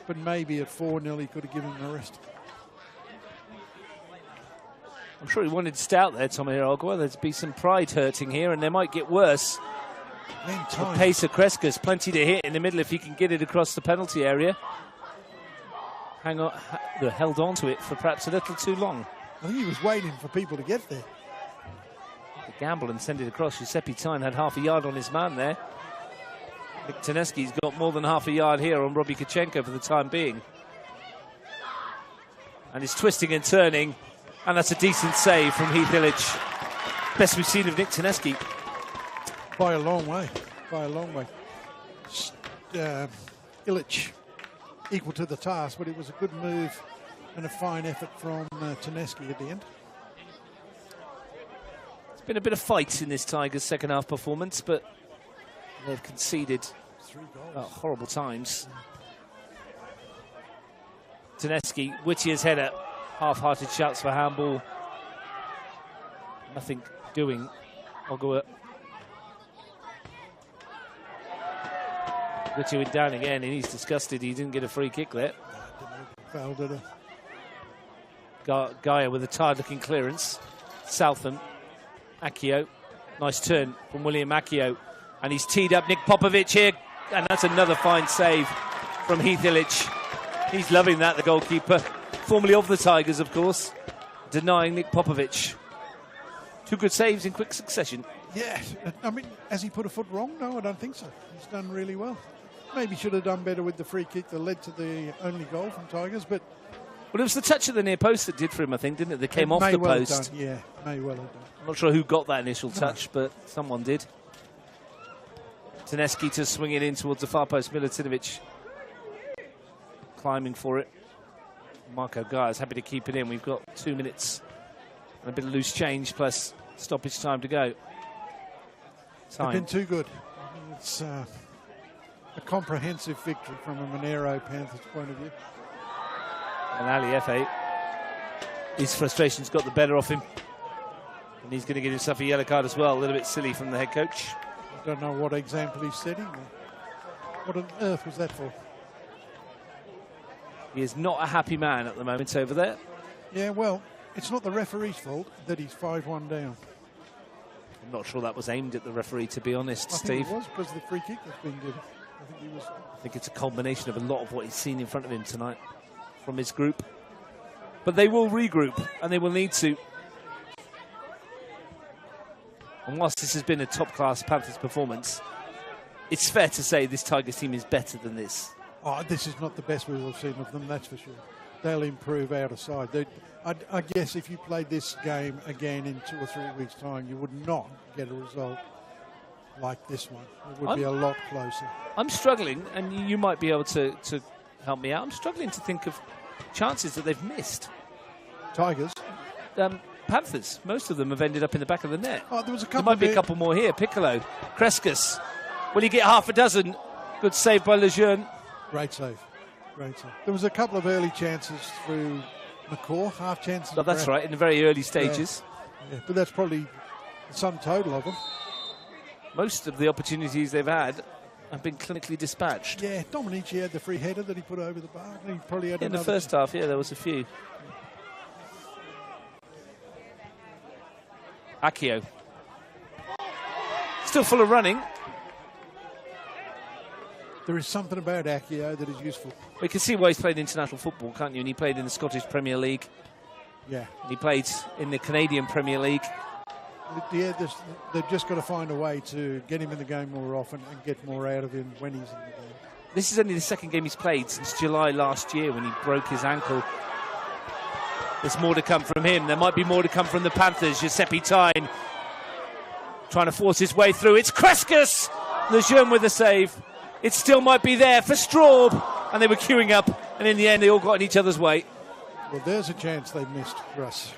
[SPEAKER 2] But maybe at 4-0 he could have given him a rest.
[SPEAKER 1] I'm sure he wanted to stay out there, Tomohiro Ogwa. There's be some pride hurting here, and they might get worse. The pace of Crescus, plenty to hit in the middle if he can get it across the penalty area. Hang on, held on to it for perhaps a little too long.
[SPEAKER 2] I think he was waiting for people to get there.
[SPEAKER 1] The gamble and send it across. Giuseppe Tyne had half a yard on his man there. Nick Taneski's got more than half a yard here on Robbie Kachenko for the time being. And he's twisting and turning. And that's a decent save from Heath Illich. Best we've seen of Nick Taneski.
[SPEAKER 2] By a long way. By a long way. Illich equal to the task, but it was a good move and a fine effort from Taneski at the end.
[SPEAKER 1] It's been a bit of fight in this Tigers second half performance, but they've conceded
[SPEAKER 2] 3 goals
[SPEAKER 1] at horrible times. Taneski, Whittier's header. Half-hearted shouts for handball. Nothing doing. Ogwa. Whittier went down again, and he's disgusted he didn't get a free kick there.
[SPEAKER 2] Foul, did it?
[SPEAKER 1] Gaia with a tired-looking clearance. Southam. Akio. Nice turn from William Akio. And he's teed up Nick Popovic here. And that's another fine save from Heath Illich. He's loving that, the goalkeeper. Formerly of the Tigers, of course. Denying Nick Popovic. 2 good saves in quick succession.
[SPEAKER 2] Yeah, I mean, has he put a foot wrong? No, I don't think so. He's done really well. Maybe should have done better with the free kick that led to the only goal from Tigers, but...
[SPEAKER 1] Well, it was the touch of the near post that did for him, I think, didn't it? That came off the post.
[SPEAKER 2] Yeah, may well have done.
[SPEAKER 1] I'm not sure who got that initial touch, but someone did. Taneski to swing it in towards the far post. Milutinovic climbing for it. Marco Gaia is happy to keep it in. We've got 2 minutes and a bit of loose change plus stoppage time to go.
[SPEAKER 2] They've been too good. It's a comprehensive victory from a Monaro Panthers point of view.
[SPEAKER 1] And Ali Efe, his frustration's got the better of him. And he's going to get himself a yellow card as well. A little bit silly from the head coach.
[SPEAKER 2] I don't know what example he's setting. What on earth was that for?
[SPEAKER 1] He is not a happy man at the moment over there.
[SPEAKER 2] Yeah, well, it's not the referee's fault that he's 5-1 down.
[SPEAKER 1] I'm not sure that was aimed at the referee, to be honest, Steve.
[SPEAKER 2] I think it was because of the free kick that's been given.
[SPEAKER 1] I think it's a combination of a lot of what he's seen in front of him tonight from his group. But they will regroup, and they will need to. And whilst this has been a top-class Panthers performance, it's fair to say this Tigers team is better than this.
[SPEAKER 2] Oh, this is not the best we've seen of them, that's for sure. They'll improve out of side. I guess if you played this game again in 2 or 3 weeks' time, you would not get a result like this one. It would be a lot closer.
[SPEAKER 1] I'm struggling, and you might be able to help me out. I'm struggling to think of chances that they've missed.
[SPEAKER 2] Tigers?
[SPEAKER 1] Panthers. Most of them have ended up in the back of the net.
[SPEAKER 2] Oh, there was a couple.
[SPEAKER 1] There might be a couple more here. Piccolo, Kreskas. Will he get half a dozen? Good save by Lejeune.
[SPEAKER 2] Great save. Great save. There was a couple of early chances through McCaw, half chances.
[SPEAKER 1] Oh, that's right, in the very early stages.
[SPEAKER 2] Yeah, but that's probably the sum total of them.
[SPEAKER 1] Most of the opportunities they've had have been clinically dispatched.
[SPEAKER 2] Yeah, Dominici had the free header that he put over the bar. And he probably had
[SPEAKER 1] in the first half, yeah, there was a few. Akio. Still full of running.
[SPEAKER 2] There is something about Akio that is useful.
[SPEAKER 1] We can see why he's played international football, can't you? And he played in the Scottish Premier League.
[SPEAKER 2] Yeah.
[SPEAKER 1] And he played in the Canadian Premier League.
[SPEAKER 2] Yeah, they've just got to find a way to get him in the game more often and get more out of him when he's in the game.
[SPEAKER 1] This is only the second game he's played since July last year when he broke his ankle. There's more to come from him. There might be more to come from the Panthers. Giuseppe Tyne trying to force his way through. It's Kreskas! Lejeune with a save. It still might be there for Straub. And they were queuing up. And in the end, they all got in each other's way.
[SPEAKER 2] Well, there's a chance they missed for us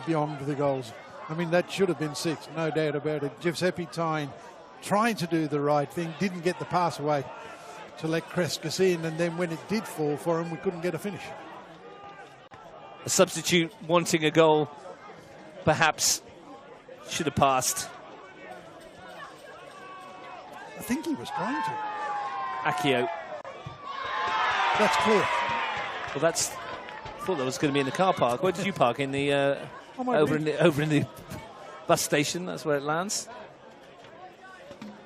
[SPEAKER 2] beyond the goals. I mean, that should have been 6, no doubt about it. Giuseppe Tyne trying to do the right thing, didn't get the pass away to let Kreskas in. And then when it did fall for him, we couldn't get a finish.
[SPEAKER 1] A substitute wanting a goal perhaps should have passed.
[SPEAKER 2] I think he was trying to.
[SPEAKER 1] Akio.
[SPEAKER 2] That's clear.
[SPEAKER 1] Well, I thought that was going to be in the car park. Where did you park? In the over in the bus station. That's where it lands.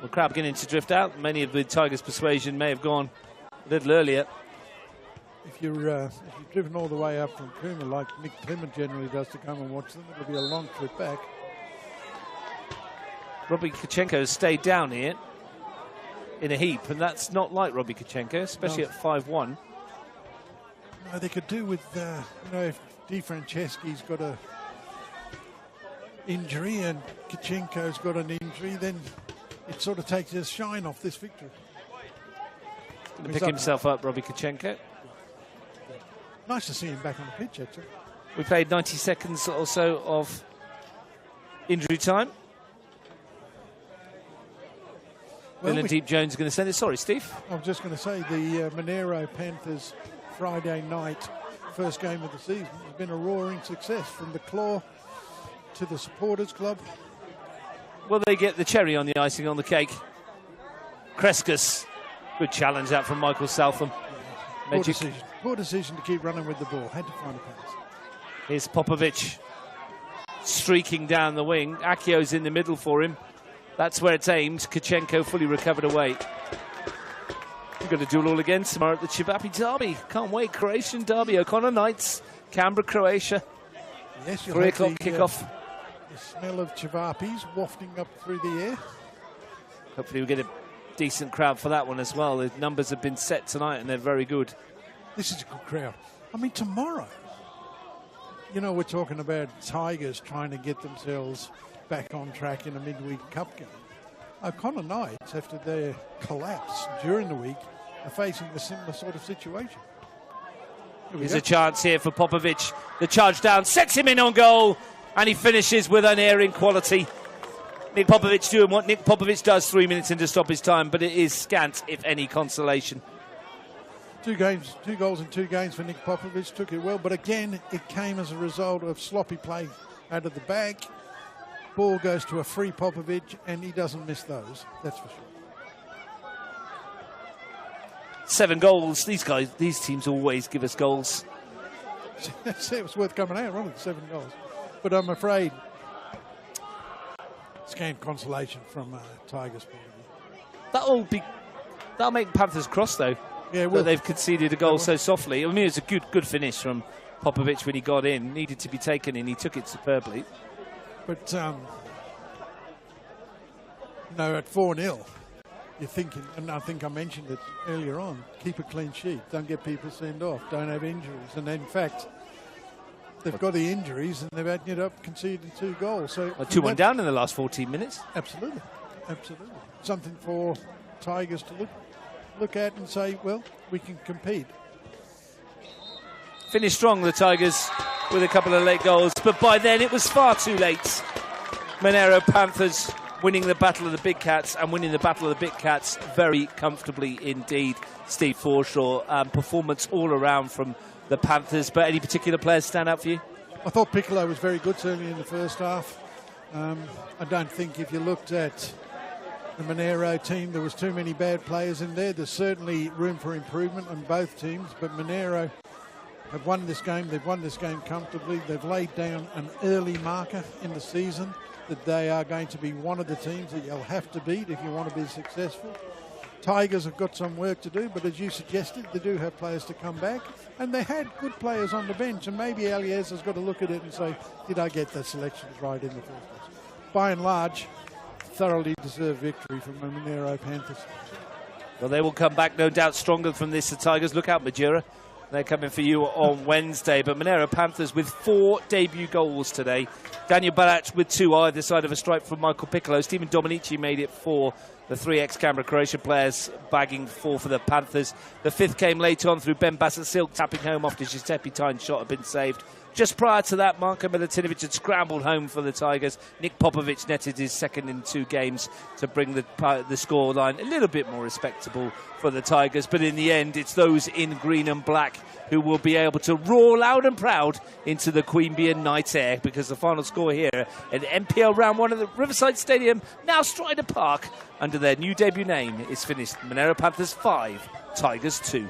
[SPEAKER 1] Well, crowd beginning to drift out. Many of the Tigers' persuasion may have gone a little earlier.
[SPEAKER 2] If you're driven all the way up from Cooma, like Nick Clement generally does, to come and watch them, it'll be a long trip back.
[SPEAKER 1] Robbie Kachenko has stayed down here in a heap, and that's not like Robbie Kachenko, especially at 5'1".
[SPEAKER 2] No, they could do with, if Di Franceschi's got a injury and Kachenko's got an injury, then it sort of takes his shine off this victory.
[SPEAKER 1] Going to pick himself up, Robbie Kachenko.
[SPEAKER 2] Nice to see him back on the pitch, actually.
[SPEAKER 1] We played 90 seconds or so of injury time. Well, Deep Jones is going to send it. Sorry, Steve.
[SPEAKER 2] I was just going to say the Monaro Panthers Friday night first game of the season has been a roaring success, from the Claw to the Supporters Club.
[SPEAKER 1] Well, they get the cherry on the icing on the cake. Kreskas, good challenge out from Michael Southam.
[SPEAKER 2] Poor decision to keep running with the ball. Had to find a pass.
[SPEAKER 1] Here's Popovic streaking down the wing. Akio's in the middle for him. That's where it's aimed. Kachenko fully recovered away. We're going to do it all again tomorrow at the Chivapi Derby. Can't wait. Croatian Derby. O'Connor Knights, Canberra, Croatia.
[SPEAKER 2] Yes,
[SPEAKER 1] 3 o'clock kickoff.
[SPEAKER 2] The smell of Chivapis wafting up through the air.
[SPEAKER 1] Hopefully we get a decent crowd for that one as well. The numbers have been set tonight and they're very good.
[SPEAKER 2] This is a good crowd. I mean, tomorrow, we're talking about Tigers trying to get themselves back on track in a midweek cup game. O'Connor Knights, after their collapse during the week, are facing a similar sort of situation.
[SPEAKER 1] There's a chance here for Popovic. The charge down sets him in on goal, and he finishes with unerring quality. Nick Popovic doing what Nick Popovic does, 3 minutes in to stop his time, but it is scant, if any, consolation.
[SPEAKER 2] 2 goals in 2 games for Nick Popovic. Took it well, but again, it came as a result of sloppy play out of the back. Ball goes to a free Popovic, and he doesn't miss those. That's for sure.
[SPEAKER 1] 7 goals. These teams always give us goals.
[SPEAKER 2] It was worth coming out, wasn't it? 7 goals. But I'm afraid scant consolation from Tigers' point of view.
[SPEAKER 1] That'll make Panthers cross though.
[SPEAKER 2] Yeah,
[SPEAKER 1] that they've conceded a goal so softly. I mean, it's a good finish from Popovic when he got in. Needed to be taken in. He took it superbly.
[SPEAKER 2] But at 4-0, you're thinking, and I think I mentioned it earlier on, keep a clean sheet. Don't get people sent off. Don't have injuries. And in fact, they've got the injuries and they've ended up conceding 2 goals. So
[SPEAKER 1] 2-1 down in the last 14 minutes.
[SPEAKER 2] Absolutely. Something for Tigers to look at and say, well, we can compete.
[SPEAKER 1] Finished strong, the Tigers, with a couple of late goals, but by then it was far too late. Monaro Panthers winning the Battle of the Big Cats, and winning the Battle of the Big Cats very comfortably indeed. Steve Forshaw, performance all around from the Panthers, but any particular players stand out for you?
[SPEAKER 2] I thought Piccolo was very good, certainly in the first half. I don't think if you looked at the Monaro team, there was too many bad players in there. There's certainly room for improvement on both teams, but Monaro have won this game. They've won this game comfortably. They've laid down an early marker in the season that they are going to be one of the teams that you'll have to beat if you want to be successful. Tigers have got some work to do, but as you suggested, they do have players to come back, and they had good players on the bench, and maybe Elias has got to look at it and say, did I get the selections right in the first place? By and large, thoroughly deserved victory from the Monaro Panthers.
[SPEAKER 1] Well, they will come back, no doubt, stronger from this. The Tigers, look out, Majura. They're coming for you on Wednesday. But Monaro Panthers with 4 debut goals today. Daniel Balac with 2 either side of a strike from Michael Piccolo. Stephen Dominici made it 4. The 3 ex-Canberra Croatia players bagging 4 for the Panthers. The 5th came late on through Ben Bassett-Silk, tapping home after Giuseppe Tyne's shot had been saved. Just prior to that, Marko Milutinovic had scrambled home for the Tigers. Nick Popovic netted his second in 2 games to bring the scoreline a little bit more respectable for the Tigers. But in the end, it's those in green and black who will be able to roar loud and proud into the Queanbeyan night air, because the final score here at NPL Round 1 at the Riverside Stadium, now Strider Park, under their new debut name, is finished Monaro Panthers 5, Tigers 2.